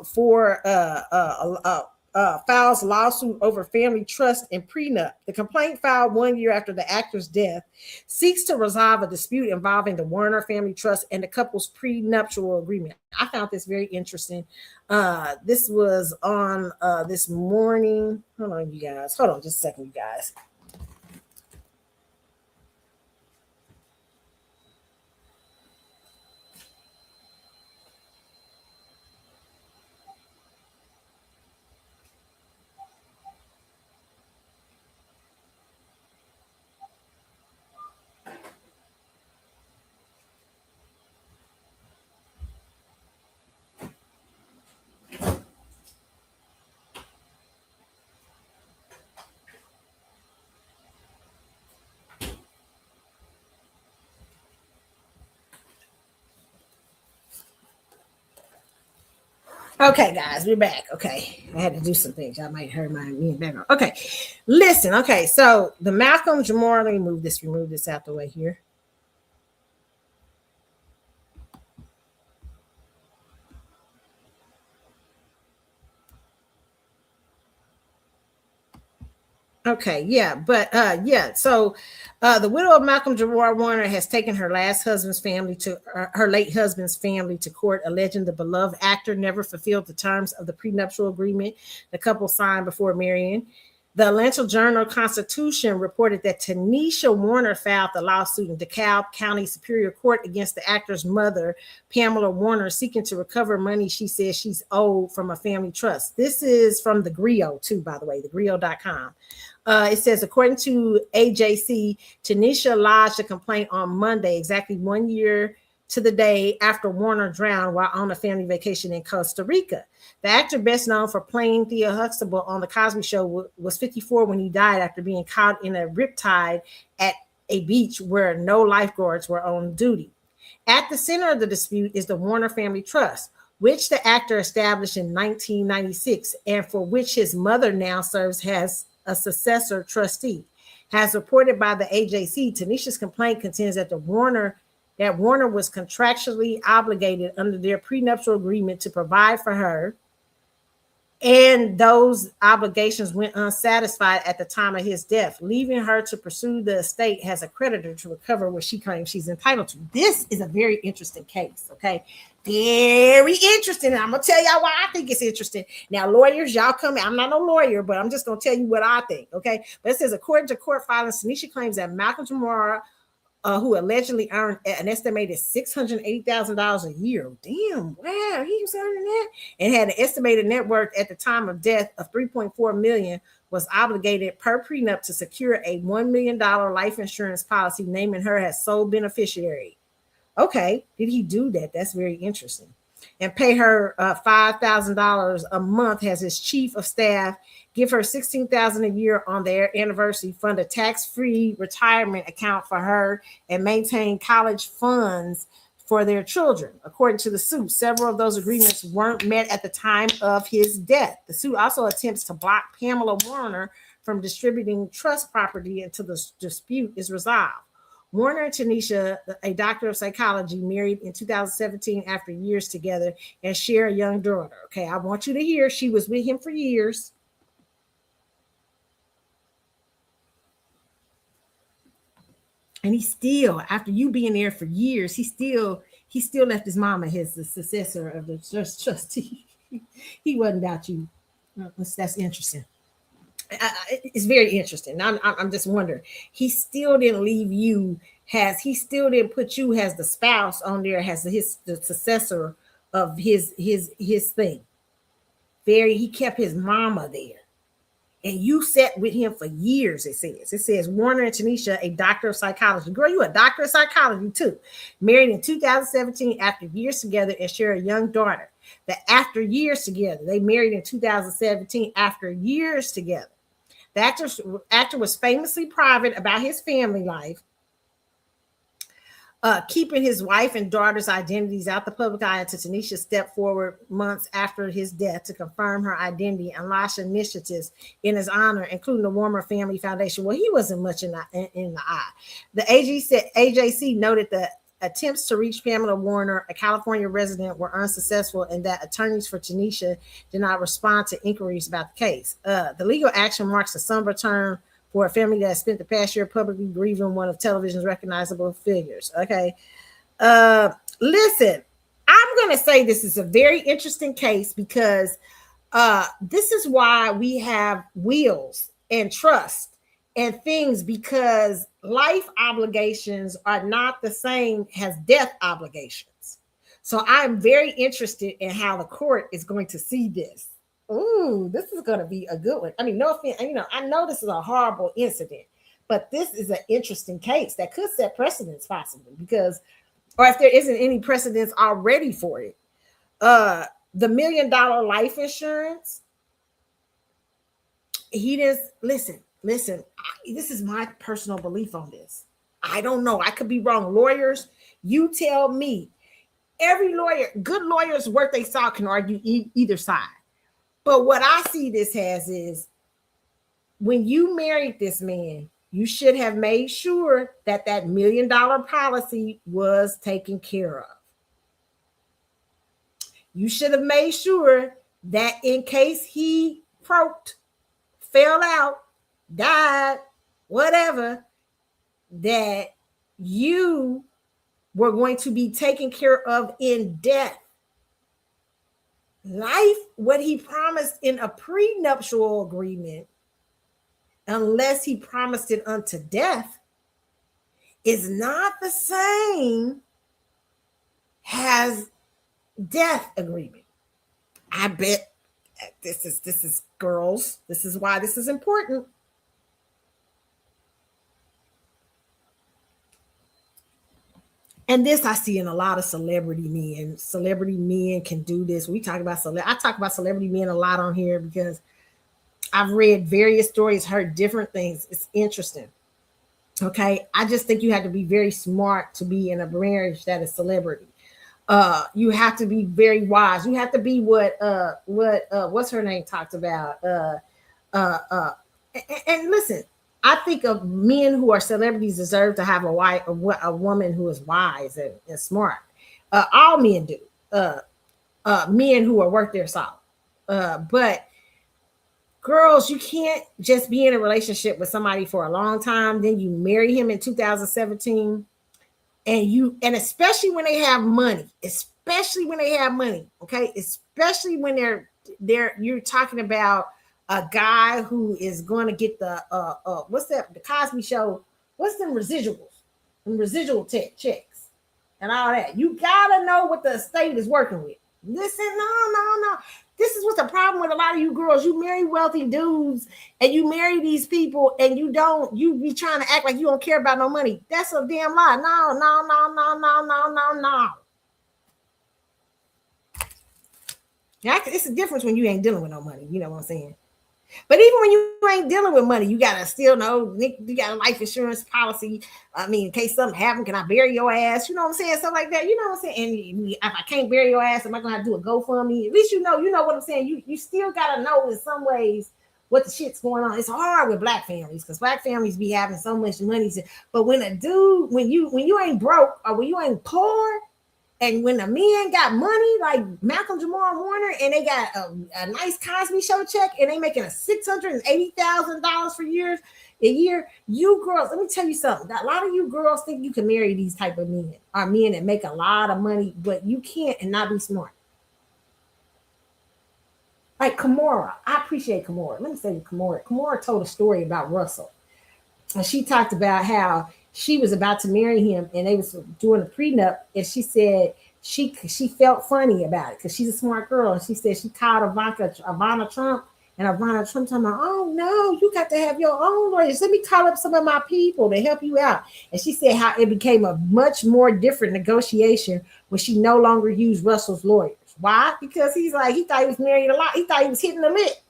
files lawsuit over family trust and prenup. The complaint, filed 1 year after the actor's death, seeks to resolve a dispute involving the Warner family trust and the couple's prenuptial agreement. I found this very interesting. This was on this morning. Hold on, you guys. Hold on just a second, you guys. Okay, guys, we're back. Okay, I had to do some things. Y'all might hear my me in the background. Okay, listen. Okay, so the Malcolm Jamar. Let me remove this out the way here. Okay, yeah, but yeah, so the widow of Malcolm Jamal Warner has taken her late husband's family to court, alleging the beloved actor never fulfilled the terms of the prenuptial agreement the couple signed before marrying. The Atlanta Journal Constitution reported that Tanisha Warner filed the lawsuit in DeKalb County Superior Court against the actor's mother, Pamela Warner, seeking to recover money she says she's owed from a family trust. This is from the Grio, too, by the way, thegrio.com. It says, according to AJC, Tanisha lodged a complaint on Monday, exactly 1 year to the day after Warner drowned while on a family vacation in Costa Rica. The actor, best known for playing Theo Huxtable on The Cosby Show, was 54 when he died after being caught in a riptide at a beach where no lifeguards were on duty. At the center of the dispute is the Warner Family Trust, which the actor established in 1996 and for which his mother now serves as a successor trustee. As reported by the AJC, Tanisha's complaint contends that Warner was contractually obligated under their prenuptial agreement to provide for her, and those obligations went unsatisfied at the time of his death, leaving her to pursue the estate as a creditor to recover what she claims she's entitled to. This is a very interesting case, okay? Very interesting. And I'm going to tell y'all why I think it's interesting. Now, lawyers, y'all come in. I'm not no lawyer, but I'm just going to tell you what I think, okay? But it says, according to court filings, Tanisha claims that Malcolm Jamara, who allegedly earned an estimated $680,000 a year. Damn, wow, he was earning that, and had an estimated net worth at the time of death of $3.4 million. Was obligated per prenup to secure a $1 million life insurance policy, naming her as sole beneficiary. Okay, did he do that? That's very interesting. And pay her $5,000 a month as his chief of staff, give her $16,000 a year on their anniversary, fund a tax-free retirement account for her, and maintain college funds for their children. According to the suit, several of those agreements weren't met at the time of his death. The suit also attempts to block Pamela Warner from distributing trust property until the dispute is resolved. Warner and Tanisha, a doctor of psychology, married in 2017 after years together and share a young daughter. Okay, I want you to hear she was with him for years. And he still, after you being there for years, he still left his mama as the successor of the trustee. He wasn't about you. That's interesting. It's very interesting. I'm just wondering. He still didn't leave you. He still didn't put you as the spouse on there, as the successor of his thing. He kept his mama there. And you sat with him for years, it says. Warner and Tanisha, a doctor of psychology. Girl, you a doctor of psychology too. Married in 2017 after years together and share a young daughter. After years together, they married in 2017 after years together. The actor was famously private about his family life, keeping his wife and daughter's identities out the public eye until Tanisha stepped forward months after his death to confirm her identity and launch initiatives in his honor, including the Warner Family Foundation. Well, he wasn't much in the eye. The AJC noted that attempts to reach Pamela Warner, a California resident, were unsuccessful, and that attorneys for Tanisha did not respond to inquiries about the case. The legal action marks a somber turn for a family that spent the past year publicly grieving one of television's recognizable figures. Okay. Listen, I'm going to say this is a very interesting case because this is why we have wills and trust and things, because life obligations are not the same as death obligations. So I'm very interested in how the court is going to see this. Ooh, this is going to be a good one. I mean, no offense, I know this is a horrible incident, but this is an interesting case that could set precedents possibly, because, or if there isn't any precedents already for it. The $1 million life insurance, he just, listen, this is my personal belief on this. I don't know. I could be wrong. Lawyers, you tell me. every lawyer, good lawyers worth they salt can argue either side. But what I see this as is when you married this man, you should have made sure that that $1 million policy was taken care of. You should have made sure that in case he croaked, fell out, died, whatever, that you were going to be taken care of in death. Life, what he promised in a prenuptial agreement, unless he promised it unto death, is not the same as death agreement. I bet this is girls. This is why this is important. And this I see in a lot of celebrity men. Celebrity men can do this. I talk about celebrity men a lot on here because I've read various stories, heard different things. It's interesting. Okay. I just think you have to be very smart to be in a marriage that is celebrity. You have to be very wise. You have to be what what's her name talked about. And listen, I think of men who are celebrities deserve to have a woman who is wise and smart. All men do. Men who are worth their salt. But girls, you can't just be in a relationship with somebody for a long time, then you marry him in 2017, and especially when they have money, okay, especially when you're talking about a guy who is going to get the what's that, the Cosby Show, what's them residual checks and all that. You gotta know what the estate is working with. Listen, no. This is what's the problem with a lot of you girls. You marry wealthy dudes and you marry these people and you be trying to act like you don't care about no money. That's a damn lie. No. Yeah, it's a difference when you ain't dealing with no money. You know what I'm saying? But even when you ain't dealing with money, you gotta still know you got a life insurance policy. I mean, in case something happens, can I bury your ass? You know what I'm saying? Stuff like that. You know what I'm saying? And if I can't bury your ass, am I gonna have to do a GoFundMe? At least you know what I'm saying. You still gotta know in some ways what the shit's going on. It's hard with black families because black families be having so much money. But when a dude, when you ain't broke or when you ain't poor, and when the men got money, like Malcolm Jamal Warner, and they got a nice Cosby Show check, and they making a $680,000 for a year, you girls, let me tell you something. A lot of you girls think you can marry these type of men, or men that make a lot of money, but you can't and not be smart. Like Kimora, I appreciate Kimora. Let me say Kimora. Kimora told a story about Russell, and she talked about how she was about to marry him and they was doing a prenup, and she said she felt funny about it because she's a smart girl, and she said she called Ivana Trump, and Ivana Trump talking about, oh no, you got to have your own lawyers. Let me call up some of my people to help you out. And she said how it became a much more different negotiation when she no longer used Russell's lawyers. Why? Because he thought he was marrying a lot. He thought he was hitting the lick.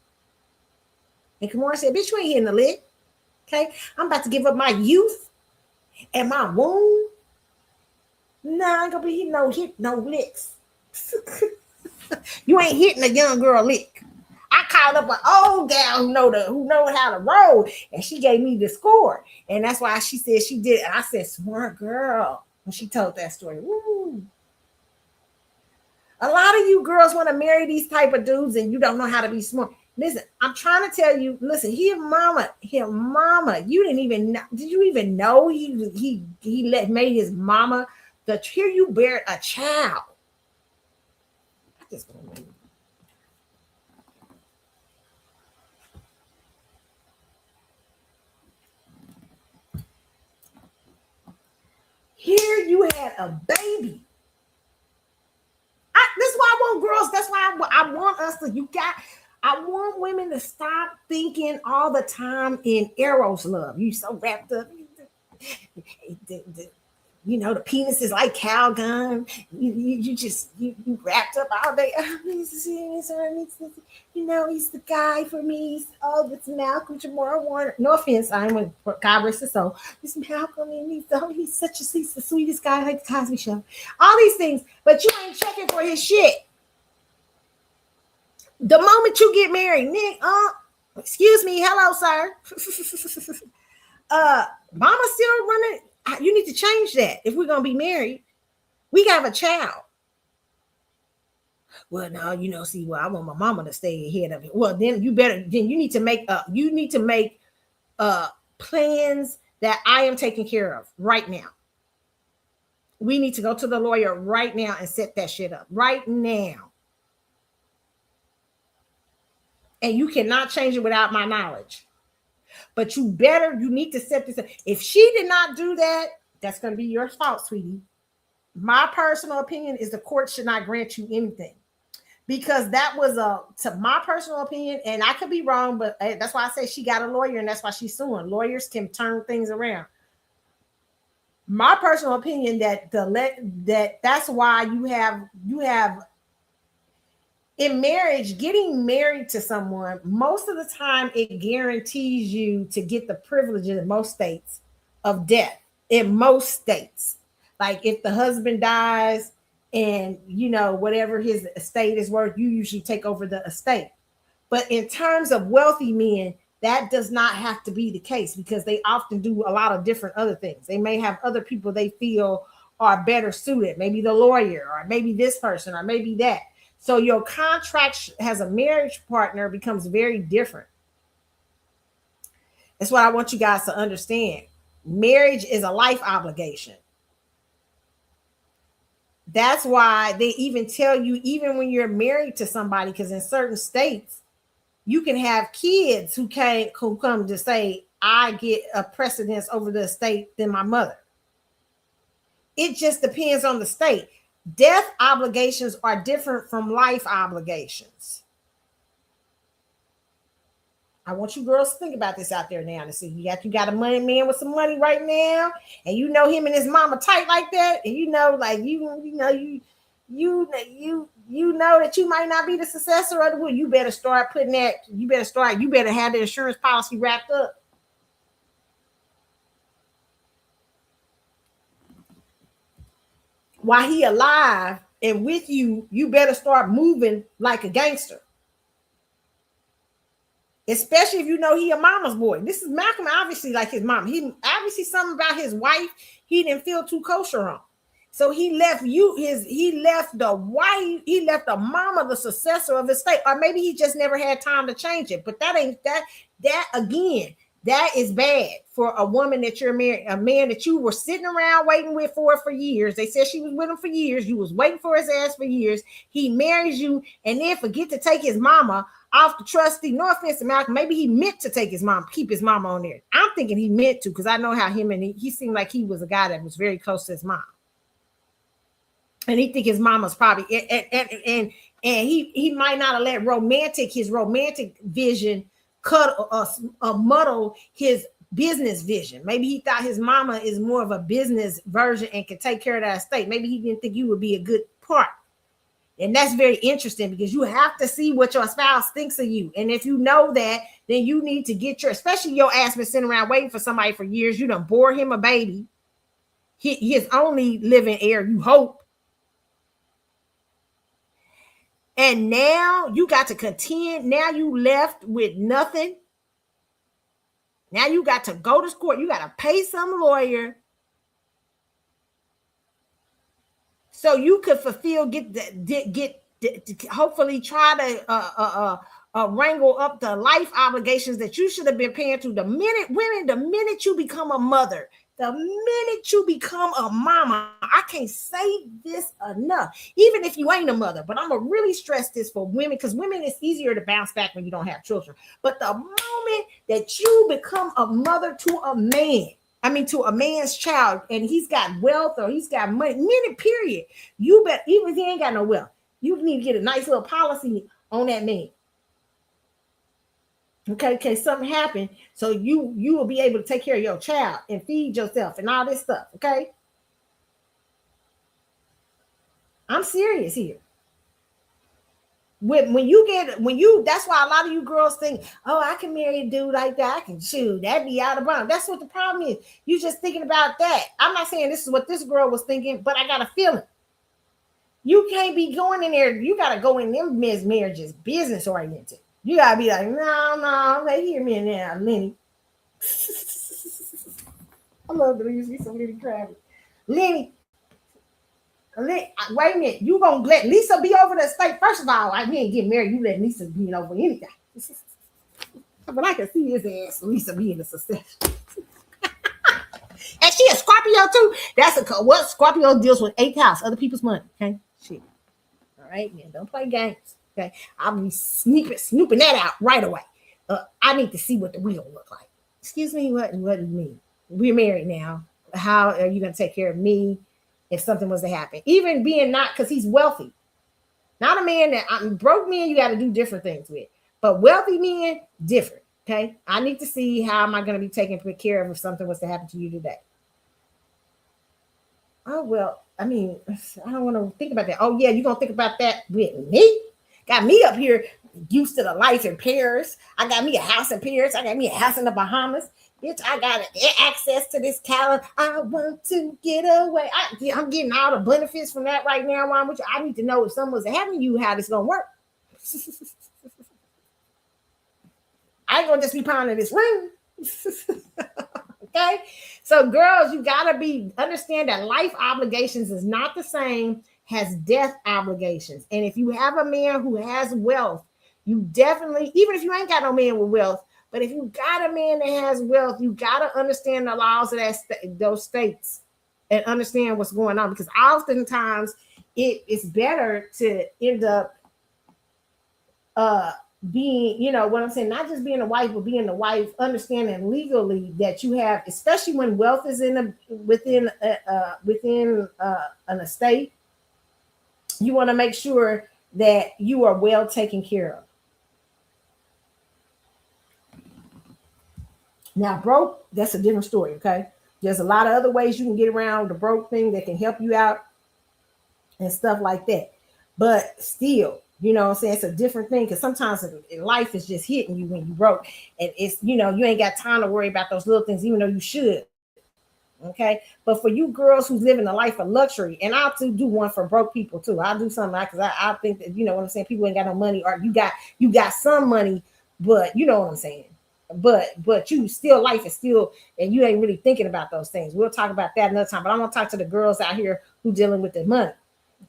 And Kimora said, bitch, you ain't hitting the lick. Okay, I'm about to give up my youth and my womb. Nah, I ain't gonna be hitting no licks. You ain't hitting a young girl lick. I called up an old gal who know how to roll, and she gave me the score. And that's why she said she did. And I said, smart girl, when she told that story. Woo. A lot of you girls want to marry these type of dudes, and you don't know how to be smart. Listen, I'm trying to tell you, listen, his mama, you didn't even know. Did you even know he made his mama here you bear a child? I just don't know. Here you had a baby. That's why I want girls. That's why I want us to. I want women to stop thinking all the time in Eros love. You so wrapped up. you know, the penis is like Calgon. You wrapped up all day. Oh, you know, he's the guy for me. Oh, it's Malcolm Jamal Warner. No offense, I'm with God rest his soul. It's Malcolm, and he's the sweetest guy, like the Cosby Show. All these things, but you ain't checking for his shit. The moment you get married, Nick, excuse me, hello, sir. Mama's still running. You need to change that if we're gonna be married. We got a child. Well, now you know. See, well, I want my mama to stay ahead of it. Well, then you need to make plans that I am taking care of right now. We need to go to the lawyer right now and set that shit up right now. And you cannot change it without my knowledge. But you need to set this up. If she did not do that, that's going to be your fault, sweetie. My personal opinion is the court should not grant you anything, because that was to my personal opinion, and I could be wrong, but that's why I say she got a lawyer, and that's why she's suing. Lawyers can turn things around. My personal opinion that's why you have in marriage, getting married to someone, most of the time it guarantees you to get the privileges in most states of death. In most states, like if the husband dies and you know whatever his estate is worth, you usually take over the estate. But in terms of wealthy men, that does not have to be the case, because they often do a lot of different other things. They may have other people they feel are better suited, maybe the lawyer, or maybe this person, or maybe that. So your contract as a marriage partner becomes very different. That's what I want you guys to understand. Marriage is a life obligation. That's why they even tell you, even when you're married to somebody, because in certain states, you can have kids who come to say, I get a precedence over the estate than my mother. It just depends on the state. Death obligations are different from life obligations. I want you girls to think about this out there now. To see you got a money man with some money right now, and you know him and his mama tight like that, and you know, like you know that you might not be the successor of the will. You better start putting that. You better have the insurance policy wrapped up. While he alive and with you, you better start moving like a gangster. Especially if you know he a mama's boy. This is Malcolm, obviously like his mom. He obviously something about his wife he didn't feel too kosher on. So he left the wife, he left the mama the successor of his state. Or maybe he just never had time to change it. But that again, that is bad for a woman that you're married, a man that you were sitting around waiting with for years. They said she was with him for years. You was waiting for his ass for years. He marries you and then forget to take his mama off the trustee. No offense to Malcolm. Maybe he meant to take his mom, keep his mama on there. I'm thinking he meant to, because I know how he seemed like he was a guy that was very close to his mom. And he think his mama's probably and he might not have let his romantic vision cut muddle his business vision. Maybe he thought his mama is more of a business version and can take care of that estate. Maybe he didn't think you would be a good part. And that's very interesting, because you have to see what your spouse thinks of you. And if you know that, then you need to get especially your ass been sitting around waiting for somebody for years. You done bore him a baby. His only living heir, you hope. And now you got to contend. Now you left with nothing. Now you got to go to court. You got to pay some lawyer so you could fulfill, hopefully try to wrangle up the life obligations that you should have been paying to. The minute you become a mother, the minute you become a mama, I can't say this enough, even if you ain't a mother, but I'm going to really stress this for women, because women, it's easier to bounce back when you don't have children. But the moment that you become a mother to a man, to a man's child, and he's got wealth or he's got money, period, you bet, even if he ain't got no wealth, you need to get a nice little policy on that man. Okay, something happened, so you will be able to take care of your child and feed yourself and all this stuff. Okay, I'm serious here. When you that's why a lot of you girls think, oh, I can marry a dude like that. I can shoot. That'd be out of bounds. That's what the problem is. You just thinking about that. I'm not saying this is what this girl was thinking, but I got a feeling. You can't be going in there. You gotta go in them men's marriages, business oriented. You gotta be like, no, they hear me now, Lenny. I love to use me some Lenny Kravitz. Lenny, wait a minute, you gonna let Lisa be over the state? First of all, we ain't getting married. You let Lisa be over anything. But I can see his ass, Lisa being a success. And she a Scorpio too. That's what Scorpio deals with 8th house, other people's money. Okay, shit. All right, man, don't play games. Okay, I'll be snooping that out right away. I need to see what the wheel look like. Excuse me, what do you mean? We're married now. How are you gonna take care of me if something was to happen? Even being not, because he's wealthy. Not a man that broke men, you got to do different things with. But wealthy men, different. Okay. I need to see how am I going to be taken care of if something was to happen to you today. Oh, well, I mean, I don't want to think about that. Oh, yeah, you're going to think about that with me? Got me up here used to the life in Paris. I got me a house in Paris. I got me a house in the Bahamas. Bitch, I got access to this calendar. I want to get away. I'm getting all the benefits from that right now. While I'm with you. I need to know if someone's having you, how this going to work. I ain't going to just be pounding this ring. Okay? So, girls, you got to understand that life obligations is not the same as death obligations. And if you have a man who has wealth, you definitely, even if you ain't got no man with wealth, but if you got a man that has wealth, you got to understand the laws of those states and understand what's going on. Because oftentimes it's better to end up being, you know what I'm saying, not just being a wife, but being the wife, understanding legally that you have, especially when wealth is within an estate, you want to make sure that you are well taken care of. Now, broke, that's a different story, okay? There's a lot of other ways you can get around the broke thing that can help you out and stuff like that. But still, you know what I'm saying, it's a different thing because sometimes life is just hitting you when you broke. And it's, you know, you ain't got time to worry about those little things, even though you should. Okay. But for you girls who's living a life of luxury, and I'll do one for broke people too. I'll do something like, because I think that, you know what I'm saying, people ain't got no money, or you got some money, but you know what I'm saying. But you still, life is still, and you ain't really thinking about those things. We'll talk about that another time. But I'm gonna talk to the girls out here who dealing with the money.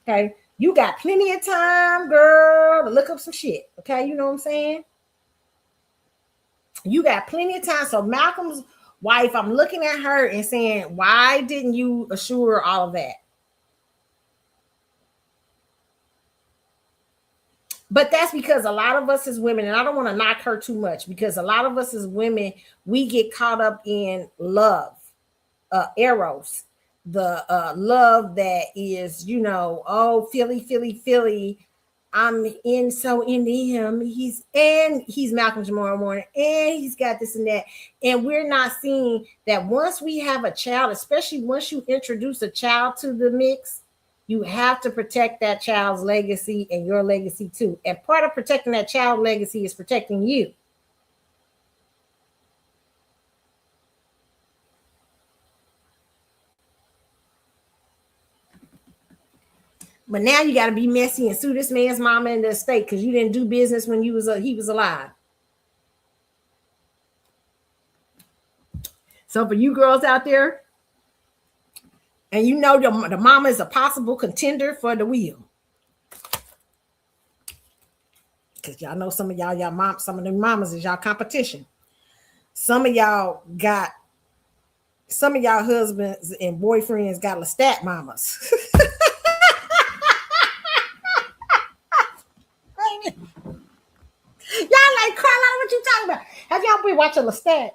Okay, you got plenty of time, girl, to look up some shit. Okay, you know what I'm saying? You got plenty of time. So Malcolm's wife, I'm looking at her and saying, why didn't you assure all of that? But that's because a lot of us as women, and I don't want to knock her too much, because a lot of us as women, we get caught up in love, eros, the love that is, you know, oh, Philly. I'm so into him. He's Malcolm tomorrow morning, and he's got this and that. And we're not seeing that once we have a child, especially once you introduce a child to the mix, you have to protect that child's legacy and your legacy too. And part of protecting that child legacy is protecting you. But now you got to be messy and sue this man's mama in the estate because you didn't do business when he was alive. So for you girls out there, and you know the mama is a possible contender for the wheel. Because y'all know some of some of the mamas is y'all competition. Some of y'all husbands and boyfriends got Lestat mamas. Y'all like, Carlotta, what you talking about? Have y'all been watching Lestat?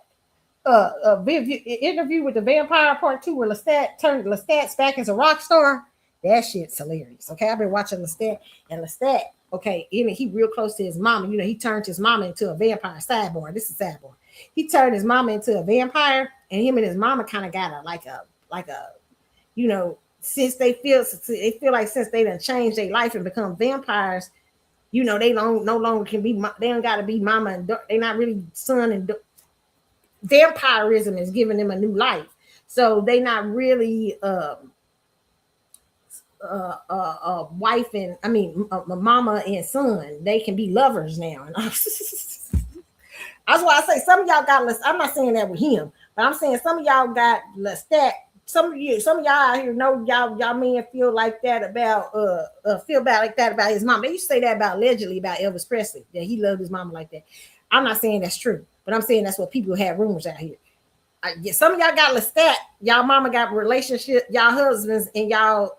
Interview with the Vampire Part 2 where Lestat turned Lestat back as a rock star. That shit's hilarious. Okay, I've been watching Lestat, and Lestat, okay, he real close to his mama. You know, he turned his mama into a vampire. Sidebar. This is sidebar. He turned his mama into a vampire, and him and his mama kind of got a like a, you know, since they feel like since they done changed their life and become vampires, they don't no longer can be. They don't got to be mama and they not really son and vampirism is giving them a new life. So they not really wife and mama and son. They can be lovers now. That's why I say some of y'all got less. I'm not saying that with him, but I'm saying some of y'all got less that. Some of y'all out here know y'all men feel like that about feel bad like that about his mom. They used to say that allegedly about Elvis Presley, that he loved his mama like that. I'm not saying that's true, but I'm saying that's what people have rumors out here. Yeah, some of y'all got Lestat. Y'all mama got relationship. Y'all husbands and y'all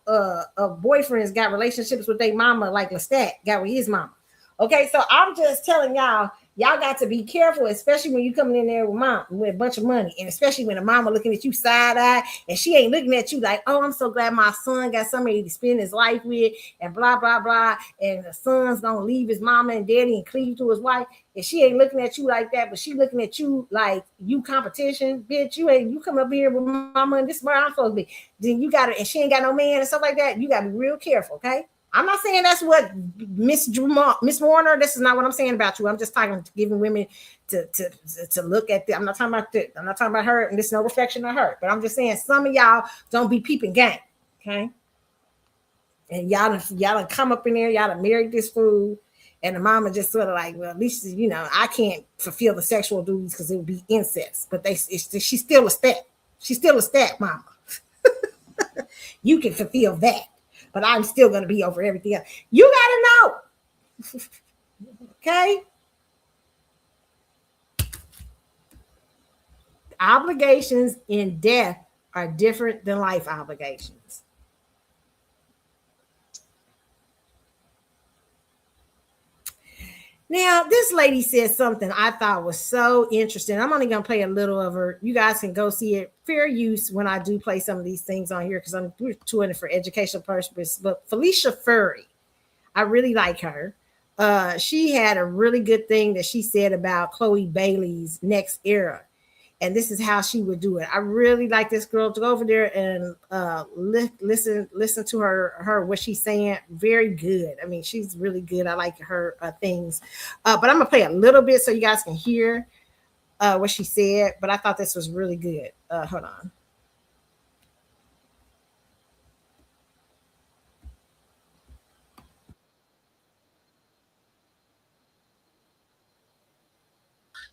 boyfriends got relationships with their mama like Lestat got with his mama. Okay, so I'm just telling y'all got to be careful, especially when you coming in there with mom with a bunch of money, and especially when the mama looking at you side eye and she ain't looking at you like, oh, I'm so glad my son got somebody to spend his life with, and blah blah blah, and the son's gonna leave his mama and daddy and cleave to his wife. And she ain't looking at you like that, but she looking at you like you competition, bitch. You come up here with mama and this is where I'm supposed to be. Then you got it, and she ain't got no man and stuff like that. You gotta be real careful, okay? I'm not saying that's what Miss Warner. This is not what I'm saying about you. I'm just talking to giving women to look at. I'm not talking about that. I'm not talking about her, and there's no reflection of her. But I'm just saying some of y'all don't be peeping game, okay? And y'all done come up in there. Y'all done married this fool, and the mama just sort of like, well, at least I can't fulfill the sexual duties because it would be incest. But she's still a stat. She's still a stat, mama. You can fulfill that. But I'm still going to be over everything else. You got to know. Okay? Obligations in death are different than life obligations. Now, this lady said something I thought was so interesting. I'm only going to play a little of her. You guys can go see it. Fair use when I do play some of these things on here because we're doing it for educational purposes. But Felicia Furry, I really like her. She had a really good thing that she said about Chloe Bailey's next era. And this is how she would do it. I really like this girl to go over there and listen to her what she's saying. Very good. I mean, she's really good. I like her things. But I'm gonna play a little bit so you guys can hear what she said. But I thought this was really good. Hold on.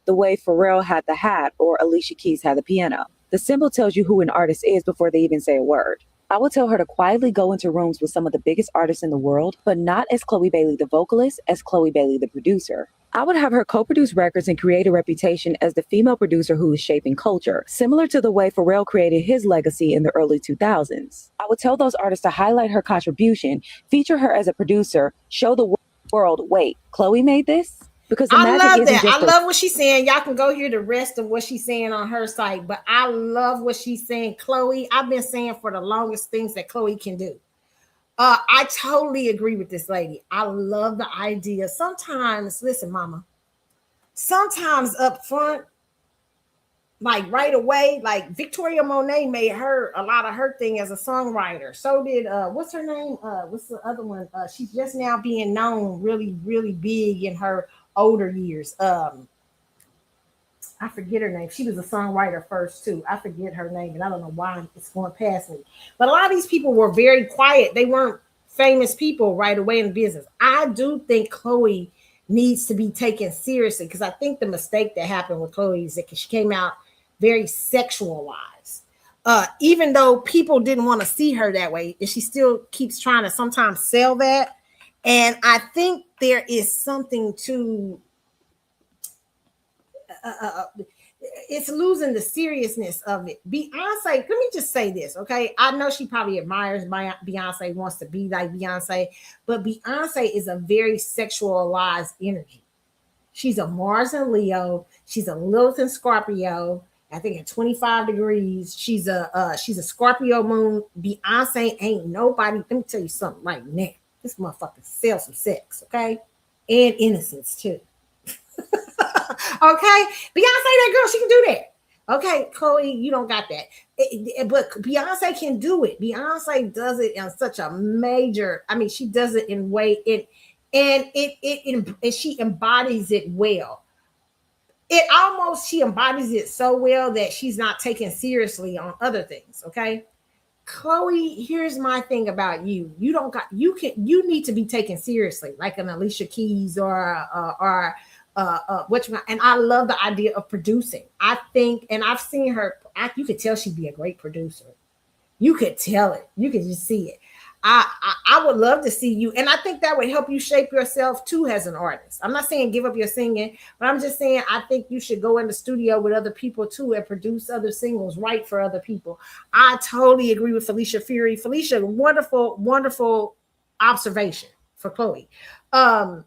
The way Pharrell had the hat or Alicia Keys had the piano. The symbol tells you who an artist is before they even say a word. I would tell her to quietly go into rooms with some of the biggest artists in the world, but not as Chloe Bailey the vocalist, as Chloe Bailey the producer. I would have her co-produce records and create a reputation as the female producer who is shaping culture, similar to the way Pharrell created his legacy in the early 2000s. I would tell those artists to highlight her contribution, feature her as a producer, show the world, wait, Chloe made this? Because I love that. I love what she's saying. Y'all can go hear the rest of what she's saying on her site. But I love what she's saying. Chloe, I've been saying for the longest things that Chloe can do. I totally agree with this lady. I love the idea. Sometimes, listen, mama, sometimes up front, like right away, like Victoria Monet made her a lot of her thing as a songwriter. So did what's her name? What's the other one? She's just now being known really, really big in her older years. I forget her name. She was a songwriter first too. I forget her name, and I don't know why it's going past me. But a lot of these people were very quiet. They weren't famous people right away in business. I do think Chloe needs to be taken seriously because I think the mistake that happened with Chloe is that she came out very sexualized. Even though people didn't want to see her that way, and she still keeps trying to sometimes sell that. And I think there is something to it's losing the seriousness of it. Beyonce, let me just say this, okay? I know she probably admires Beyonce, wants to be like Beyonce, but Beyonce is a very sexualized energy. She's a Mars and Leo. She's a Lilith and Scorpio. I think at 25 degrees. She's a Scorpio moon. Beyonce ain't nobody. Let me tell you something right now. This motherfucker sells some sex, okay? And innocence too. Okay? Beyonce, that girl, she can do that. Okay, Chloe, you don't got that. But Beyonce can do it. Beyonce does it in such a major. I mean, she does it in way it, and and she embodies it well. It almost she embodies it so well that she's not taken seriously on other things. Okay, Chloe, here's my thing about you. You don't got you need to be taken seriously, like an Alicia Keys or what you and I love the idea of producing. I think, and I've seen her. You could tell she'd be a great producer. You could tell it. You could just see it. I would love to see you, and I think that would help you shape yourself too as an artist. I'm not saying give up your singing, but I'm just saying I think you should go in the studio with other people too and produce other singles, write for other people. I totally agree with Felicia Fury. Felicia, wonderful, wonderful observation for Chloe. Love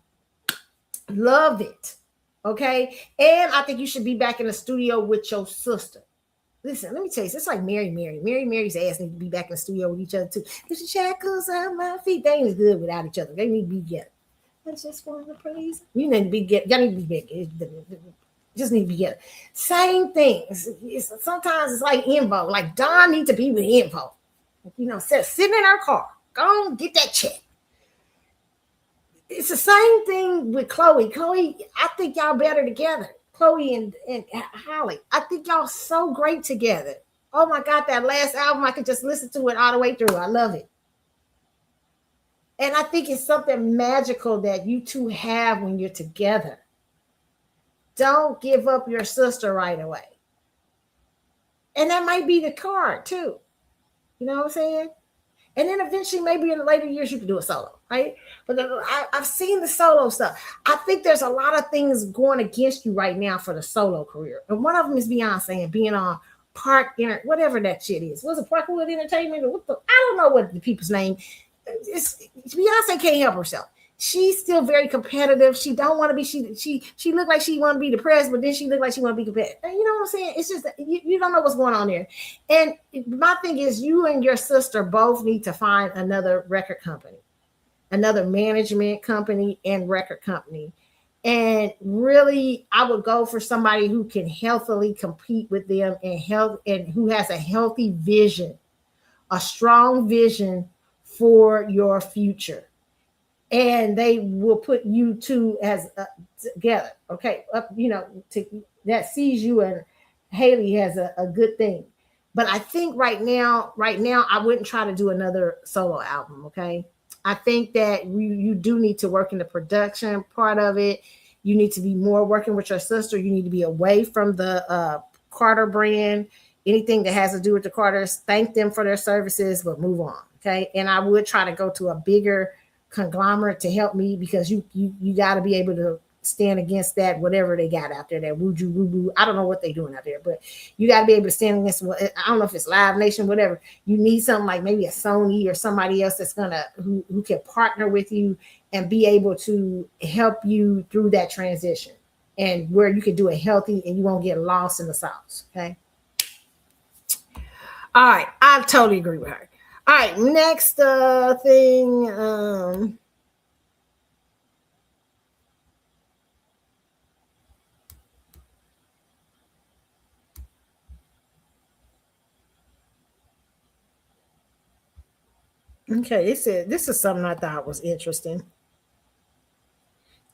it. Okay, and I think you should be back in the studio with your sister. Listen, let me tell you, it's like Mary's ass need to be back in the studio with each other too. There's shackles on my feet. They ain't as good without each other. They need to be together. I just want to praise. You need to be together. Y'all need to be together. Just need to be together. Same things. Sometimes it's like Info. Like Dawn needs to be with Info. You know, sitting in her car. Go on, get that check. It's the same thing with Chloe. Chloe, I think y'all better together. Chloe and Holly. I think y'all so great together. Oh my God, that last album, I could just listen to it all the way through. I love it. And I think it's something magical that you two have when you're together. Don't give up your sister right away. And that might be the card too. You know what I'm saying? And then eventually, maybe in the later years, you can do a solo, right? But I've seen the solo stuff. I think there's a lot of things going against you right now for the solo career. And one of them is Beyonce and being on whatever that shit is. Was it Parkwood Entertainment? Or I don't know what the people's name. Beyonce can't help herself. She's still very competitive. She don't want to be. She looked like she want to be depressed, but then she looked like she want to be competitive. You know what I'm saying? It's just you don't know what's going on there. And my thing is, you and your sister both need to find another record company, another management company and record company. And really, I would go for somebody who can healthily compete with them and who has a healthy vision, a strong vision for your future. And they will put you two as together, okay? That sees you and Haley has a good thing. But I think right now, I wouldn't try to do another solo album, okay? I think that you do need to work in the production part of it. You need to be more working with your sister. You need to be away from the Carter brand. Anything that has to do with the Carters, thank them for their services, but move on, okay? And I would try to go to a bigger conglomerate to help me, because you got to be able to stand against that, whatever they got out there, that woo-joo woo-boo. I don't know what they're doing out there, but you got to be able to stand against I don't know if it's Live Nation, whatever. You need something like maybe a Sony or somebody else that's who can partner with you and be able to help you through that transition, and where you can do it healthy and you won't get lost in the sauce. Okay. All right. I totally agree with her. All right, next thing. Okay, this is something I thought was interesting.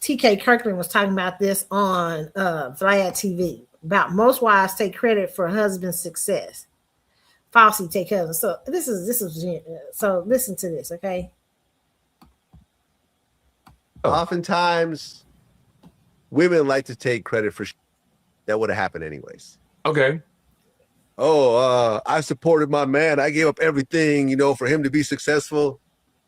TK Kirkland was talking about this on Vlad TV about most wives take credit for husband's success. Falsely take husband. So this is so listen to this, okay? Oftentimes, women like to take credit for that would have happened anyways. Okay. Oh, I supported my man. I gave up everything, for him to be successsussful.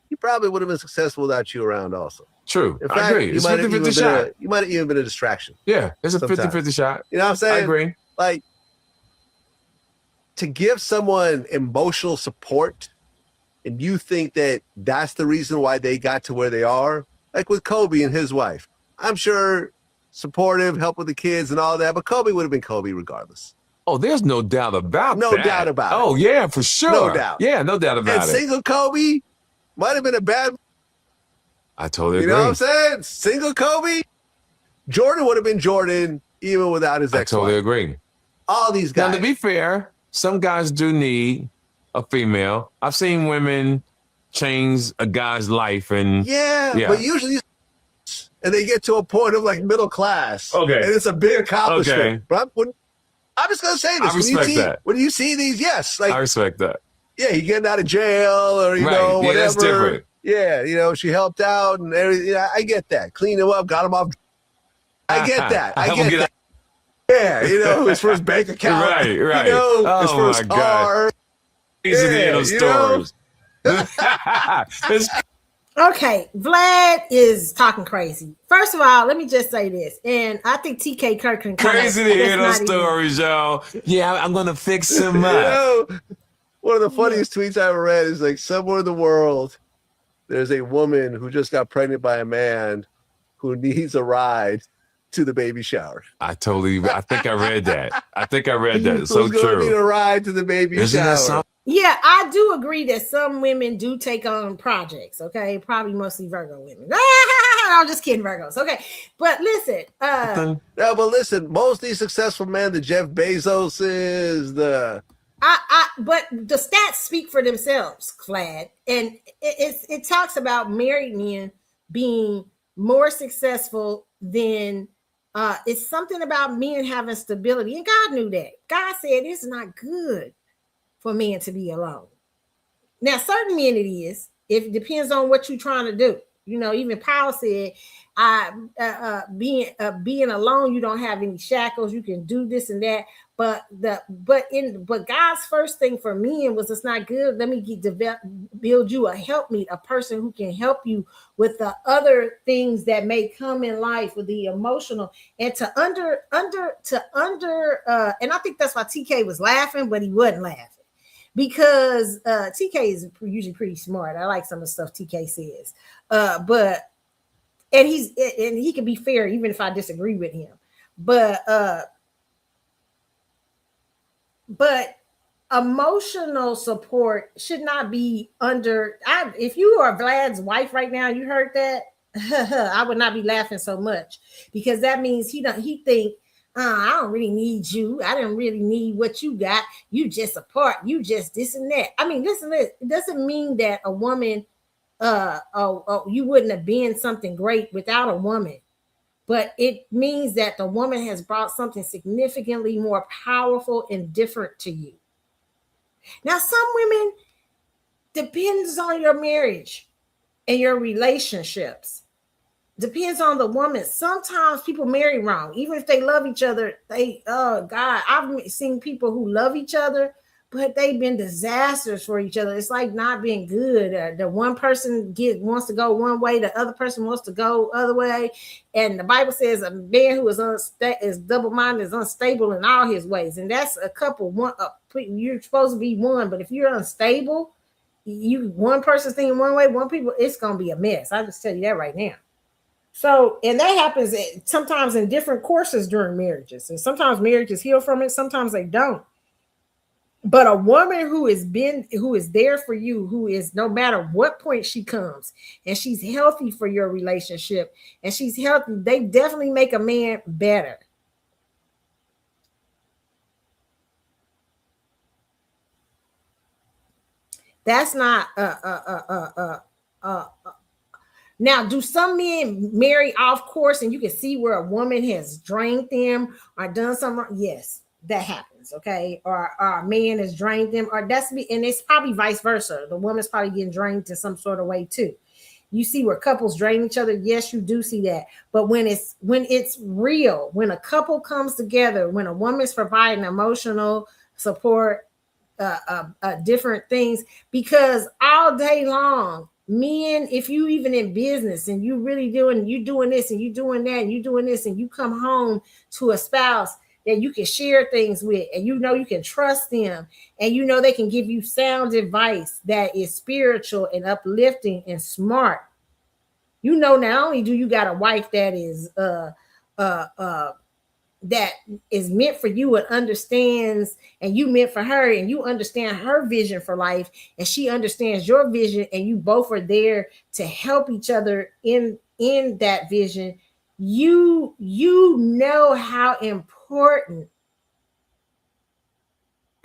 He probably would have been successful without you around also. True. In fact, I agree. It's 50-50 shot. You might have even been a distraction. Yeah, it's a 50-50 shot. You know what I'm saying? I agree. Like, to give someone emotional support, and you think that that's the reason why they got to where they are, like with Kobe and his wife. I'm sure supportive, help with the kids and all that, but Kobe would have been Kobe regardless. Oh, there's no doubt about that. No doubt about it. Oh, yeah, for sure. No doubt. Yeah, no doubt about and it. Single Kobe might have been a bad. I totally agree. You know what I'm saying? Single Kobe, Jordan would have been Jordan even without his ex-wife. I totally agree. All these guys. Now, to be fair, some guys do need a female. I've seen women change a guy's life, and but usually, and they get to a point of like middle class. Okay. And it's a big accomplishment. Okay. But I'm just gonna say this. I respect that. When you see these, yes, like I respect that. yeah, you getting out of jail or you Right. know, Yeah, whatever. that's different. Yeah, you know, she helped out and everything. Yeah, I get that. Cleaned him up, got him off. I get that. I get that. Yeah, you know, his first bank account. Right. You know, his first car. These are the end of stories. Okay, Vlad is talking crazy. First of all, let me just say this, and I think TK Kirkland crazy to hear those stories, y'all. Yeah, I'm gonna fix him up. You know, one of the funniest tweets I ever read is like, somewhere in the world, there's a woman who just got pregnant by a man who needs a ride to the baby shower. I think I read that. It's so Who's gonna need a ride to the baby Isn't shower? that something? Yeah, I do agree that some women do take on projects. Okay, probably mostly Virgo women. I'm just kidding, Virgos. Okay, but listen. No, but listen, most of these successful men, the Jeff Bezos is but the stats speak for themselves, Vlad, and it talks about married men being more successful than. It's something about men having stability, and God knew that. God said it's not good for men to be alone. Now, certain men it is. It depends on what you're trying to do. You know, even Paul said, being alone, you don't have any shackles. You can do this and that. But God's first thing for men was, it's not good. Let me build you a helpmeet, a person who can help you with the other things that may come in life, with the emotional, and and I think that's why TK was laughing, but he wasn't laughing. Because TK is usually pretty smart. I like some of the stuff TK says. And he can be fair even if I disagree with him. But emotional support should not be under. If you are Vlad's wife right now, you heard that, I would not be laughing so much, because that means he think, I don't really need you. I don't really need what you got. You just a part. You just this and that. I mean, listen, it doesn't mean that a woman, you wouldn't have been something great without a woman. But it means that the woman has brought something significantly more powerful and different to you. Now, some women, depends on your marriage and your relationships. Depends on the woman. Sometimes people marry wrong. Even if they love each other, I've seen people who love each other, but they've been disasters for each other. It's like not being good. The one person wants to go one way, the other person wants to go other way. And the Bible says a man who is double-minded is unstable in all his ways. And that's a couple. You're supposed to be one, but if you're unstable, one person's thinking one way, one people, it's gonna be a mess. I just tell you that right now. So, and that happens sometimes in different courses during marriages. And sometimes marriages heal from it, sometimes they don't. But a woman who is there for you, who is, no matter what point she comes, and she's healthy for your relationship, and she's healthy, they definitely make a man better. That's not now, do some men marry off course and you can see where a woman has drained them or done something wrong? Yes, that happens, okay? Or a man has drained them, or and it's probably vice versa. The woman's probably getting drained in some sort of way too. You see where couples drain each other. Yes, you do see that. But when it's real, when a couple comes together, when a woman's providing emotional support, different things, because all day long, men, if you even in business and you really doing this and you doing that and you doing this, and you come home to a spouse that you can share things with, and you know you can trust them, and you know they can give you sound advice that is spiritual and uplifting and smart. You know, not only do you got a wife that is that is meant for you and understands, and you meant for her, and you understand her vision for life, and she understands your vision, and you both are there to help each other in that vision. You know how important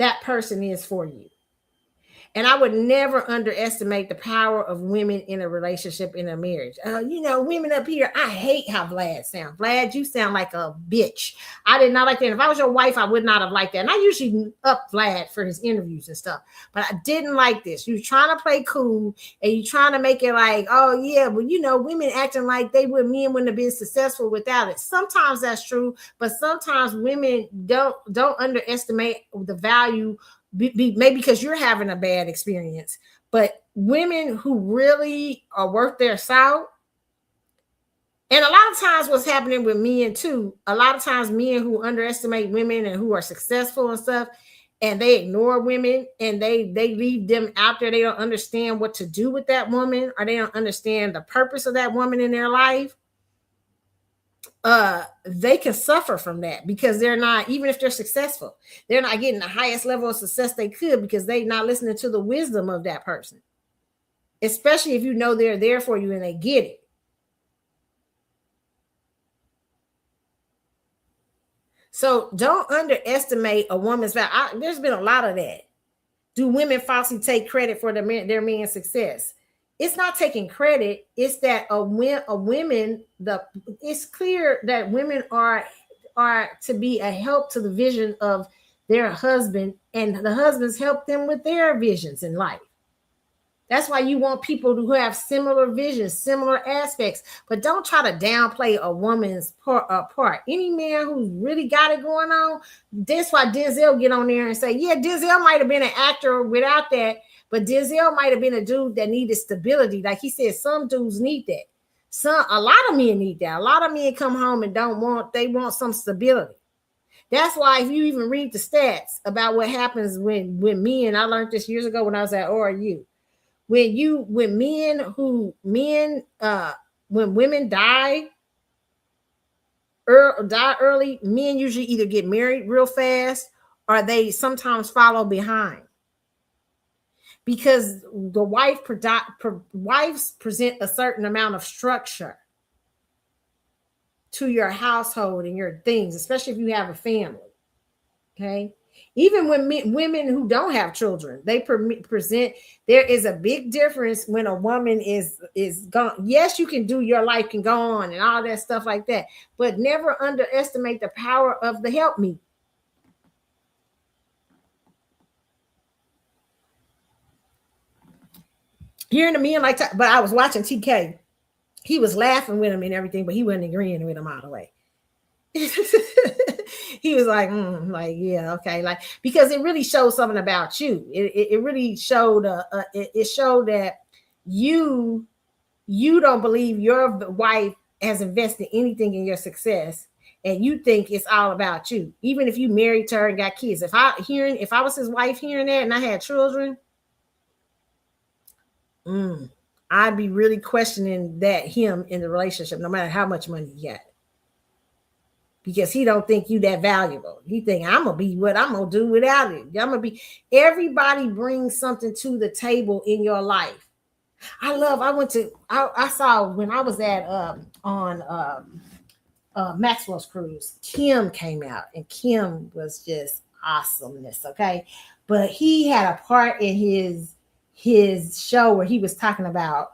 that person is for you. And I would never underestimate the power of women in a relationship, in a marriage. Women up here, I hate how Vlad sounds. Vlad, you sound like a bitch. I did not like that. If I was your wife, I would not have liked that. And I usually up Vlad for his interviews and stuff, but I didn't like this. You trying to play cool and you trying to make it like, oh yeah, well, women acting like men wouldn't have been successful without it. Sometimes that's true, but sometimes women don't underestimate the value. Maybe because you're having a bad experience, but women who really are worth their salt, and a lot of times what's happening with men too, a lot of times men who underestimate women and who are successful and stuff, and they ignore women and they leave them out there. They don't understand what to do with that woman, or they don't understand the purpose of that woman in their life. They can suffer from that because they're not, even if they're successful, they're not getting the highest level of success they could because they're not listening to the wisdom of that person, especially if they're there for you and they get it. So don't underestimate a woman's value. There's been a lot of that. Do women falsely take credit for their man's success? It's not taking credit. It's that it's clear that women are to be a help to the vision of their husband, and the husbands help them with their visions in life. That's why you want people who have similar visions, similar aspects, but don't try to downplay a woman's part. Any man who's really got it going on, that's why Denzel get on there and say, yeah, Denzel might have been an actor without that, but Denzel might have been a dude that needed stability. Like he said, some dudes need that. A lot of men need that. A lot of men come home and they want some stability. That's why if you even read the stats about what happens when men, I learned this years ago when I was at ORU, when women die early, men usually either get married real fast or they sometimes follow behind, because the wives present a certain amount of structure to your household and your things, especially if you have a family. Okay. Even when women who don't have children, they present, there is a big difference when a woman is gone. Yes, you can do, your life can go on and all that stuff like that, but never underestimate the power of the helpmeet. Hearing the men but I was watching TK. He was laughing with him and everything, but he wasn't agreeing with him all the way. He was like, yeah, okay, like, because it really showed something about you. It really showed it showed that you don't believe your wife has invested anything in your success, and you think it's all about you. Even if you married her and got kids, if I was his wife hearing that and I had children, I'd be really questioning him in the relationship, no matter how much money he got. Because he don't think you that valuable. He think I'm gonna be what I'm gonna do without it. Everybody brings something to the table in your life. I saw when I was at on Maxwell's cruise, Kim came out, and Kim was just awesomeness. Okay. But he had a part in his show where he was talking about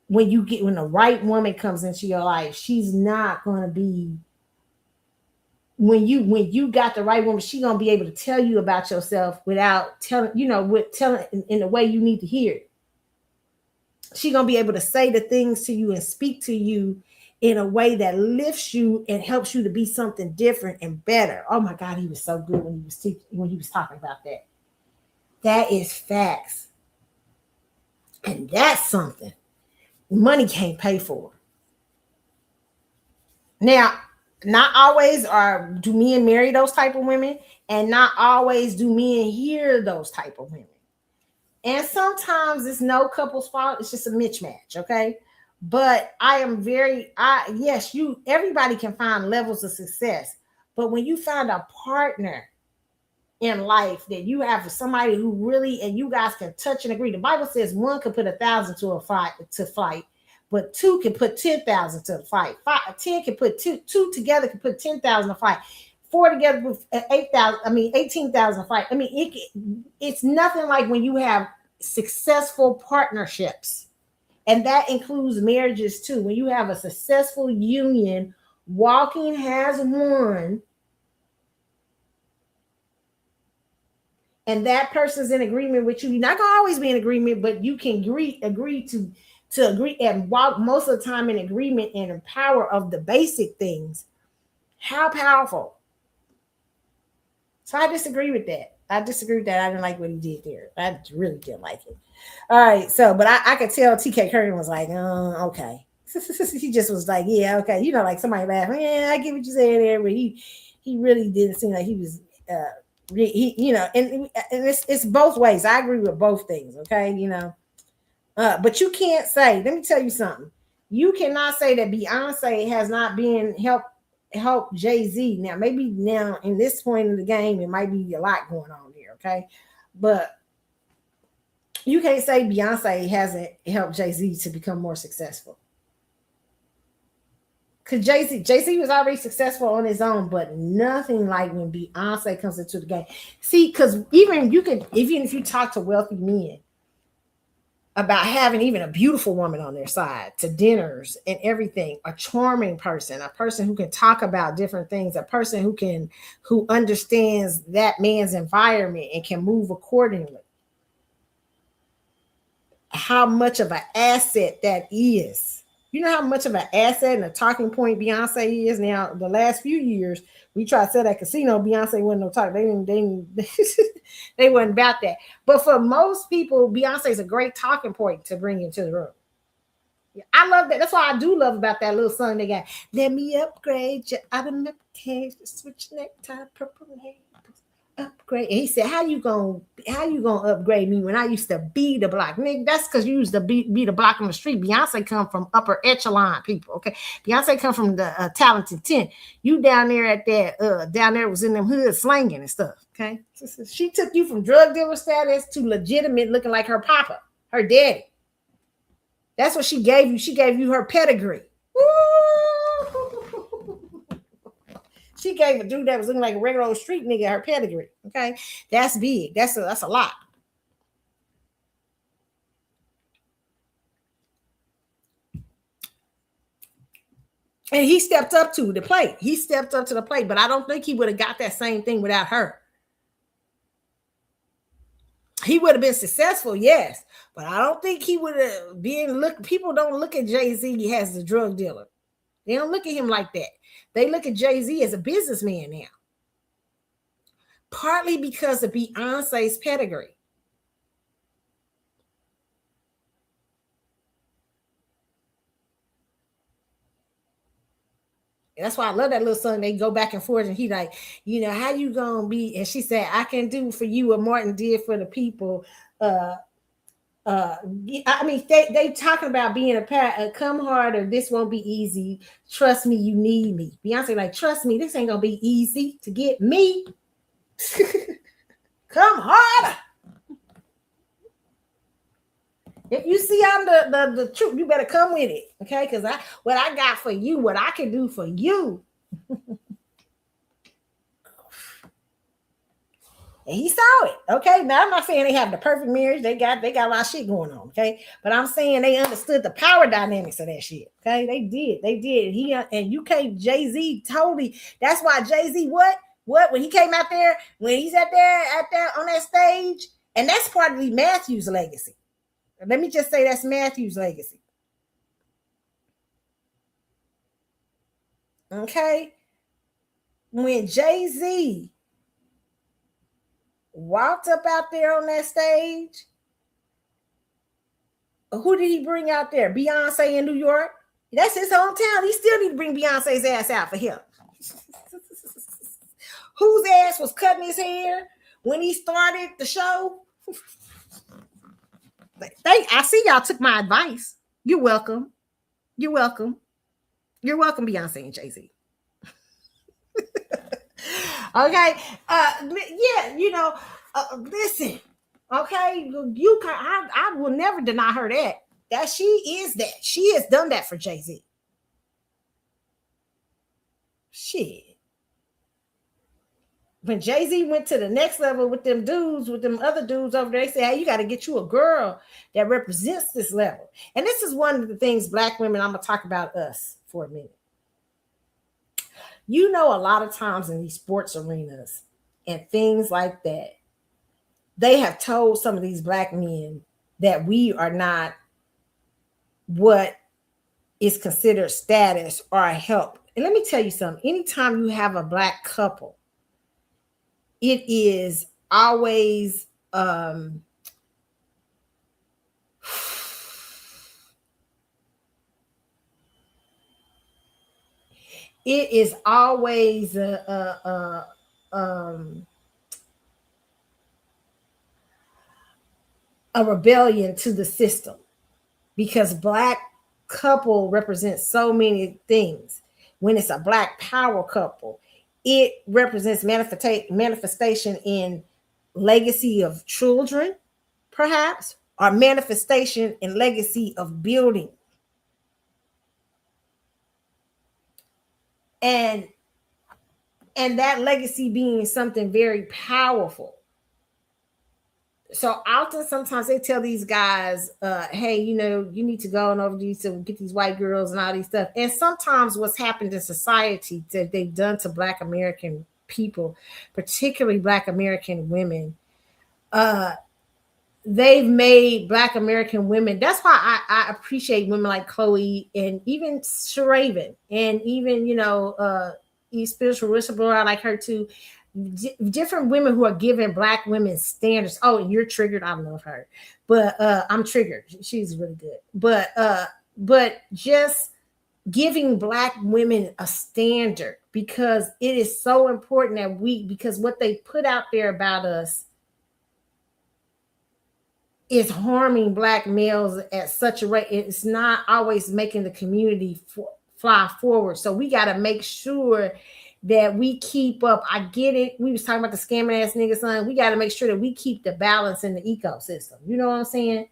when the right woman comes into your life, she's not going to be, when you got the right woman, she's going to be able to tell you about yourself without telling in the way you need to hear it. She's going to be able to say the things to you and speak to you in a way that lifts you and helps you to be something different and better. Oh my God, he was so good when he was talking about that. That is facts. And that's something money can't pay for. Now, not always do men marry those type of women, and not always do men hear those type of women. And sometimes it's no couple's fault. It's just a mismatch, okay? But everybody can find levels of success. But when you find a partner in life that you have somebody who really, and you guys can touch and agree. The Bible says one can put 1,000 to flight, but two can put 10,000 to the fight. 10 can put two together can put 10,000 to fight. four together with 8,000. I mean 18,000 fight. I mean it's nothing like when you have successful partnerships, and that includes marriages too. When you have a successful union, walking as one, and that person's in agreement with you. You're not gonna always be in agreement, but you can agree to agree and walk most of the time in agreement and in power of the basic things. How powerful. So I disagree with that. I didn't like what he did there. I really didn't like it. All right. So, but I could tell TK Curry was like, okay. He just was like, yeah, okay. You know, like somebody laughing. Yeah, I get what you're saying there, but he really didn't seem like he was, you know, and it's both ways. I agree with both things. Okay. You know, but you can't say, let me tell you something. You cannot say that Beyonce has not been help Jay-Z. Now, maybe now in this point in the game, it might be a lot going on here, okay? But you can't say Beyonce hasn't helped Jay-Z to become more successful. Because Jay-Z was already successful on his own, but nothing like when Beyonce comes into the game. See, because even if you talk to wealthy men about having even a beautiful woman on their side to dinners and everything, a charming person, a person who can talk about different things, a person who understands that man's environment and can move accordingly. How much of an asset that is. You know how much of an asset and a talking point Beyonce is now. The last few years, we tried to sell that casino. Beyonce wasn't no talk. They wasn't about that. But for most people, Beyonce is a great talking point to bring into the room. I love that. That's why I do love about that little song they got. Let me upgrade you out of my cage, switch necktie, purple hair. Upgrade. And he said, how you gonna upgrade me when I used to be the block? Nigga, that's because you used to be the block on the street. Beyonce come from upper echelon people. Okay. Beyonce come from the talented 10. You down there at that, down there was in them hoods slanging and stuff. Okay. She took you from drug dealer status to legitimate looking like her papa, her daddy. That's what she gave you. She gave you her pedigree. Woo! She gave a dude that was looking like a regular old street nigga her pedigree. Okay. That's big. That's a lot. And he stepped up to the plate. He stepped up to the plate, but I don't think he would have got that same thing without her. He would have been successful, yes, but I don't think he would have been people don't look at Jay-Z as a drug dealer. They don't look at him like that. They look at Jay-Z as a businessman now. Partly because of Beyonce's pedigree. That's why I love that little song. They go back and forth, and he like, you know, how you gonna be? And she said, I can do for you what Martin did for the people. I mean, they talking about being a come harder. This won't be easy. Trust me, you need me. Beyonce like, trust me, this ain't gonna be easy to get me. Come harder. If you see I'm the truth, you better come with it, okay? Because what I got for you, what I can do for you. And he saw it, okay? Now I'm not saying they have the perfect marriage. They got a lot of shit going on, okay? But I'm saying they understood the power dynamics of that shit, okay? They did. He and you can't Jay-Z totally. That's why Jay-Z what when he came out there, when he's out there on that stage, and that's partly Matthew's legacy. Let me just say that's Matthew's legacy. Okay? When Jay-Z walked up out there on that stage, who did he bring out there? Beyonce in New York? That's his hometown. He still need to bring Beyonce's ass out for him. Whose ass was cutting his hair when he started the show? I see y'all took my advice. You're welcome. You're welcome. You're welcome, Beyonce and Jay-Z. Okay. Yeah, you know, listen. Okay. I will never deny her that she is that. She has done that for Jay-Z. Shit. when Jay-Z went to the next level with them dudes, with them other dudes over there, they say, hey, you got to get you a girl that represents this level. And this is one of the things Black women, I'm going to talk about us for a minute. You know, a lot of times in these sports arenas and things like that, they have told some of these Black men that we are not what is considered status or help. And let me tell you something. Anytime you have a Black couple, it is always it is always a rebellion to the system, because Black couple represents so many things. When it's a Black power couple, it represents manifestation in legacy of children, perhaps, or manifestation in legacy of building. And that legacy being something very powerful. So often, sometimes they tell these guys, hey, you know, you need to go and over these to get these white girls and all these stuff. And sometimes what's happened in society that they've done to Black American people, particularly Black American women, they've made Black American women. That's why I appreciate women like Chloe and even Sharaven and even, you know, spiritual whistleblower, I like her too. Different women who are giving Black women standards. Oh, and you're triggered. I love her, but I'm triggered. She's really good. But just giving Black women a standard, because it is so important that because what they put out there about us is harming Black males at such a rate. It's not always making the community fly forward. So we got to make sure that we keep up. I get it. We was talking about the scamming ass nigga son. We got to make sure that we keep the balance in the ecosystem. You know what I'm saying?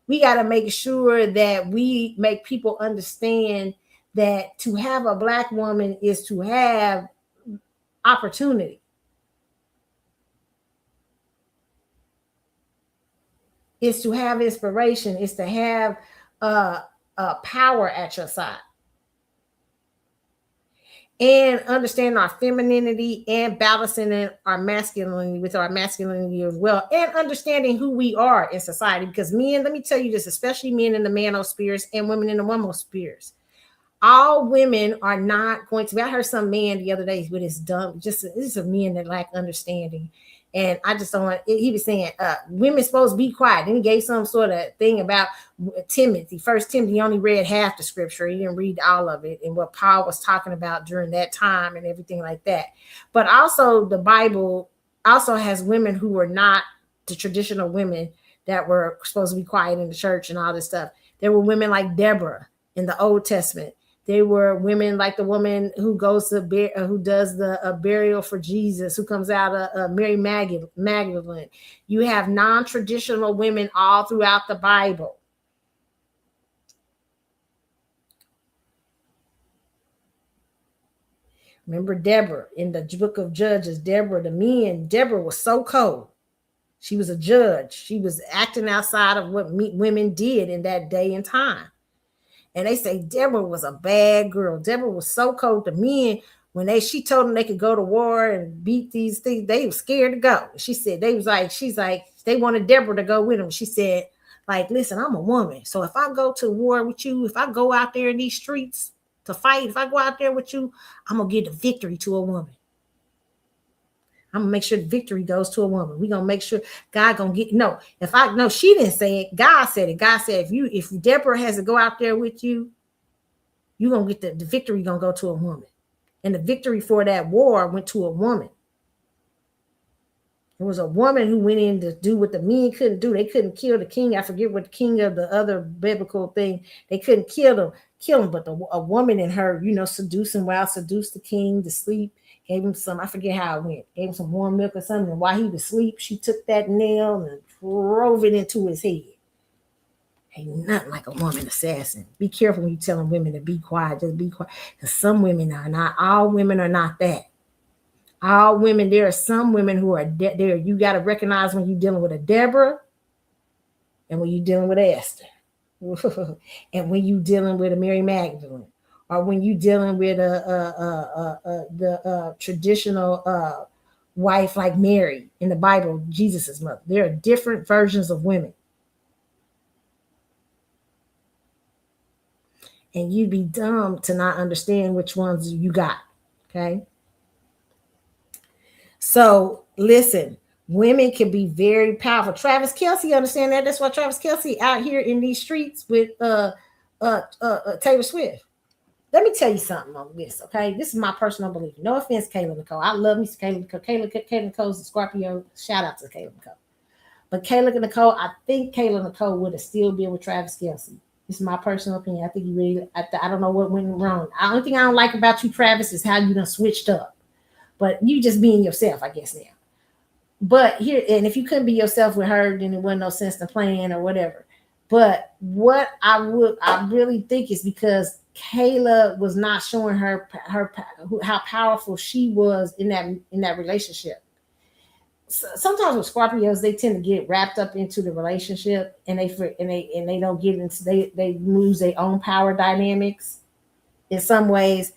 We got to make sure that we make people understand that to have a Black woman is to have opportunity. It's to have inspiration. It's to have power at your side. And understanding our femininity and balancing our masculinity with our masculinity as well. And understanding who we are in society. Because men, let me tell you this, especially men in the manospheres and women in the womospheres. All women are not going to be. I heard some man the other day with his dumb, this is a men that lack understanding. And I just don't want, he was saying, women supposed to be quiet. Then he gave some sort of thing about Timothy. First Timothy, he only read half the scripture. He didn't read all of it and what Paul was talking about during that time and everything like that. But also the Bible also has women who were not the traditional women that were supposed to be quiet in the church and all this stuff. There were women like Deborah in the Old Testament. They were women like the woman who goes to who does the burial for Jesus, who comes out of Mary Magdalene. You have non-traditional women all throughout the Bible. Remember Deborah in the book of Judges. Deborah was so cold. She was a judge. She was acting outside of what women did in that day and time. And they say Deborah was a bad girl. Deborah was so cold. The men, when she told them they could go to war and beat these things, they were scared to go. She said, she's like, they wanted Deborah to go with them. She said, like, listen, I'm a woman. So if I go to war with you, if I go out there in these streets to fight, if I go out there with you, I'm going to give the victory to a woman. I'm gonna make sure the victory goes to a woman. We're gonna make sure God gonna get she didn't say it. God said it. God said if Deborah has to go out there with you, you're gonna get the victory gonna go to a woman. And the victory for that war went to a woman. It was a woman who went in to do what the men couldn't do. They couldn't kill the king. I forget what the king of the other biblical thing. They couldn't kill him, but a woman in her, seduced the king to sleep. Gave him some, I forget how it went. Gave him some warm milk or something. And while he was asleep, she took that nail and drove it into his head. Ain't nothing like a woman assassin. Be careful when you're telling women to be quiet. Just be quiet. Because some women are not. All women are not that. All women, there are some women who are there. You got to recognize when you're dealing with a Deborah and when you're dealing with Esther. And when you dealing with a Mary Magdalene, or when you dealing with the traditional wife like Mary in the Bible, Jesus's mother. There are different versions of women, and you'd be dumb to not understand which ones you got. Okay, so listen. Women can be very powerful. Travis Kelce, understand that? That's why Travis Kelce out here in these streets with Taylor Swift. Let me tell you something on this, okay? This is my personal belief. No offense, Kayla Nicole. I love me Kayla Nicole. Kayla Nicole's a Scorpio. Shout out to Kayla Nicole. But Kayla Nicole, I think Kayla Nicole would have still been with Travis Kelce. This is my personal opinion. I think he really, I don't know what went wrong. The only thing I don't like about you, Travis, is how you done switched up. But you just being yourself, I guess, now. But here, and if you couldn't be yourself with her, then it wasn't no sense to playing or whatever. But what I really think is because Kayla was not showing her how powerful she was in that relationship. So sometimes with Scorpios, they tend to get wrapped up into the relationship, and they don't get into they lose their own power dynamics. In some ways,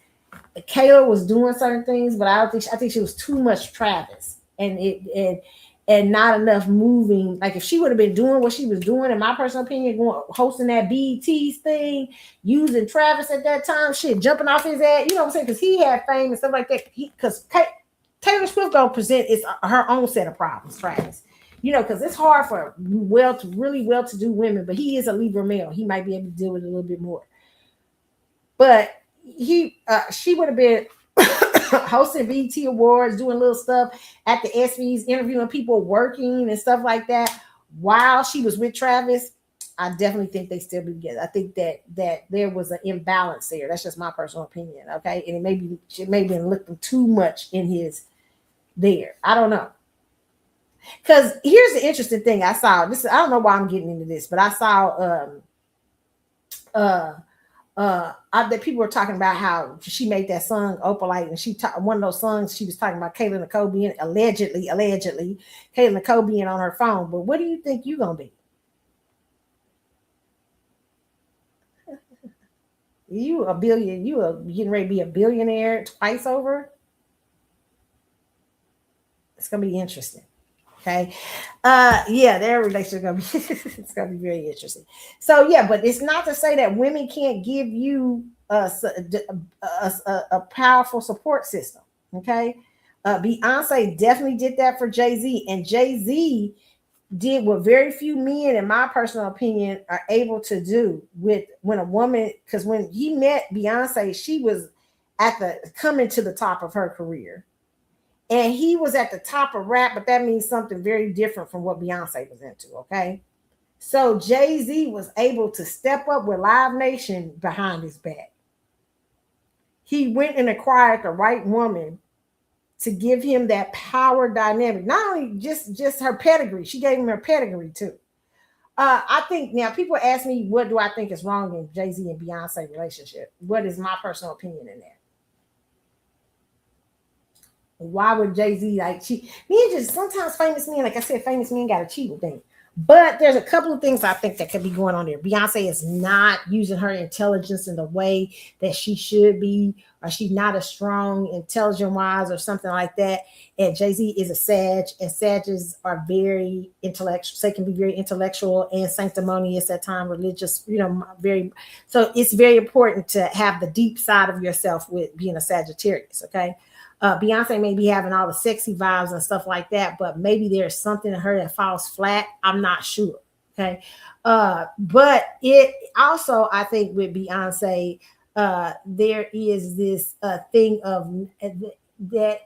Kayla was doing certain things, but I think she was too much Travis. And not enough moving. Like if she would have been doing what she was doing, in my personal opinion, hosting that BET's thing, using Travis at that time, shit, jumping off his ass, you know what I'm saying? Because he had fame and stuff like that. Because Taylor Swift gonna present is her own set of problems, Travis. You know, because it's hard for really well-to-do women, but he is a Libra male. He might be able to deal with it a little bit more. But she would have been hosting BET Awards, doing little stuff at the ESPYs, interviewing people, working and stuff like that while she was with Travis. I definitely think they still be together. I think that there was an imbalance there. That's just my personal opinion, okay? And she may have been looking too much in his there. I don't know. Because here's the interesting thing I saw. I don't know why I'm getting into this, but I saw that people were talking about how she made that song Opalite, and one of those songs she was talking about Kayla Nicole being allegedly Kayla Nicole being on her phone. But what do you think you're gonna be? You getting ready to be a billionaire twice over? It's gonna be interesting. Okay. Their relationship gonna be it's gonna be very interesting. So yeah, but it's not to say that women can't give you a powerful support system. Okay. Beyonce definitely did that for Jay-Z, and Jay-Z did what very few men, in my personal opinion, are able to do when a woman, because when he met Beyonce, she was coming to the top of her career. And he was at the top of rap, but that means something very different from what Beyonce was into, okay? So Jay-Z was able to step up with Live Nation behind his back. He went and acquired the right woman to give him that power dynamic. Not only just her pedigree, she gave him her pedigree too. I think now people ask me, what do I think is wrong in Jay-Z and Beyonce relationship? What is my personal opinion in that? Why would Jay-Z sometimes famous men, like I said, famous men got a cheating thing. But there's a couple of things I think that could be going on there. Beyonce is not using her intelligence in the way that she should be, or she's not as strong intelligent-wise or something like that. And Jay-Z is a Sag, and Sages are very intellectual. They can be very intellectual and sanctimonious at times, religious, very. So it's very important to have the deep side of yourself with being a Sagittarius, okay? Beyonce may be having all the sexy vibes and stuff like that, but maybe there's something in her that falls flat. I'm not sure. Okay. But it also, I think with Beyonce, there is this thing of that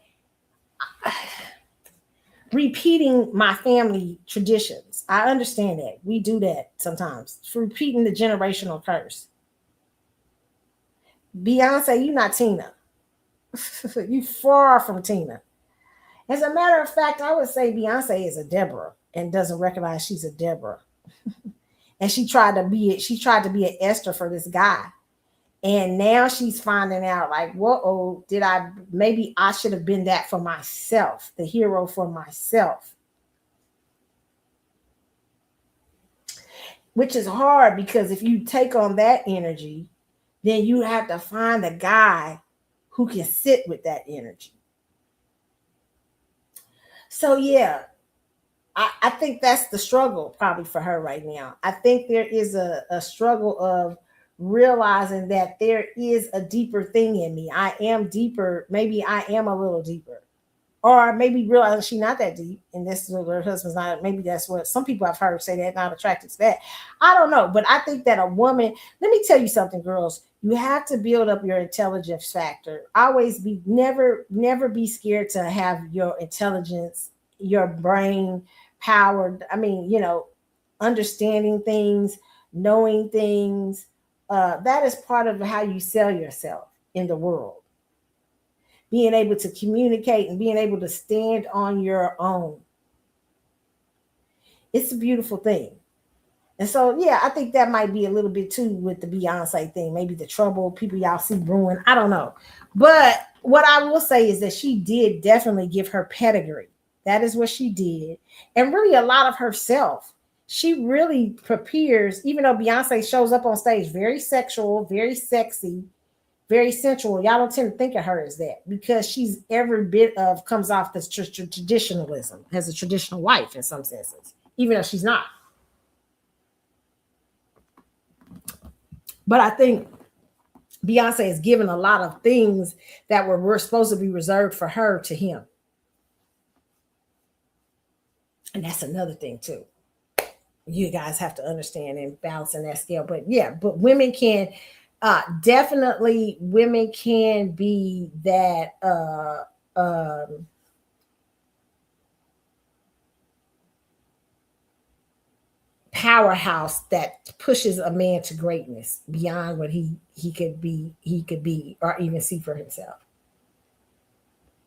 repeating my family traditions. I understand that. We do that sometimes. It's repeating the generational curse. Beyonce, you're not Tina. You far from Tina. As a matter of fact, I would say Beyonce is a Deborah and doesn't recognize she's a Deborah. And she tried to be an Esther for this guy. And now she's finding out, like, whoa, maybe I should have been that for myself, the hero for myself. Which is hard, because if you take on that energy, then you have to find a guy who can sit with that energy. So yeah, I think that's the struggle probably for her right now. I think there is a struggle of realizing that there is a deeper thing in me. I am deeper. Maybe I am a little deeper. Or maybe realizing she's not that deep, and this is what her husband's not. Maybe that's what some people I've heard say, that not attracted to that. I don't know, but I think that a woman. Let me tell you something, girls. You have to build up your intelligence factor. Always never be scared to have your intelligence, your brain powered. I mean, understanding things, knowing things. That is part of how you sell yourself in the world. Being able to communicate and being able to stand on your own. It's a beautiful thing. And so, yeah, I think that might be a little bit too with the Beyonce thing. Maybe the trouble people y'all see brewing. I don't know. But what I will say is that she did definitely give her pedigree. That is what she did. And really a lot of herself. She really prepares, even though Beyonce shows up on stage very sexual, very sexy, very sensual. Y'all don't tend to think of her as that, because she's every bit of comes off this traditionalism, as a traditional wife in some senses, even though she's not. But I think Beyonce has given a lot of things that were supposed to be reserved for her to him. And that's another thing too. You guys have to understand and balance in that scale. But yeah, but women can definitely women can be that powerhouse that pushes a man to greatness beyond what he could be or even see for himself.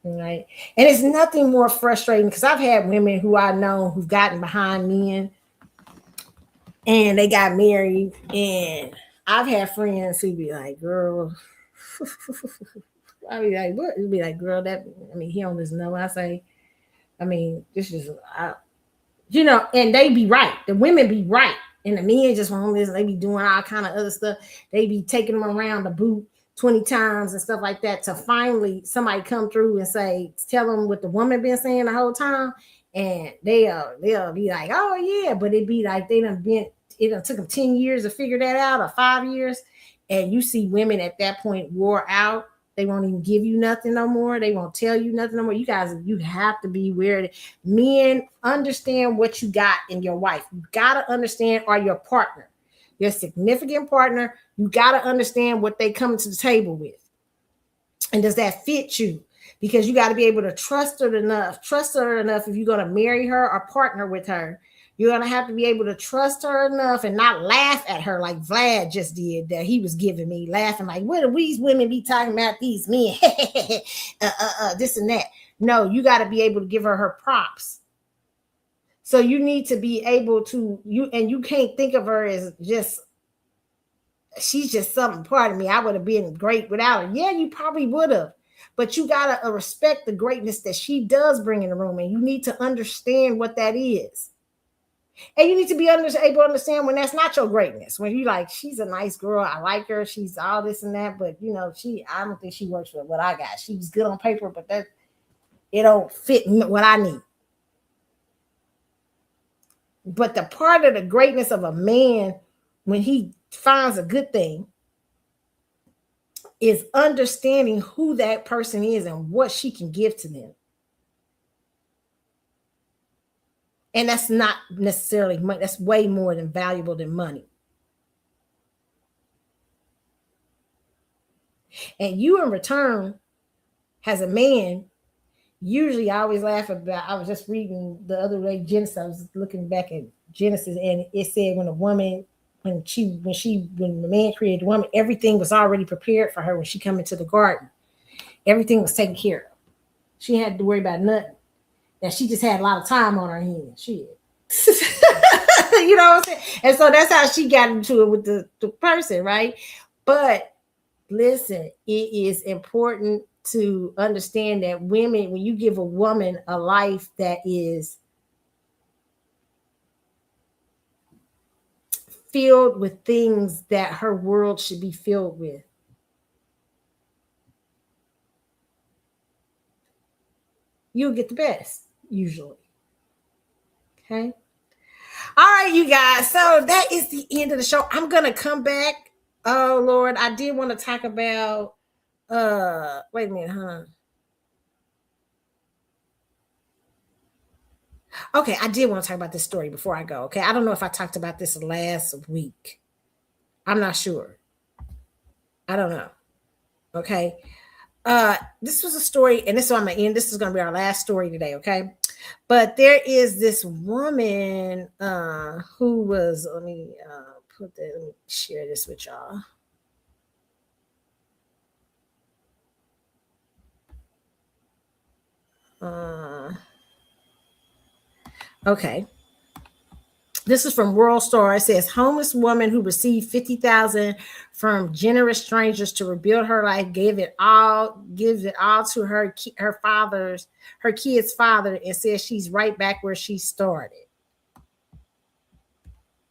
Right. And it's nothing more frustrating, because I've had women who I know who've gotten behind men and they got married, and I've had friends who be like, girl, I be like, what? It'd be like, girl, he don't listen to what I say. This is, and they be right. The women be right. And the men just won't listen. They be doing all kind of other stuff. They be taking them around the boot 20 times and stuff like that, to finally somebody come through and tell them what the woman been saying the whole time. And they'll be like, oh yeah, but it be like it done took them 10 years to figure that out, or 5 years. And you see women at that point wore out. They won't even give you nothing no more. They won't tell you nothing no more. You guys, you have to be aware. Men, understand what you got in your wife. You got to understand, or your partner, your significant partner. You got to understand what they come to the table with. And does that fit you? Because you got to be able to trust her enough if you're going to marry her or partner with her. You're going to have to be able to trust her enough and not laugh at her like Vlad just did, that he was giving me, laughing like, what do these women be talking about, these men? This and that. No, you got to be able to give her props. So you need to be able to, you can't think of her as just, she's just something part of me. I would have been great without her. Yeah, you probably would have. But you got to respect the greatness that she does bring in the room. And you need to understand what that is. And you need to be able to understand when that's not your greatness. When you like, she's a nice girl, I like her, she's all this and that, but I don't think she works for what I got. She was good on paper, but it don't fit what I need. But the part of the greatness of a man, when he finds a good thing, is understanding who that person is and what she can give to them. And that's not necessarily money. That's way more than valuable than money. And you in return, as a man, usually I always laugh about, I was just reading the other day, Genesis, I was looking back at Genesis, and it said when the man created the woman, everything was already prepared for her when she come into the garden. Everything was taken care of. She had to worry about nothing. That she just had a lot of time on her hands. Shit. You know what I'm saying? And so that's how she got into it with the person, right? But listen, it is important to understand that women, when you give a woman a life that is filled with things that her world should be filled with, you'll get the best, usually. Okay. All right, you guys. So that is the end of the show. I'm gonna come back. Oh Lord, I did want to talk about wait a minute, huh? Okay, I did want to talk about this story before I go. Okay. I don't know if I talked about this last week. I'm not sure. I don't know. Okay. This was a story, and this is where I'm gonna end. This is gonna be our last story today, okay? But there is this woman who was, let me let me share this with y'all. Okay. This is from World Star. It says homeless woman who received $50,000 from generous strangers to rebuild her life, gives it all to her kid's father, and says she's right back where she started.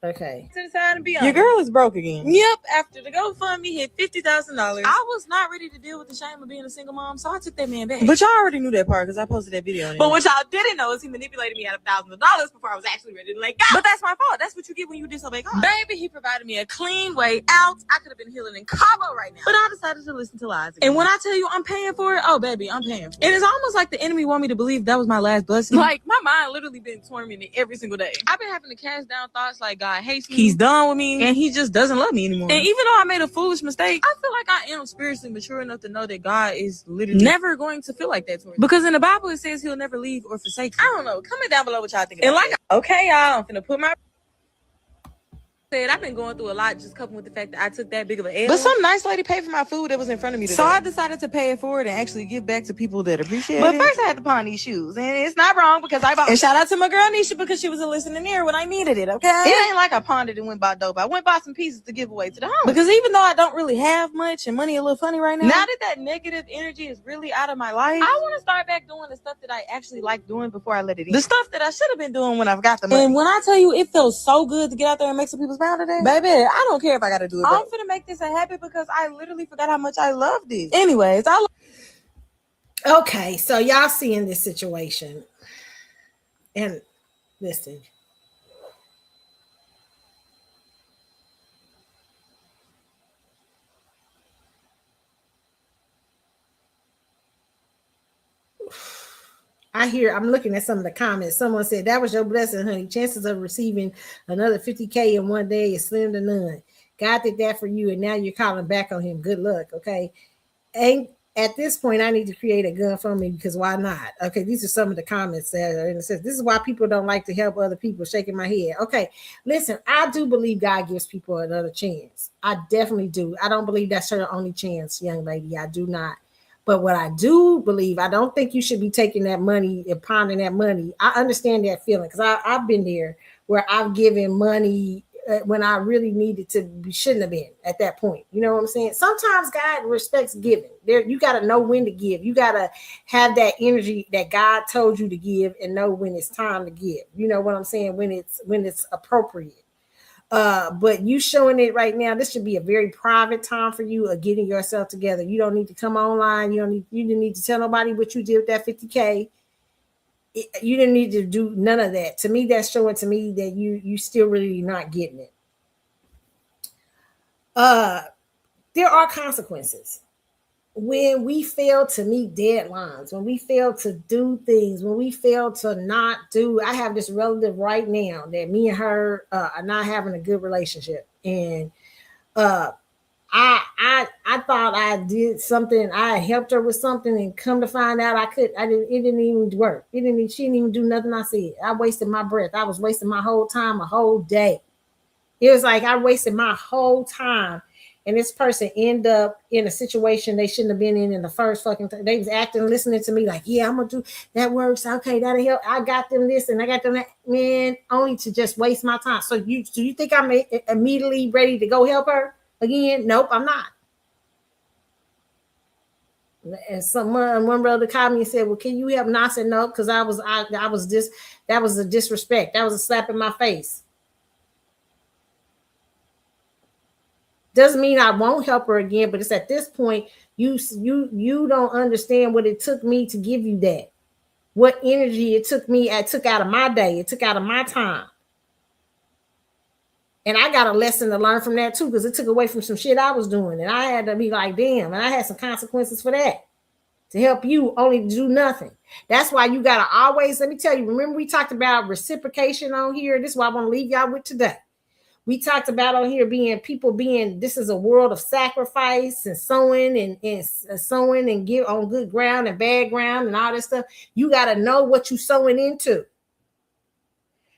Okay. To the side and be Your girl is broke again. Yep. After the GoFundMe hit $50,000, I was not ready to deal with the shame of being a single mom, so I took that man back. But y'all already knew that part because I posted that video. But what y'all didn't know is he manipulated me out of $1,000 before I was actually ready to let go. But that's my fault. That's what you get when you disobey God. Baby, he provided me a clean way out. I could have been healing in Cabo right now. But I decided to listen to lies again. And when I tell you I'm paying for it, oh baby, I'm paying for it. And it's almost like the enemy want me to believe that was my last blessing. Like my mind literally been tormented every single day. I've been having to cast down thoughts like God hates me. He's done with me, and he just doesn't love me anymore. And even though I made a foolish mistake, I feel like I am spiritually mature enough to know that God is literally never going to feel like that towards me. Because in the Bible it says he'll never leave or forsake you. I don't know. Comment down below what y'all think about that. Okay, y'all, I'm finna put my I've been going through a lot just coupled with the fact that I took that big of an L. But some nice lady paid for my food that was in front of me today. So I decided to pay it forward and actually give back to people that appreciate But it. first I had to pawn these shoes. And it's not wrong because I bought. And shout out to my girl Nisha because she was a listening ear when I needed it, okay? It ain't like I pawned it and went by dope. I went by some pieces to give away to the homeless. Because even though I don't really have much and money a little funny right now that negative energy is really out of my life, I want to start back doing the stuff that I actually like doing before I let it in. the stuff that I should have been doing when I've got the money. And when I tell you it feels so good to get out there and make some people's pound today, baby, I don't care if I gotta do it. I'm finna make this a habit because I literally forgot how much I loved it. Anyways, Okay, so y'all seeing this situation. And listen. I'm looking at some of the comments. Someone said, that was your blessing, honey. Chances of receiving another 50K in one day is slim to none. God did that for you, and now you're calling back on him. Good luck, okay? And at this point, I need to create a GoFundMe because why not? Okay, these are some of the comments that are in the sense. This is why people don't like to help other people. Shaking my head. Okay, listen, I do believe God gives people another chance. I definitely do. I don't believe that's her only chance, young lady. I do not. But what I do believe, I don't think you should be taking that money and pondering that money. I understand that feeling because I've been there where I've given money when I really needed to shouldn't have been at that point. You know what I'm saying? Sometimes God respects giving. There, you got to know when to give. You got to have that energy that God told you to give and know when it's time to give. You know what I'm saying? When it's appropriate. But you showing it right now, this should be a very private time for you of getting yourself together. You don't need to come online. You didn't need to tell nobody what you did with that 50K. You didn't need to do none of that. To me, that's showing to me that you still really not getting it. There are consequences when we fail to meet deadlines, when we fail to do things, when we fail to not do. I have this relative right now that me and her are not having a good relationship, and I thought I did something. I helped her with something, and come to find out it didn't even work. She didn't even do nothing I said. I wasted my breath. I was wasting my whole time, a whole day. It was like I wasted my whole time. And this person end up in a situation they shouldn't have been in the first fucking time. They was acting, listening to me like, yeah, I'm going to do, that works. Okay, that'll help. I got them this and I got them that. Man, only to just waste my time. So do you think I'm immediately ready to go help her again? Nope, I'm not. And one brother called me and said, "Well, can you help?" And I said, "No," because I was that was a disrespect. That was a slap in my face. Doesn't mean I won't help her again, but it's at this point you don't understand what it took me to give you that. What energy it took me, it took out of my day, it took out of my time. And I got a lesson to learn from that too, because it took away from some shit I was doing. And I had to be like, damn, and I had some consequences for that. To help you only to do nothing. That's why you gotta always, let me tell you, remember we talked about reciprocation on here. This is what I want to leave y'all with today. We talked about on here this is a world of sacrifice and sowing and sowing and give on good ground and bad ground and all this stuff. You got to know what you're sowing into.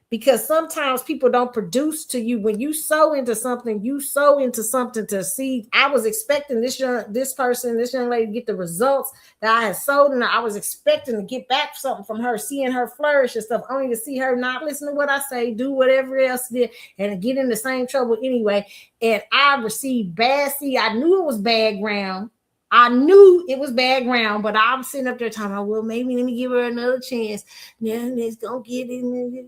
Because sometimes people don't produce to you. When you sow into something to see. I was expecting this young lady to get the results that I had sowed, and I was expecting to get back something from her, seeing her flourish and stuff, only to see her not listen to what I say, do whatever else did, and get in the same trouble anyway. And I received bad seed. I knew it was bad ground. But I'm sitting up there talking about, well, maybe let me give her another chance. Now let's go get in.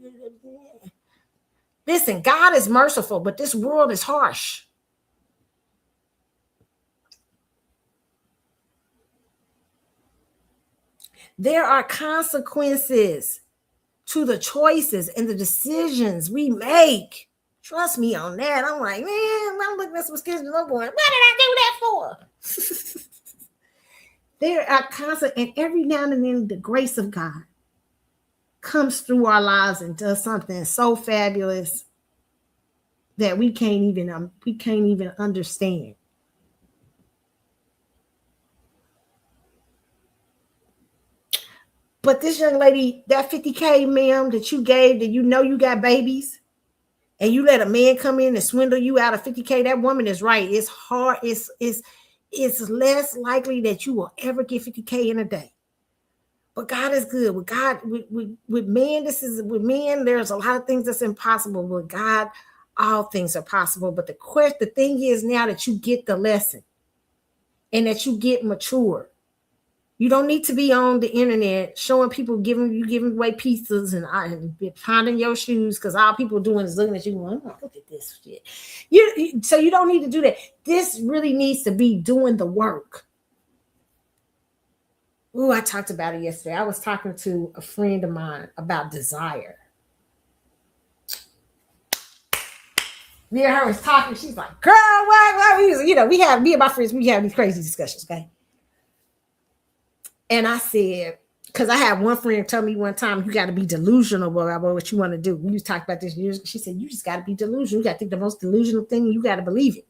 Listen, God is merciful, but this world is harsh. There are consequences to the choices and the decisions we make. Trust me on that. I'm like, man, I'm looking at some skills. I'm going, what did I do that for? There are constant, and every now and then the grace of God comes through our lives and does something so fabulous that we can't even understand. But this young lady, that 50K, ma'am, that you gave, that you know you got babies, and you let a man come in and swindle you out of 50K, that woman is right. It's hard. It's less likely that you will ever get 50K in a day. But God is good. With God, with men, there's a lot of things that's impossible. With God, all things are possible. But the thing is now that you get the lesson and that you get mature. You don't need to be on the internet showing people giving away pizzas and pounding your shoes, because all people doing is looking at you going, oh, look at this shit. So you don't need to do that. This really needs to be doing the work. Ooh, I talked about it yesterday. I was talking to a friend of mine about desire. Me and her was talking. She's like, girl, why? Me and my friends, we have these crazy discussions, okay? And I said, because I had one friend tell me one time, you got to be delusional about what you want to do. We was talking about this years. She said, you just got to be delusional. You got to think the most delusional thing, you got to believe it.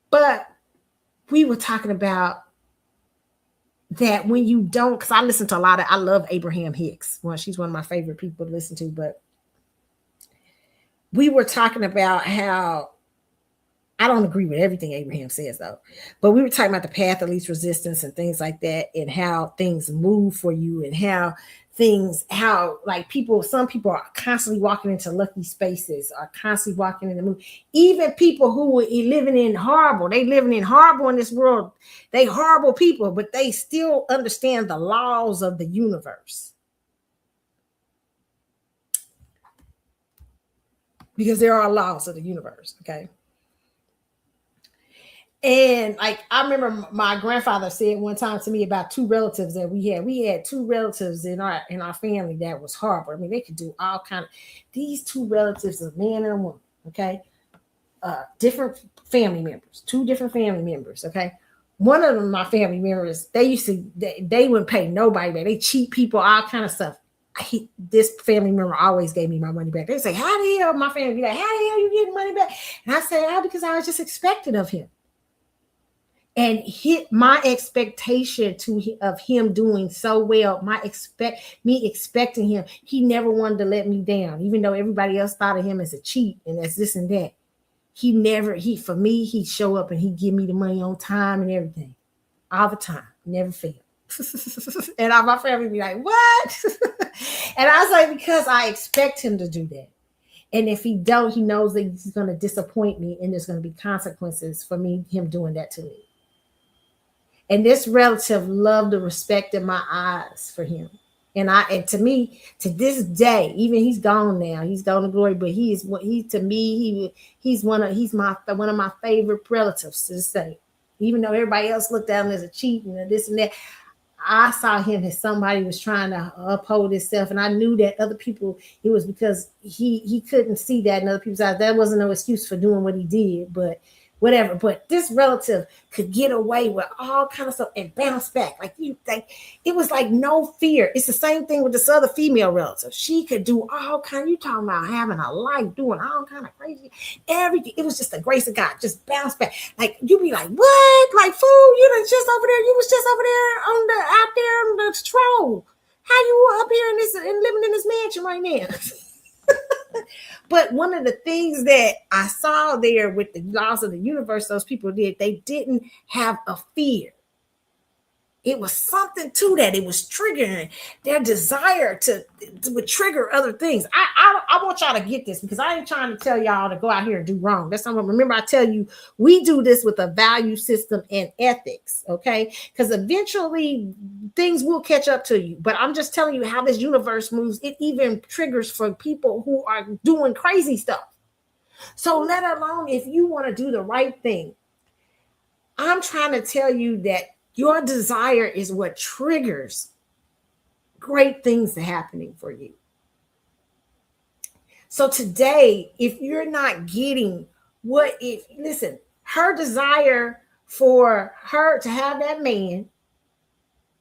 But we were talking about that when you don't, because I listen to I love Abraham Hicks. Well, she's one of my favorite people to listen to, but we were talking about how, I don't agree with everything Abraham says though, but we were talking about the path of least resistance and things like that, and how things move for you, and how some people are constantly walking into lucky spaces, are constantly walking in the moon. Even people who are living in this world, they horrible people, but they still understand the laws of the universe. Because there are laws of the universe, okay? And like, I remember my grandfather said one time to me about two relatives that we had. We had two relatives in our family that was horrible. I mean, they could do all kind of, these two relatives, a man and a woman, okay? Different family members, two different family members, okay? One of them, my family members, they wouldn't pay nobody back. They cheat people, all kind of stuff. This family member always gave me my money back. They say, how the hell, my family be like, how the hell you getting money back? And I say, because I was just expecting of him. And hit my expectation of him doing so well, me expecting him. He never wanted to let me down, even though everybody else thought of him as a cheat and as this and that. For me, he'd show up and he'd give me the money on time and everything. All the time. Never failed. And my family be like, what? And I was like, because I expect him to do that. And if he don't, he knows that he's going to disappoint me, and there's going to be consequences for him doing that to me. And this relative loved the respect in my eyes for him. And to me, to this day, even he's gone now, he's gone to glory, but he's to me, he's one of my favorite relatives to say. Even though everybody else looked at him as a cheat and this and that, I saw him as somebody was trying to uphold himself, and I knew that other people, it was because he couldn't see that in other people's eyes. That wasn't no excuse for doing what he did, but whatever. But this relative could get away with all kind of stuff and bounce back. Like you think it was like no fear. It's the same thing with this other female relative. She could do all kind. You talking about having a life, doing all kind of crazy everything. It was just the grace of God. Just bounce back. Like you be like, what? Like fool, you was just over there. You was just over there on the out there on the stroll. How you up here in this and living in this mansion right now? But one of the things that I saw there with the laws of the universe, those people did, they didn't have a fear. It was something to that. It was triggering their desire to would trigger other things. I want y'all to get this, because I ain't trying to tell y'all to go out here and do wrong. That's not what. Remember, I tell you, we do this with a value system and ethics, okay? Because eventually things will catch up to you. But I'm just telling you how this universe moves. It even triggers for people who are doing crazy stuff. So let alone if you want to do the right thing. I'm trying to tell you that your desire is what triggers great things to happening for you. So today, if you're not getting listen, her desire for her to have that man,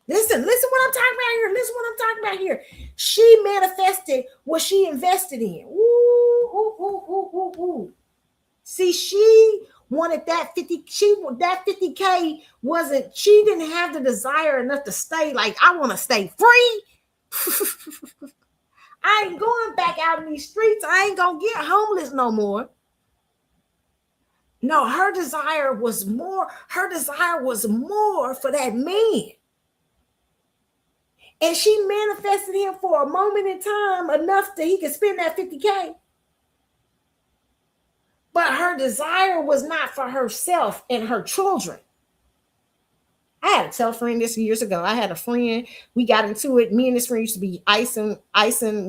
listen what I'm talking about here. Listen what I'm talking about here. She manifested what she invested in. Ooh. See, she wanted that 50. That 50K wasn't. She didn't have the desire enough to stay. Like, I want to stay free. I ain't going back out in these streets. I ain't gonna get homeless no more. No, her desire was more. Her desire was more for that man. And she manifested him for a moment in time enough that he could spend that 50K. But her desire was not for herself and her children. I had to tell a friend this years ago. I had a friend, we got into it. Me and this friend used to be icing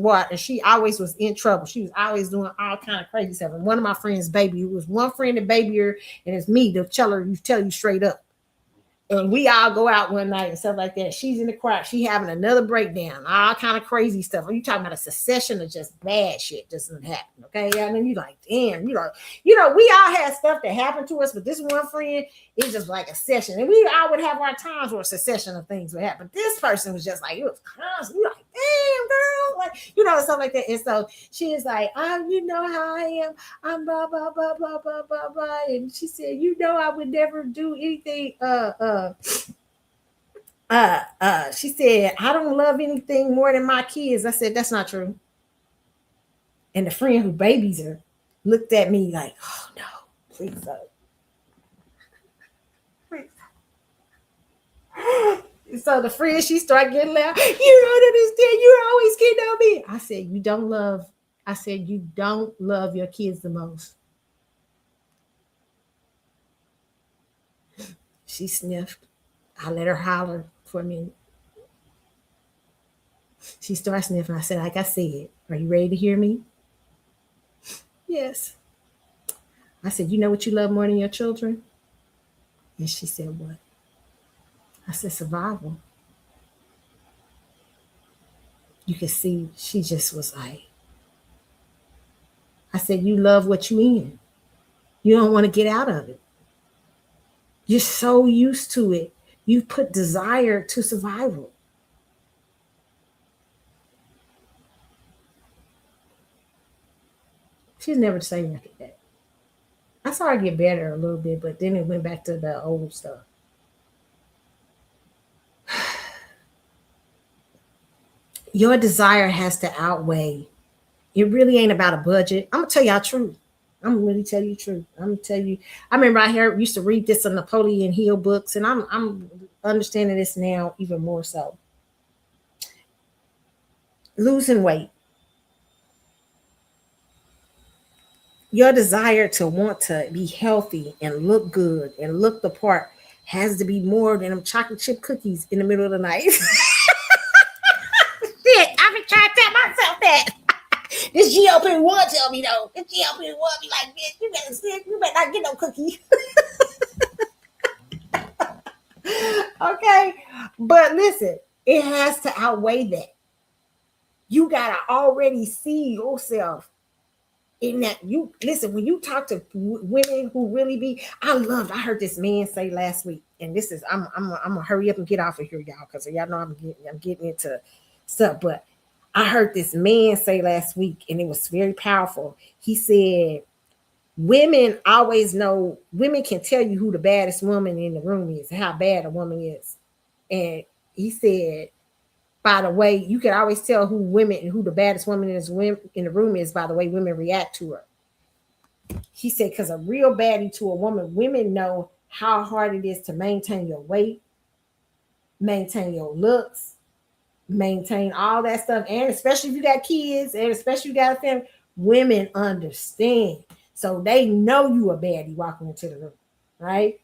what, and she always was in trouble. She was always doing all kind of crazy stuff. And one of my friends' baby, it was one friend that baby her, and it's me to tell you straight up. And we all go out one night and stuff like that. She's in the crowd. She having another breakdown, all kind of crazy stuff. Are you talking about a succession of just bad shit just doesn't happen? Okay. And then you like, damn, we all had stuff that happened to us, but this one friend is just like a session. And we all would have our times where a succession of things would happen. This person was just like, it was constant. You like, damn, girl, like, stuff like that. And so she is like, you know how I am. I'm blah, blah, blah, blah, blah, blah, blah. And she said, I would never do anything. She said, I don't love anything more than my kids. I said, that's not true. And the friend who babies her looked at me like, oh no, please don't. Please don't. So the friend, she started getting loud. You don't understand. You're always getting on me. I said, you don't love your kids the most. She sniffed. I let her holler for a minute. She started sniffing. I said, like I said, are you ready to hear me? Yes. I said, you know what you love more than your children? And she said, what? I said, survival. You could see she just was like, I said, you love what you in. You don't want to get out of it. You're so used to it. You put desire to survival. She's never the same like that. I saw her get better a little bit, but then it went back to the old stuff. Your desire has to outweigh. It really ain't about a budget. I'm gonna tell y'all truth. I'm gonna really tell you the truth. I'm gonna tell you. I remember I used to read this in Napoleon Hill books, and I'm understanding this now even more so. Losing weight. Your desire to want to be healthy and look good and look the part has to be more than them chocolate chip cookies in the middle of the night. Shit, I've been trying to tell myself that. This GLP-1 tell me though. This GLP-1 be like, bitch, you better not get no cookie. Okay, but listen, it has to outweigh that. You gotta already see yourself in that. You listen, when you talk to women who really be, I heard this man say last week, and this is I'm gonna hurry up and get off of here, y'all, because y'all know I'm getting into stuff. But I heard this man say last week, and it was very powerful. He said, women always know, women can tell you who the baddest woman in the room is, how bad a woman is. And he said, by the way, you can always tell who the baddest woman in the room is by the way women react to her. He said, because a real baddie to a woman, women know how hard it is to maintain your weight, maintain your looks, maintain all that stuff. And especially if you got kids, and especially if you got a family, women understand. So they know you a baddie walking into the room, right?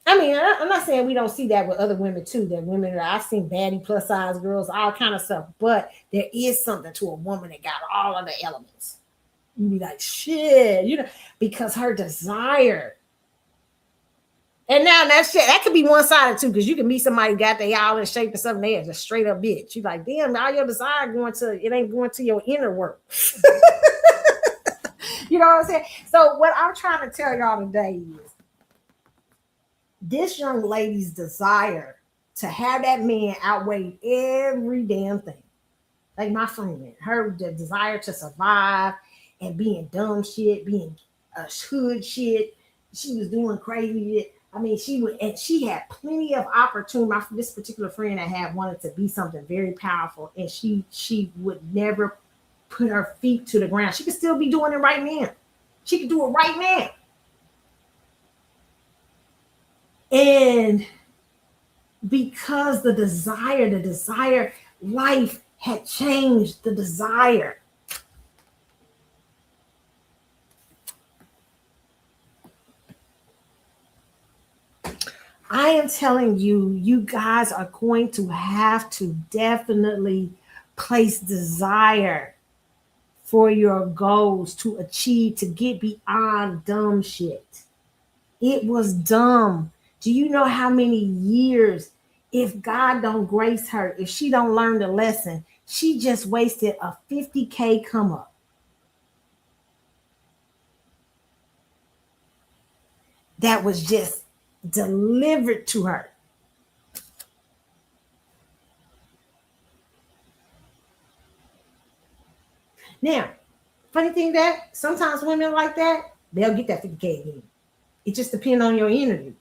I mean, I'm not saying we don't see that with other women too. That women, I've seen baddie, plus size girls, all kind of stuff. But there is something to a woman that got all of the elements. You be like, shit, because her desire. And now that could be one-sided too, because you can meet somebody got they all in shape or something, they are just straight up bitch. You like, damn, all your desire it ain't going to your inner work. You know what I'm saying? So what I'm trying to tell y'all today is, this young lady's desire to have that man outweighed every damn thing. Like my friend, her desire to survive and being dumb shit, being a hood shit. She was doing crazy shit. I mean, she had plenty of opportunity. This particular friend I had wanted to be something very powerful, and she would never put her feet to the ground. She could still be doing it right now. She could do it right now. And because the desire, life had changed the desire. I am telling you, you guys are going to have to definitely place desire for your goals to achieve, to get beyond dumb shit. It was dumb. Do you know how many years, if God don't grace her, if she don't learn the lesson, she just wasted a 50K come up. That was just delivered to her. Now, funny thing that sometimes women like that, they'll get that 50K again. It just depends on your interview.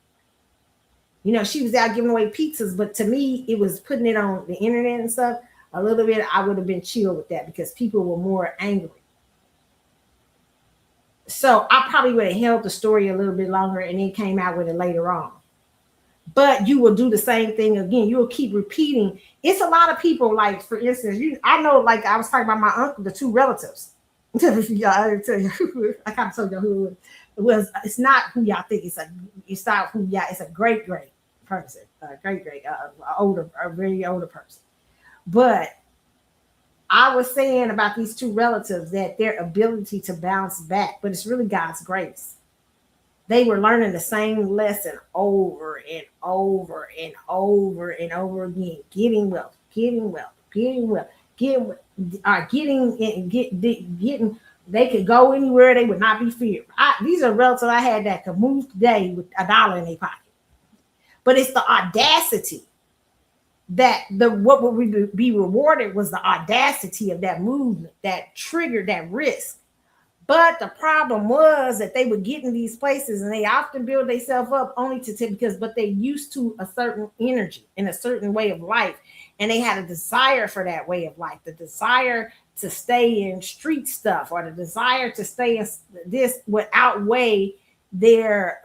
She was out giving away pizzas, but to me, it was putting it on the internet and stuff. A little bit, I would have been chill with that because people were more angry. So I probably would have held the story a little bit longer and then came out with it later on. But you will do the same thing again. You will keep repeating. It's a lot of people, like, for instance, I know, like I was talking about my uncle, the two relatives. I kind of told you who it was. It's not who y'all think. It's not who y'all. It's a great person, a very older person. But I was saying about these two relatives that their ability to bounce back, but it's really God's grace. They were learning the same lesson over and over and over and over again, getting wealth. They could go anywhere. They would not be feared. These are relatives I had that could move today with $1 in their pocket. But it's the audacity that what would be rewarded was the audacity of that movement that triggered that risk. But the problem was that they would get in these places and they often build themselves up only but they used to a certain energy and a certain way of life. And they had a desire for that way of life, the desire to stay in street stuff or the desire to stay in this would outweigh their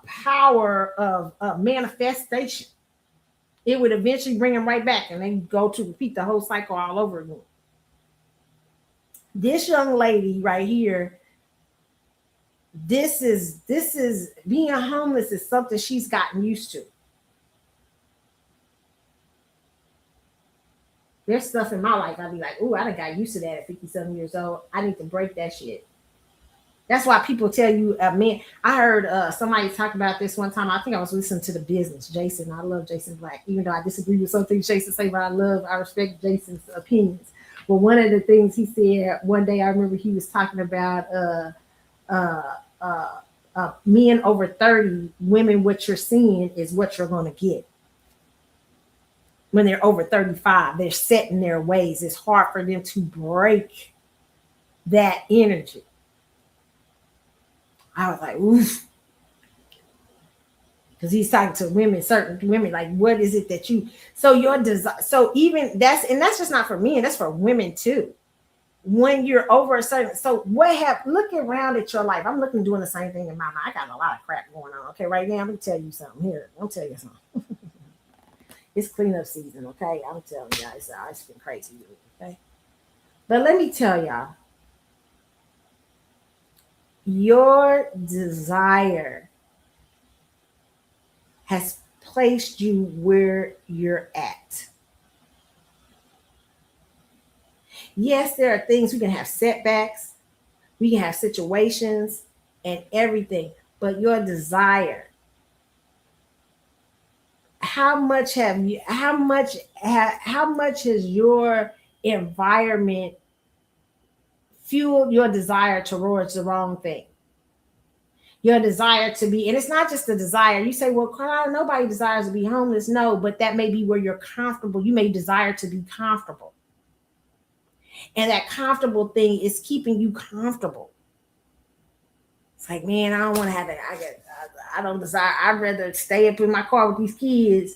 power of manifestation. It would eventually bring them right back and they go to repeat the whole cycle all over again. This young lady right here, this is being homeless is something she's gotten used to. There's stuff in my life I'd be like, "Ooh, I done got used to that at 57 years old. I need to break that shit." That's why people tell you, man. I heard somebody talk about this one time. I think I was listening to The Business. Jason, I love Jason Black, even though I disagree with some things Jason say, but I respect Jason's opinions. But one of the things he said one day, I remember he was talking about men over 30, women. What you're seeing is what you're going to get. When they're over 35, they're set in their ways. It's hard for them to break that energy. I was like, oof. Because he's talking to women, certain women, like, what is it that you, so your desire, so even that's just not for men, that's for women too. When you're over a certain, so look around at your life. I'm doing the same thing in my mind. I got a lot of crap going on. Okay, right now, I'm going to tell you something here. I'm tell you something. It's cleanup season, okay? I'm telling y'all, it's been crazy, okay? But let me tell y'all, your desire has placed you where you're at. Yes, there are things, we can have setbacks, we can have situations and everything, but your desire, how much has your environment fueled your desire towards the wrong thing? Your desire to be, and it's not just the desire. You say, well, Carlotta, nobody desires to be homeless. No, but that may be where you're comfortable. You may desire to be comfortable. And that comfortable thing is keeping you comfortable. It's like, man, I don't want to have that. I don't desire. I'd rather stay up in my car with these kids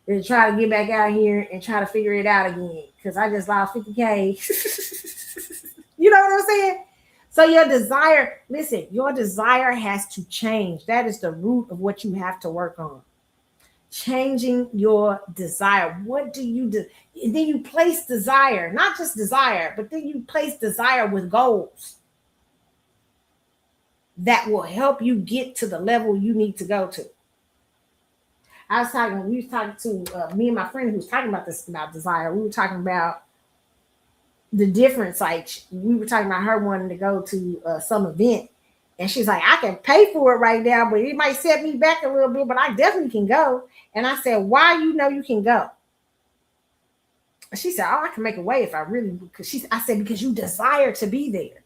than try to get back out here and try to figure it out again. Because I just lost 50K. You know what I'm saying? So your desire, listen, your desire has to change. That is the root of what you have to work on. Changing your desire. What do you do? And then you place desire, not just desire, but then you place desire with goals that will help you get to the level you need to go to. We was talking to me and my friend who was talking about this, about desire. We were talking about the difference. Like, we were talking about her wanting to go to some event, and she's like, I can pay for it right now, but it might set me back a little bit, but I definitely can go. And I said, why you know you can go? She said, oh, I can make a way if I really, I said, because you desire to be there.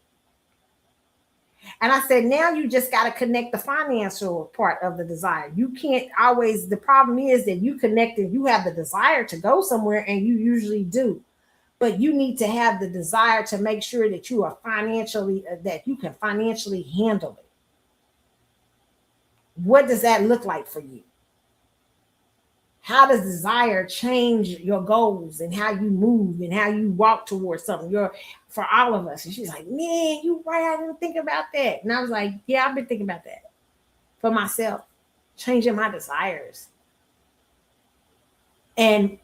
And I said, now you just got to connect the financial part of the desire. You can't always, the problem is that you connected, you have the desire to go somewhere, and you usually do. But you need to have the desire to make sure that you are financially, that you can financially handle it. What does that look like for you? How does desire change your goals and how you move and how you walk towards something? For all of us. And she's like, man, you right, I didn't think about that. And I was like, yeah, I've been thinking about that for myself, changing my desires and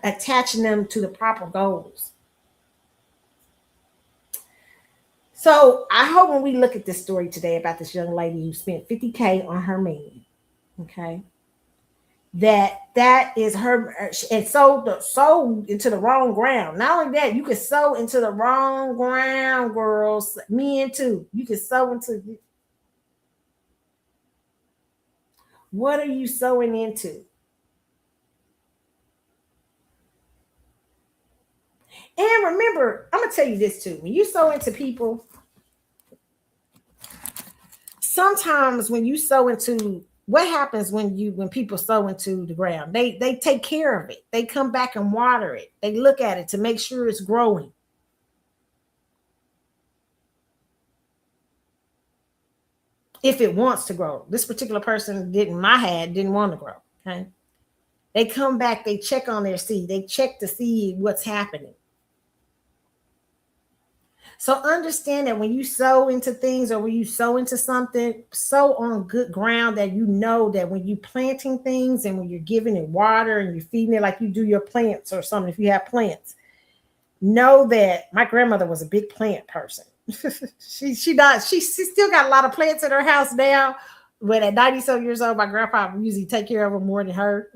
attaching them to the proper goals. So I hope when we look at this story today about this young lady who spent 50K on her man, okay, that is her, and sow into the wrong ground. Not only that, you can sow into the wrong ground, girls, men too. You can sow into, what are you sowing into? And remember, I'm gonna tell you this too. When you sow into people, sometimes when you sow into, what happens when people sow into the ground? They take care of it. They come back and water it. They look at it to make sure it's growing. If it wants to grow. This particular person didn't want to grow. Okay. They come back, they check on their seed, they check to see what's happening. So understand that when you sow into things, or when you sow into something, sow on good ground, that you know that when you're planting things and when you're giving it water and you're feeding it like you do your plants or something, if you have plants, know that my grandmother was a big plant person. She still got a lot of plants in her house now. But at 90-some years old, my grandpa usually take care of them more than her.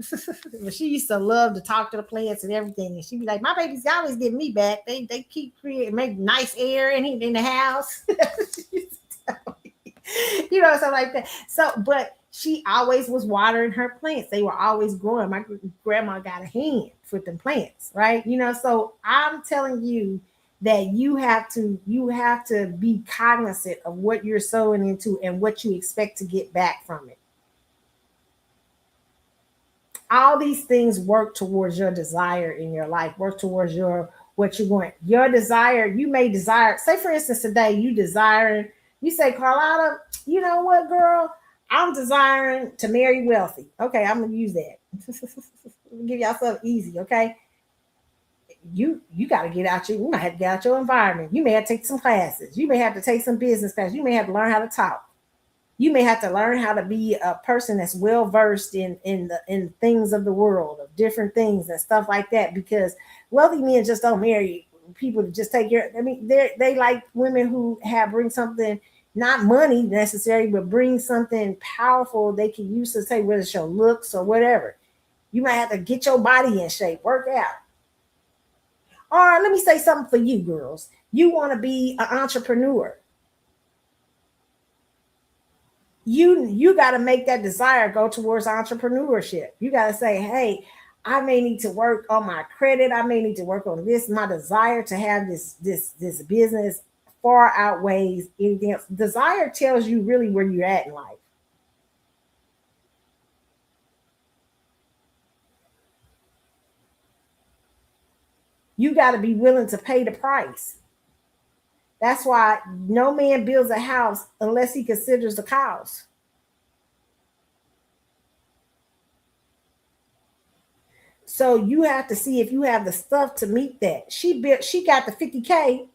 But she used to love to talk to the plants and everything. And she'd be like, my babies always give me back. They keep creating, make nice air in the house. Something like that. So, but she always was watering her plants. They were always growing. My grandma got a hand with them plants, right? So I'm telling you that you have to be cognizant of what you're sowing into and what you expect to get back from it. All these things work towards your desire in your life, work towards what you want. Your desire, you may desire, say for instance, today you say, Carlotta, you know what, girl? I'm desiring to marry wealthy. Okay, I'm gonna use that. Give y'all something easy, okay? You got to get out you might have to get out your environment. You may have to take some classes. You may have to take some business classes. You may have to learn how to talk. You may have to learn how to be a person that's well versed in things of the world, of different things and stuff like that, because wealthy men just don't marry people to just take care. I mean, they like women who bring something, not money necessarily, but bring something powerful they can use to say whether it's your looks or whatever. You might have to get your body in shape, work out. Or let me say something for you girls. You want to be an entrepreneur. You got to make that desire go towards entrepreneurship. You got to say, hey, I may need to work on my credit. I may need to work on this. My desire to have this business far outweighs anything else. Desire tells you really where you're at in life. You got to be willing to pay the price. That's why no man builds a house unless he considers the cost. So you have to see if you have the stuff to meet that. She got the 50K,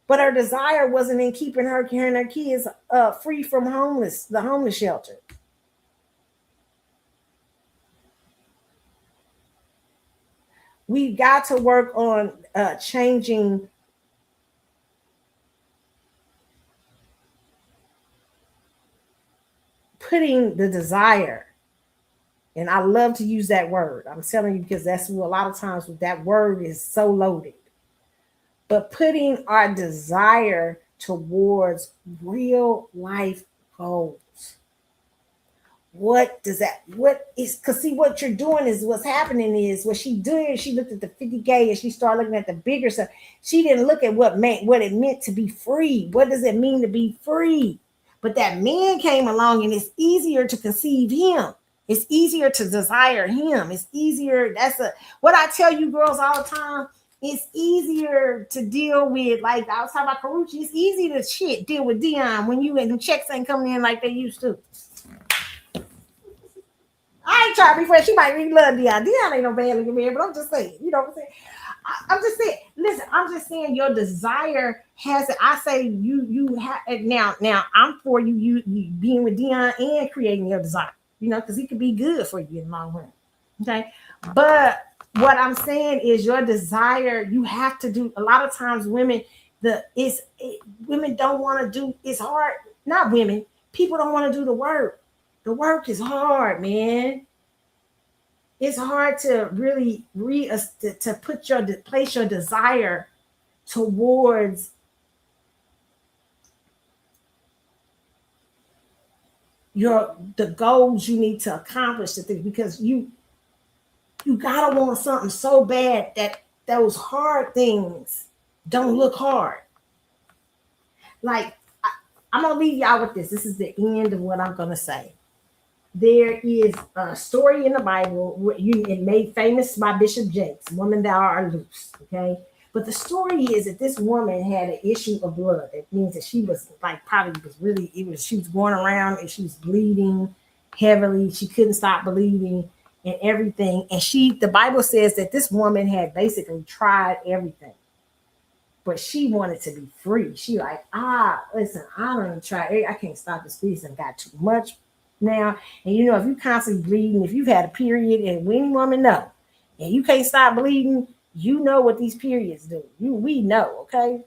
but her desire wasn't in keeping her and her kids free from the homeless shelter. We got to work on changing putting the desire, and I love to use that word. I'm telling you because that's a lot of times that word is so loaded. But putting our desire towards real life goals. Because see, what you're doing is what's happening is what she doing. She looked at the 50K and she started looking at the bigger stuff. She didn't look at what it meant to be free. What does it mean to be free? But that man came along and it's easier to conceive him. It's easier to desire him. It's easier. What I tell you girls all the time. It's easier to deal with, like I was talking about Karuchi. It's easy to deal with Dion when the checks ain't coming in like they used to. I ain't trying to be friends. She might really love Dion. Dion ain't no bad looking man, but I'm just saying, you know what I'm saying? I'm just saying, listen, I'm just saying your desire has it. I say you have now I'm for you being with Dion and creating your desire, because he could be good for you in the long run. Okay. But what I'm saying is your desire, you have to do. A lot of times women don't want to do, it's hard. Not women, people don't want to do the work. The work is hard, man. It's hard to really place your desire towards the goals you need to accomplish, the things, because you gotta want something so bad that those hard things don't look hard. Like I'm gonna leave y'all with this. This is the end of what I'm gonna say. There is a story in the Bible it made famous by Bishop Jakes, "Woman, thou art loose." Okay, but the story is that this woman had an issue of blood. It means that she was she was going around and she was bleeding heavily. She couldn't stop bleeding and everything. And the Bible says that this woman had basically tried everything, but she wanted to be free. She listen, I don't try. I can't stop this bleeding. I got too much now. And if you constantly bleeding, if you've had a period, and any woman know, and you can't stop bleeding, you know what these periods do. We know, okay?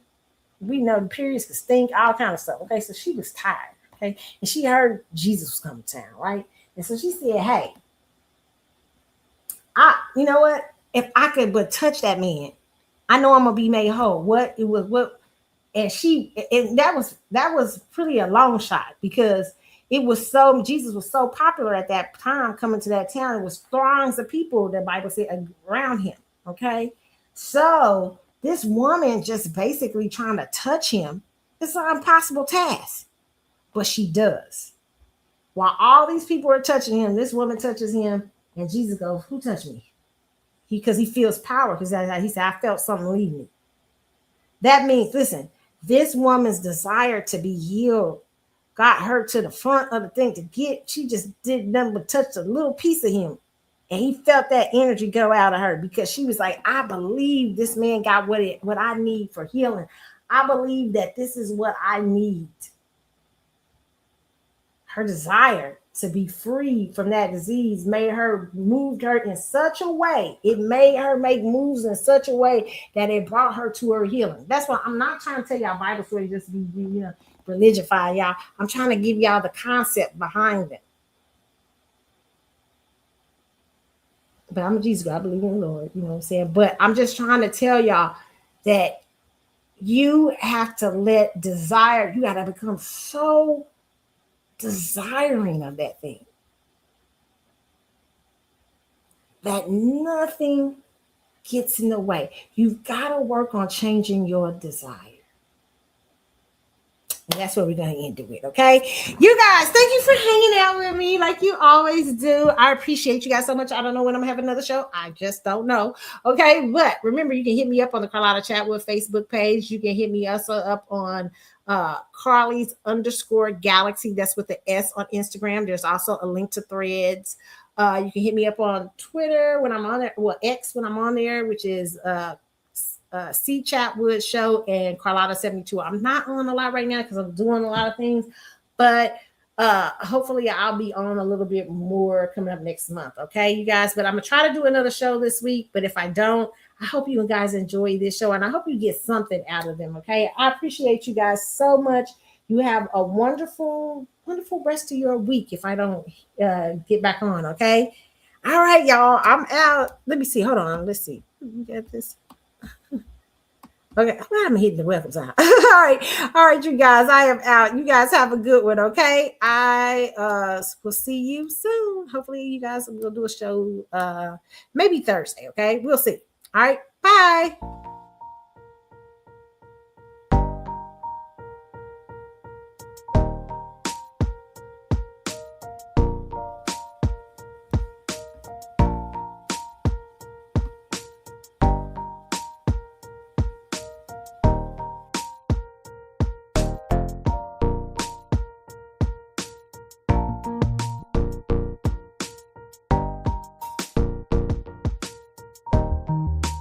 we know the periods could stink, all kind of stuff. Okay, so she was tired. Okay, and she heard Jesus was coming to town, right? And so she said, "Hey, you know what? If I could but touch that man, I know I'm gonna be made whole." What it was, what, and that was pretty a long shot because it was so Jesus was so popular at that time coming to that town. It was throngs of people, the Bible said, around him. Okay, so this woman just basically trying to touch him. It's an impossible task, but she does. While all these people are touching him, this woman touches him, and Jesus goes, "Who touched me?" Because he feels power. Because he said, "I felt something leave me." That means, listen, this woman's desire to be healed got her to the front of the thing to get. She just did nothing but touch a little piece of him, and he felt that energy go out of her because she was like, "I believe this man got what I need for healing. I believe that this is what I need." Her desire to be free from that disease moved her in such a way. It made her make moves in such a way that it brought her to her healing. That's why I'm not trying to tell y'all Bible stories just to be religify y'all. I'm trying to give y'all the concept behind it. But I'm a Jesus girl. I believe in the Lord. You know what I'm saying? But I'm just trying to tell y'all that you have to let desire, you got to become so desiring of that thing that nothing gets in the way. You've got to work on changing your desire. And that's what we're going to end it with, okay? You guys, thank you for hanging out with me like you always do. I appreciate you guys so much. I don't know when I'm going to have another show. I just don't know, okay? But remember, you can hit me up on the Carlotta Chatwood Facebook page. You can hit me also up on Carly's_Galaxy. That's with the S on Instagram. There's also a link to Threads. You can hit me up on Twitter when I'm on there. Well, X when I'm on there, which is C Chatwood Show and Carlotta 72. I'm not on a lot right now because I'm doing a lot of things, but hopefully I'll be on a little bit more coming up next month. Okay, you guys. But I'm gonna try to do another show this week. But if I don't, I hope you guys enjoy this show and I hope you get something out of them. Okay, I appreciate you guys so much. You have a wonderful, wonderful rest of your week. If I don't get back on, okay. All right, y'all. I'm out. Let me see. Hold on. Let's see. We got this. Okay, I'm hitting the welcome sign. All right, you guys. I am out. You guys have a good one. Okay, I will see you soon. Hopefully, you guys will do a show maybe Thursday. Okay, we'll see. All right, bye.